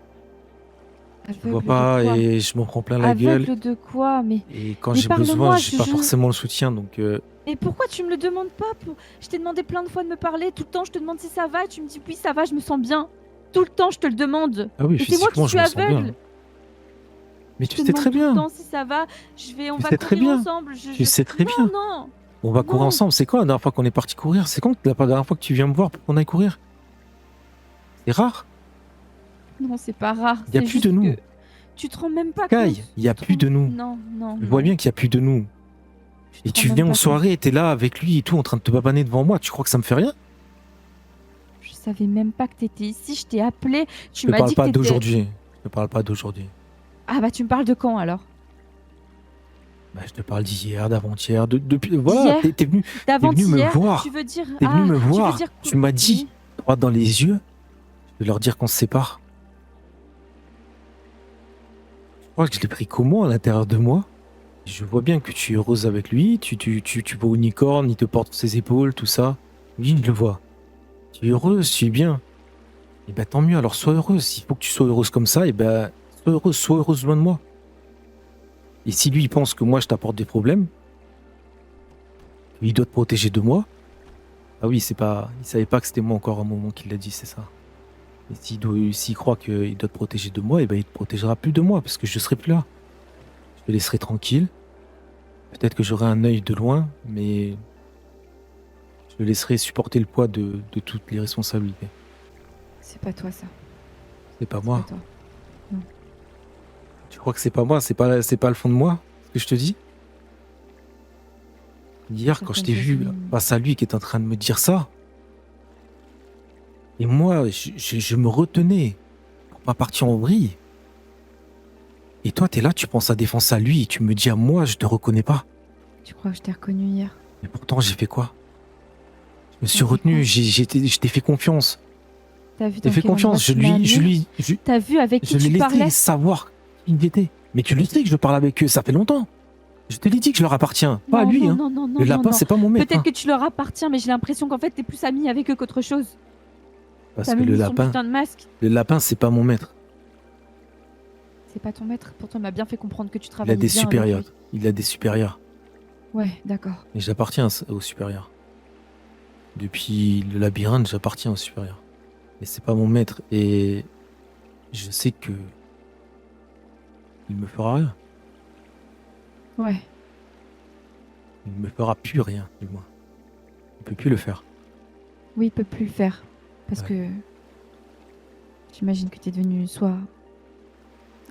Je vois pas et je m'en prends plein la gueule. Aveugle de quoi? Mais Et quand mais j'ai besoin, parle-moi, j'ai pas forcément le soutien, donc Mais pourquoi tu me le demandes pas Je t'ai demandé plein de fois de me parler. Tout le temps, je te demande si ça va. Et tu me dis oui, ça va, je me sens bien. Tout le temps, je te le demande. Ah oui, Et c'est moi qui physiquement, je suis me sens bien. aveugle. Mais Je tu te sais demande très tout le bien. temps si ça va. On Tu va sais très courir bien. ensemble. Tu sais très bien. Non. On va courir ensemble. C'est quoi la dernière fois qu'on est parti courir? C'est quand la dernière fois que tu viens me voir pour qu'on aille courir? C'est rare. Non, c'est pas rare. Il y a c'est plus juste de nous. que Tu te rends même pas Kai, compte. il y a plus de nous. Non, non. Je vois bien qu'il y a plus de nous. Et tu rends viens même aux pas soirées et t'es là avec lui et tout en train de te babaner devant moi. Tu crois que ça me fait rien? Je savais même pas que t'étais ici. Je t'ai appelé. Tu Je te m'as parle dit que pas t'étais. d'aujourd'hui. Je te parle pas d'aujourd'hui. Ah bah tu me parles de quand alors? Bah, je te parle d'hier, d'avant-hier, depuis. Voilà, D'hier, t'es venu me d'avant-hier, voir. tu veux dire T'es venu me tu veux voir. dire Tu m'as dit, droit dans les yeux, de leur dire qu'on se sépare. Je crois que je l'ai pris comment à l'intérieur de moi? Je vois bien que tu es heureuse avec lui, tu vois Unicorn, il te porte sur ses épaules, tout ça. Oui, je le vois. Tu es heureuse, tu es bien. Et ben tant mieux, alors sois heureuse. Il faut que tu sois heureuse comme ça, et ben sois heureuse loin de moi. Et si lui il pense que moi je t'apporte des problèmes, il doit te protéger de moi. Ah oui, il savait pas que c'était moi encore un moment qu'il l'a dit, c'est ça. Et s'il croit qu'il doit te protéger de moi, et ben il te protégera plus de moi parce que je serai plus là. Je te laisserai tranquille. Peut-être que j'aurai un œil de loin, mais je le laisserai supporter le poids de toutes les responsabilités. C'est pas toi ça. C'est pas moi. Pas toi. Non. Tu crois que c'est pas moi? C'est pas le fond de moi, ce que je te dis? Hier, quand je t'ai vu face à lui qui est en train de me dire ça, et moi, je me retenais pour pas partir en vrille. Et toi, t'es là, tu penses à défense à lui, et tu me dis à moi, je te reconnais pas. Tu crois que je t'ai reconnu hier? Et pourtant, j'ai fait quoi? Je me suis retenu, je t'ai fait confiance. T'as vu Je t'ai dans fait quel endroit confiance, tu m'as amené T'as vu avec je qui l'ai tu parlais? laissé savoir qui il était. Mais tu le sais que je parle avec eux, ça fait longtemps. Je te l'ai dit que je leur appartiens, pas à Non, lui. non, Hein. non, non, non, Le lapin, non. c'est pas mon maître. Peut-être hein. que tu leur appartiens, mais j'ai l'impression qu'en fait t'es plus ami avec eux qu'autre chose. Parce T'as que même le mis son lapin, putain de masque. c'est pas mon maître. C'est pas ton maître. Pourtant, il m'a bien fait comprendre que tu Il travaillais a des bien avec supérieurs. lui. Il a des supérieurs. Ouais, d'accord. Et j'appartiens aux supérieurs. Depuis le labyrinthe, j'appartiens aux supérieurs. Mais c'est pas mon maître. Et je sais que il me fera rien. Ouais. Il me fera plus rien, du moins. Il peut plus le faire. Oui, il peut plus le faire. Parce Ouais. que. J'imagine que t'es devenu soit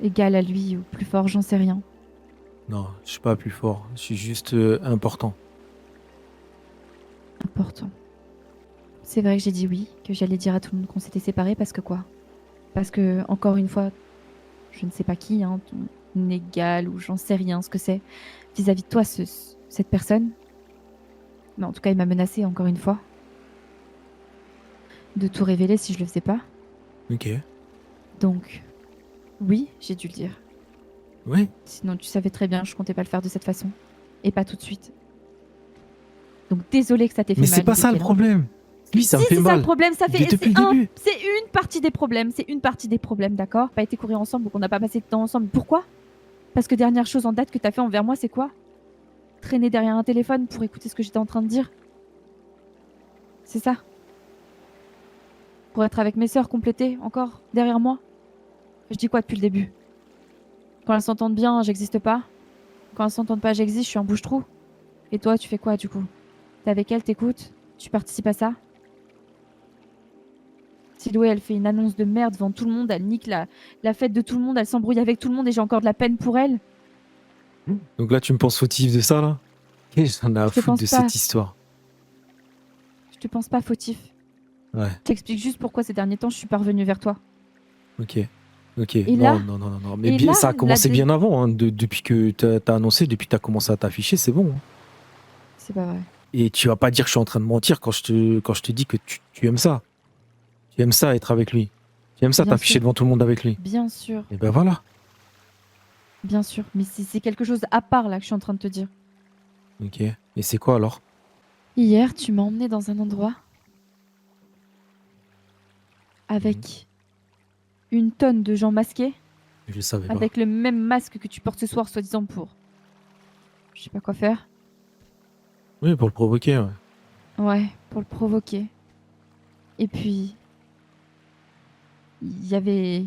égal à lui ou plus fort, j'en sais rien. Non, je suis pas plus fort. Je suis juste important. Important. C'est vrai que j'ai dit oui, que j'allais dire à tout le monde qu'on s'était séparés parce que quoi? Parce que, encore une fois, je ne sais pas qui, hein, ton égal ou j'en sais rien ce que c'est, vis-à-vis de toi, cette personne. Mais en tout cas, il m'a menacé encore une fois de tout révéler si je le faisais pas. Ok. Donc, oui, j'ai dû le dire. Oui. Sinon, tu savais très bien, je comptais pas le faire de cette façon. Et pas tout de suite. Donc, désolé que ça t'ait fait Mais mal. c'est pas ça le Ezekiel, hein. problème. Lui, ça me Si, fait c'est mal. ça le problème, ça fait. Depuis le début. C'est une partie des problèmes, c'est une partie des problèmes, d'accord? Pas été courir ensemble ou qu'on n'a pas passé de temps ensemble. Pourquoi? Parce que dernière chose en date que t'as fait envers moi, c'est quoi? Traîner derrière un téléphone pour écouter ce que j'étais en train de dire. C'est ça? Pour être avec mes sœurs complétées, encore, derrière moi? Je dis quoi depuis le début? Quand elles s'entendent bien, j'existe pas. Quand elles s'entendent pas, j'existe, je suis un bouche-trou. Et toi, tu fais quoi du coup? T'es avec elle, t'écoutes? Tu participes à ça? Siloué, elle fait une annonce de merde devant tout le monde, elle nique la fête de tout le monde, elle s'embrouille avec tout le monde et j'ai encore de la peine pour elle. Donc là, tu me penses fautif de ça, là? Qu'est-ce que j'en ai à Je te foutre pense de pas. cette histoire? Je te pense pas fautif. Ouais, Je t'explique juste pourquoi ces derniers temps je suis pas revenue vers toi. ok. Ok, Et non, là- non. Mais et bien, là, ça a commencé la dé- bien avant, hein, depuis que t'as annoncé, depuis que t'as commencé à t'afficher, c'est bon. hein. C'est pas vrai. Et tu vas pas dire que je suis en train de mentir quand je te dis que tu aimes ça. Tu aimes ça, être avec lui. Tu aimes ça, Bien t'afficher sûr. devant tout le monde avec lui. Bien sûr, Et ben voilà. bien sûr. Mais c'est quelque chose à part là que je suis en train de te dire. Ok. Et c'est quoi alors? Hier, tu m'as emmené dans un endroit avec une tonne de gens masqués Je le savais pas. Avec le même masque que tu portes ce soir, soi-disant pour. Je sais pas quoi faire. Oui, pour le provoquer, ouais. Ouais, pour le provoquer. Et puis. Il y avait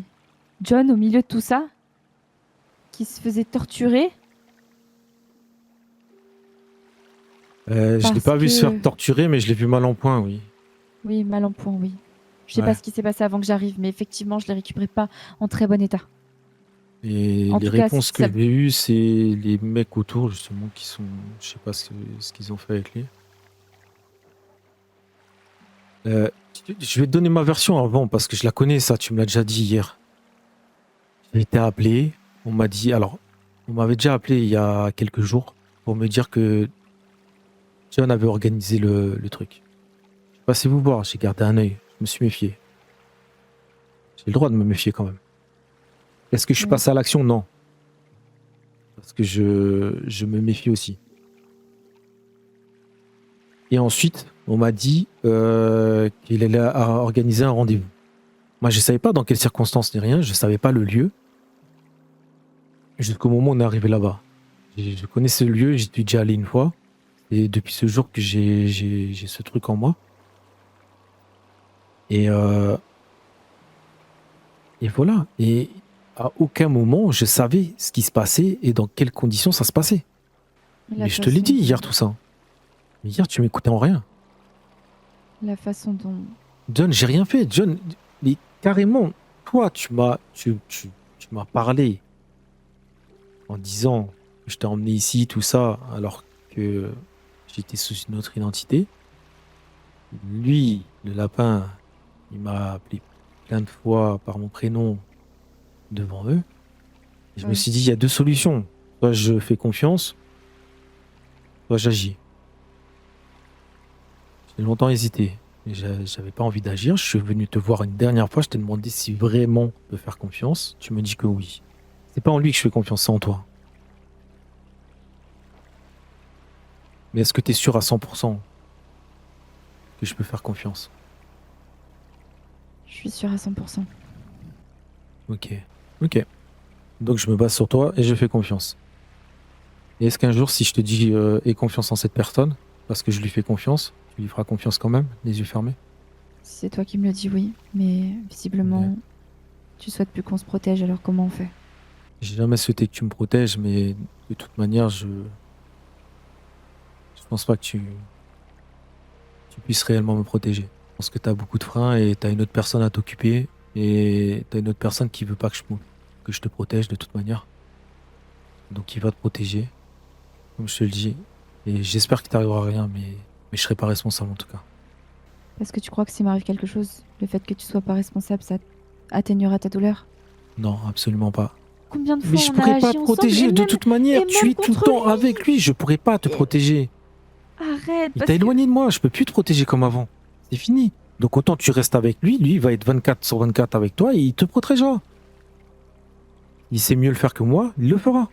John au milieu de tout ça, qui se faisait torturer. Je l'ai Parce pas vu se que- faire torturer, mais je l'ai vu mal en point, oui. Oui, mal en point, oui. Je sais Ouais. pas ce qui s'est passé avant que j'arrive, mais effectivement, je l'ai récupéré pas en très bon état. Et En les tout cas, réponses que ça- j'ai eues, c'est les mecs autour, justement, qui sont. Je sais pas ce qu'ils ont fait avec lui. Je vais te donner ma version avant, parce que je la connais, ça, tu me l'as déjà dit hier. J'ai été appelé, on m'a dit. Alors, on m'avait déjà appelé il y a quelques jours pour me dire que John avait organisé le truc. Je suis passé vous voir, j'ai gardé un œil, je me suis méfié. J'ai le droit de me méfier quand même. Est-ce que je suis passé à l'action? Non. Parce que je me méfie aussi. Et ensuite, on m'a dit qu'il allait organiser un rendez-vous. Moi, je ne savais pas dans quelles circonstances ni rien, je ne savais pas le lieu. Jusqu'au moment où on est arrivé là-bas. Je connais ce lieu, j'y suis déjà allé une fois. Et depuis ce jour que j'ai ce truc en moi. Et voilà. Et à aucun moment, je savais ce qui se passait et dans quelles conditions ça se passait. Mais je te l'ai dit hier tout ça. Mais hier, tu m'écoutais en rien. La façon dont. John, j'ai rien fait. John, mais carrément, toi, tu m'as parlé en disant que je t'ai emmené ici, tout ça, alors que j'étais sous une autre identité. Lui, le lapin, il m'a appelé plein de fois par mon prénom devant eux. Et je me suis dit, il y a deux solutions. Soit je fais confiance, soit j'agis. J'ai longtemps hésité. J'avais pas envie d'agir. Je suis venu te voir une dernière fois. Je t'ai demandé si vraiment on peut faire confiance. Tu me dis que oui. C'est pas en lui que je fais confiance, c'est en toi. Mais est-ce que tu es sûr à 100% que je peux faire confiance? Je suis sûre à 100%. Ok. Ok. Donc je me base sur toi et je fais confiance. Et est-ce qu'un jour, si je te dis aie confiance en cette personne, parce que je lui fais confiance, tu lui feras confiance quand même, les yeux fermés? Si c'est toi qui me le dis, oui. Mais visiblement, tu souhaites plus qu'on se protège, alors comment on fait? J'ai jamais souhaité que tu me protèges, mais de toute manière, je pense pas que tu puisses réellement me protéger. Je pense que tu as beaucoup de freins et tu as une autre personne à t'occuper et tu as une autre personne qui veut pas que je te protège de toute manière. Donc il va te protéger, comme je te le dis. Et j'espère qu'il t'arrivera rien, mais je serai pas responsable en tout cas. Parce que tu crois que s'il m'arrive quelque chose, le fait que tu sois pas responsable, ça atténuera ta douleur? Non, absolument pas. Combien de fois Mais je on a pourrais pas agi te ensemble, protéger et de même- toute manière. et Tu même es tout le contre temps lui. avec lui. Je pourrais pas te protéger. Arrête, Il parce t'a que- éloigné de moi. Je peux plus te protéger comme avant. C'est fini. Donc autant tu restes avec lui. Lui, il va être 24/24 avec toi et il te protégera. Il sait mieux le faire que moi. Il le fera.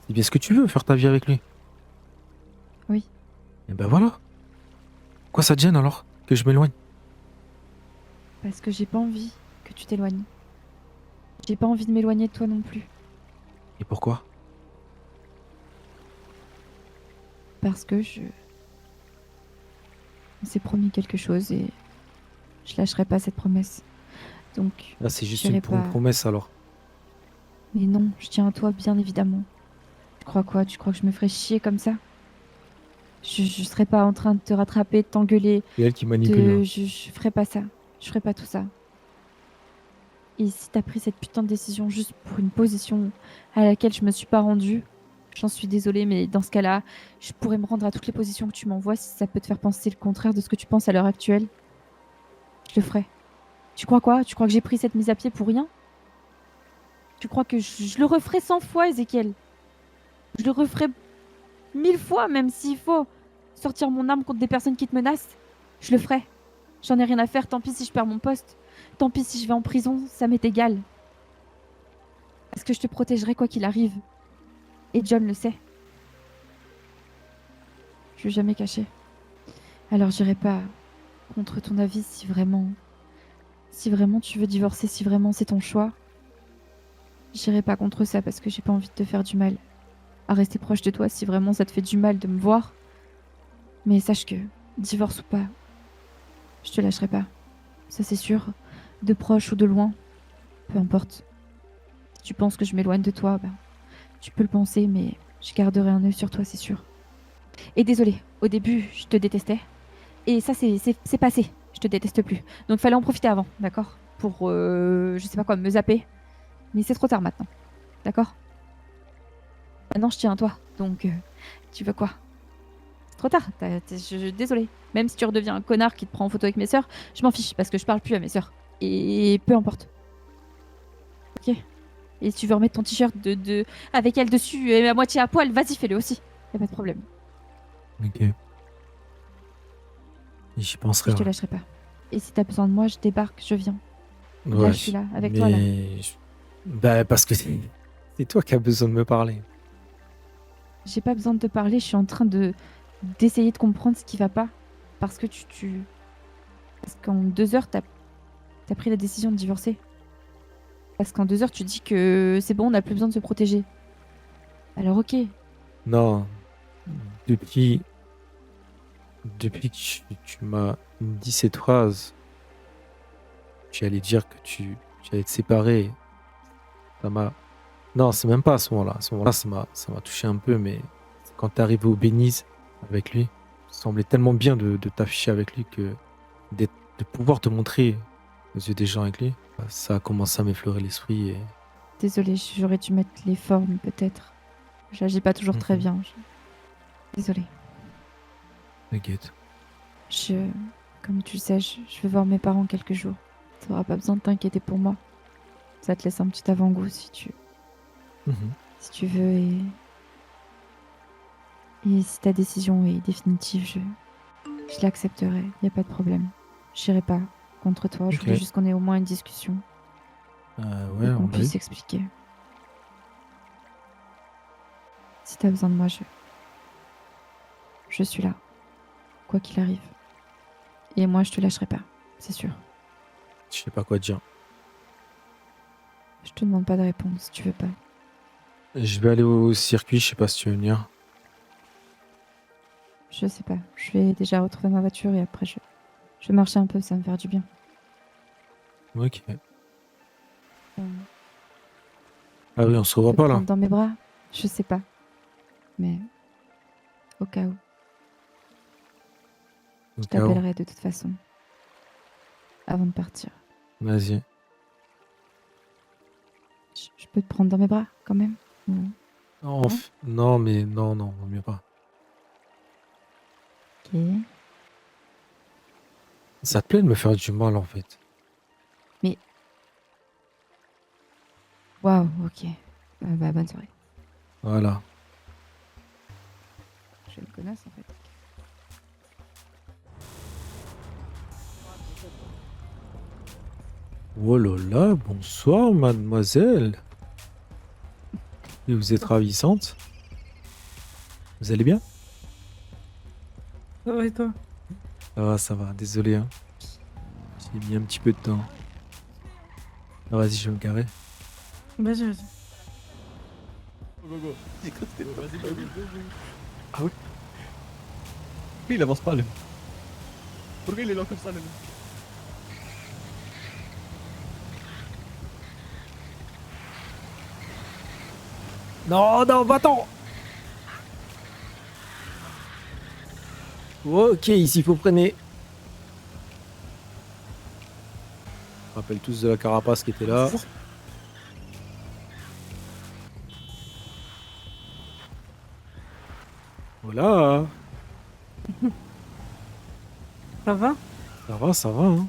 C'est bien ce que tu veux, faire ta vie avec lui. Oui. Et ben voilà. Quoi ça te gêne alors que je m'éloigne? Parce que j'ai pas envie que tu t'éloignes. J'ai pas envie de m'éloigner de toi non plus. Et pourquoi? Parce que on s'est promis quelque chose et je lâcherai pas cette promesse. Donc. Là, c'est juste j'irai une promesse alors. Mais non, je tiens à toi, bien évidemment. Tu crois quoi? Tu crois que je me ferais chier comme ça? Je serais pas en train de te rattraper, de t'engueuler. C'est elle qui manipule. Je ferais pas ça. Je ferais pas tout ça. Et si t'as pris cette putain de décision juste pour une position à laquelle je me suis pas rendue, j'en suis désolée, mais dans ce cas-là, je pourrais me rendre à toutes les positions que tu m'envoies si ça peut te faire penser le contraire de ce que tu penses à l'heure actuelle. Je le ferai. Tu crois quoi? Tu crois que j'ai pris cette mise à pied pour rien? Tu crois que je le referai 100 fois, Ezekiel? Je le referai 1000 fois, même s'il faut sortir mon arme contre des personnes qui te menacent. Je le ferai. J'en ai rien à faire, tant pis si je perds mon poste. Tant pis si je vais en prison, ça m'est égal. Parce que je te protégerai quoi qu'il arrive. Et John le sait. Je vais jamais cacher. Alors j'irai pas contre ton avis si vraiment tu veux divorcer, si vraiment c'est ton choix. J'irai pas contre ça parce que j'ai pas envie de te faire du mal. À rester proche de toi si vraiment ça te fait du mal de me voir. Mais sache que, divorce ou pas, je te lâcherai pas. Ça c'est sûr. De proche ou de loin, peu importe. Si tu penses que je m'éloigne de toi, bah, tu peux le penser, mais je garderai un œil sur toi, c'est sûr. Et désolé, au début, je te détestais. Et ça, c'est passé. Je te déteste plus. Donc fallait en profiter avant, d'accord? Pour, je sais pas quoi, me zapper. Mais c'est trop tard maintenant. D'accord? Maintenant, je tiens à toi. Donc, tu veux quoi? C'est trop tard. Désolé. Même si tu redeviens un connard qui te prend en photo avec mes sœurs, je m'en fiche parce que je parle plus à mes sœurs. Et peu importe. Ok? Et si tu veux remettre ton t-shirt avec elle dessus et à moitié à poil, vas-y, fais-le aussi. Y a pas de problème. Ok. J'y penserai. Je te lâcherai pas. Et si t'as besoin de moi, je débarque, je viens. Ouais, là, je suis là, avec toi, là. Bah, parce que c'est toi qui as besoin de me parler. J'ai pas besoin de te parler, je suis en train d'essayer de comprendre ce qui va pas. Parce que Parce qu'en 2 heures, t'as pris la décision de divorcer. Parce qu'en 2 heures, tu dis que c'est bon, on n'a plus besoin de se protéger. Alors ok. Non. Depuis que tu m'as dit cette phrase, tu allais dire que tu allais te séparer. Ça m'a... Non, c'est même pas à ce moment-là. À ce moment-là, ça m'a touché un peu, mais quand t'es arrivé au Beniz avec lui, ça semblait tellement bien de t'afficher avec lui que de pouvoir te montrer aux yeux des gens avec lui, ça a commencé à m'effleurer l'esprit. Et... Désolée, j'aurais dû mettre les formes, peut-être. J'agis pas toujours très bien. Désolée. T'inquiète. Comme tu le sais, je vais voir mes parents quelques jours. T'auras pas besoin de t'inquiéter pour moi. Ça te laisse un petit avant-goût si tu veux. Et si ta décision est définitive, je l'accepterai. Y a pas de problème. J'irai pas contre toi. Je voulais juste qu'on ait au moins une discussion. Ouais, et qu'on puisse expliquer. Si t'as besoin de moi, je suis là. Quoi qu'il arrive. Et moi, je te lâcherai pas, c'est sûr. Je sais pas quoi dire. Je te demande pas de répondre si tu veux pas. Je vais aller au circuit, je sais pas si tu veux venir. Je sais pas. Je vais déjà retrouver ma voiture et après je vais marcher un peu, ça va me faire du bien. Ok. Ah oui, on se revoit pas là. Dans mes bras, je sais pas. Mais au cas où. Je t'appellerai de toute façon. Avant de partir. Vas-y. Je peux te prendre dans mes bras quand même? Non, non, mais non, vaut mieux pas. Ok. Ça te plaît de me faire du mal en fait. Mais. Waouh, ok. Bah, bonne soirée. Voilà. Je suis une connasse en fait. Oh là là, bonsoir mademoiselle. Et vous êtes ravissante. Vous allez bien? Ça va et toi? Ça va, désolé hein. J'ai mis un petit peu de temps. Ah, vas-y, je vais me garer. Vas-y. Go, go. Vas-y. Ah oui? Oui, il avance pas, le. Pourquoi il est là comme ça, le. Non, va-t'en. Ok, ici faut freiner. Je rappelle tous de la carapace qui était là. Voilà. Ça va? Ça va hein.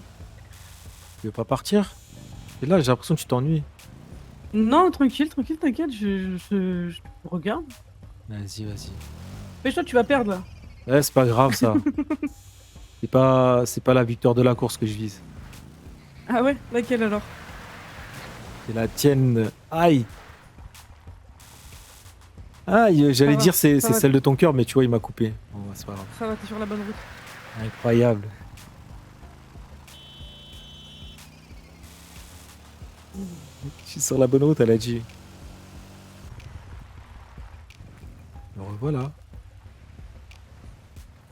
Tu veux pas partir? Et là, j'ai l'impression que tu t'ennuies. Non, tranquille, t'inquiète, je regarde. Vas-y. Mais toi, tu vas perdre là. Ouais, c'est pas grave ça. C'est pas la victoire de la course que je vise. Ah ouais? Laquelle alors? C'est la tienne. Aïe, j'allais dire c'est celle de ton cœur, mais tu vois, il m'a coupé. Bon, c'est pas grave. Ça va, t'es sur la bonne route. Incroyable. Je suis sur la bonne route, elle a dit. Me revoilà.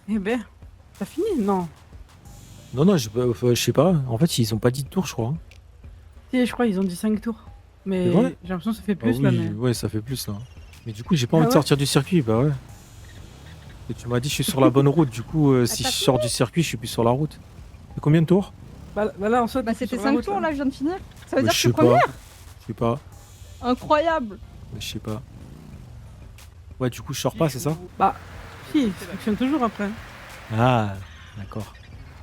Eh ben, t'as fini? Non. Non, je sais pas. En fait, ils ont pas dit de tour, je crois. Si, je crois ils ont dit 5 tours. Mais C'est vrai j'ai l'impression que ça fait Ah plus là. oui, Mais... ouais, ça fait plus là. Mais du coup, j'ai pas Ah envie de ouais sortir du circuit, bah ouais. Et tu m'as dit, je suis sur la bonne route. Du coup, si je sors du circuit, je suis plus sur la route. Et combien de tours? Bah là, en soit, Bah, c'était 5 tours là, je viens de finir. Ça veut Mais dire que je je suis sais pas. première. Je sais pas. Incroyable. Mais je sais pas. Ouais, du coup, je sors pas, c'est ça? Bah, si, ça fonctionne toujours après. Ah, d'accord.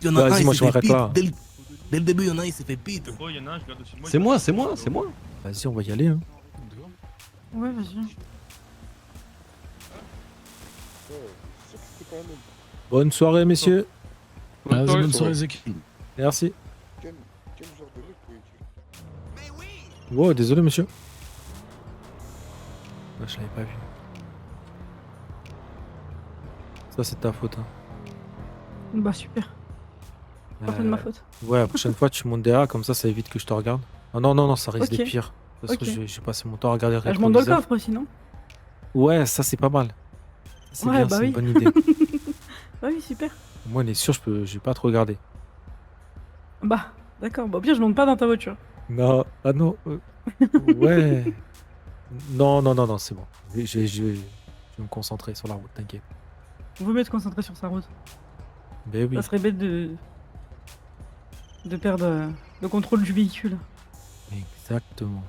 Il y en a un, Vas-y, il moi, s'est je fait m'arrête pite. là. Dès le début, il y en a un, il s'est fait pite. C'est moi, c'est moi, c'est moi. Vas-y, on va y aller. Hein. Ouais, vas-y. Bonne soirée, messieurs. Bonne soirée, Ezekiel. Merci. Wow, désolé, monsieur. Ah, je l'avais pas vu. Ça, c'est ta faute. Hein. Bah, super. Pas fait de ma faute. Ouais, la prochaine fois, tu montes derrière, comme ça évite que je te regarde. Ah non, non, non, ça risque Ok. d'être pire. Parce Ok. que j'ai passé mon temps à regarder le Ah, je monte dans le rétroviseur. coffre aussi, non? Ouais, ça, c'est pas mal. C'est Ouais, bien, bah c'est oui. une bonne idée. Bah oui, super. Moi, on est sûr, je vais pas trop regarder. Bah, d'accord. Bah, au pire, je monte pas dans ta voiture. Non, ah non. Ouais. Non, non, non, non, c'est bon. Je vais me concentrer sur la route, t'inquiète. On veut mieux te concentrer sur sa route. Ben oui. Ça serait bête de perdre le contrôle du véhicule. Exactement.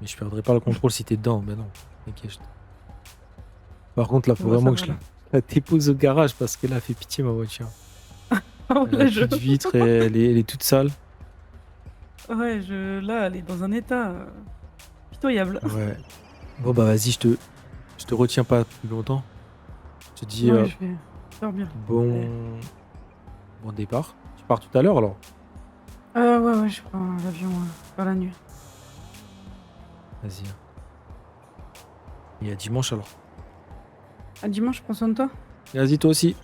Mais je perdrai pas le contrôle si t'es dedans, ben non. T'inquiète. Par contre, là, faut Ouais, ça vraiment va, que je là. la dépose au garage parce que là, elle fait pitié, ma voiture. Elle a Ouais, plus de vitres et elle est toute sale. Ouais, là, elle est dans un état pitoyable. Ouais. Bon, bah, vas-y, je te retiens pas plus longtemps. Je te dis Ouais, je vais faire bien. bon départ. Tu pars tout à l'heure, alors? Ouais, je prends l'avion vers la nuit. Vas-y. Et à dimanche, alors. À dimanche, prends soin de toi. Vas-y, toi aussi.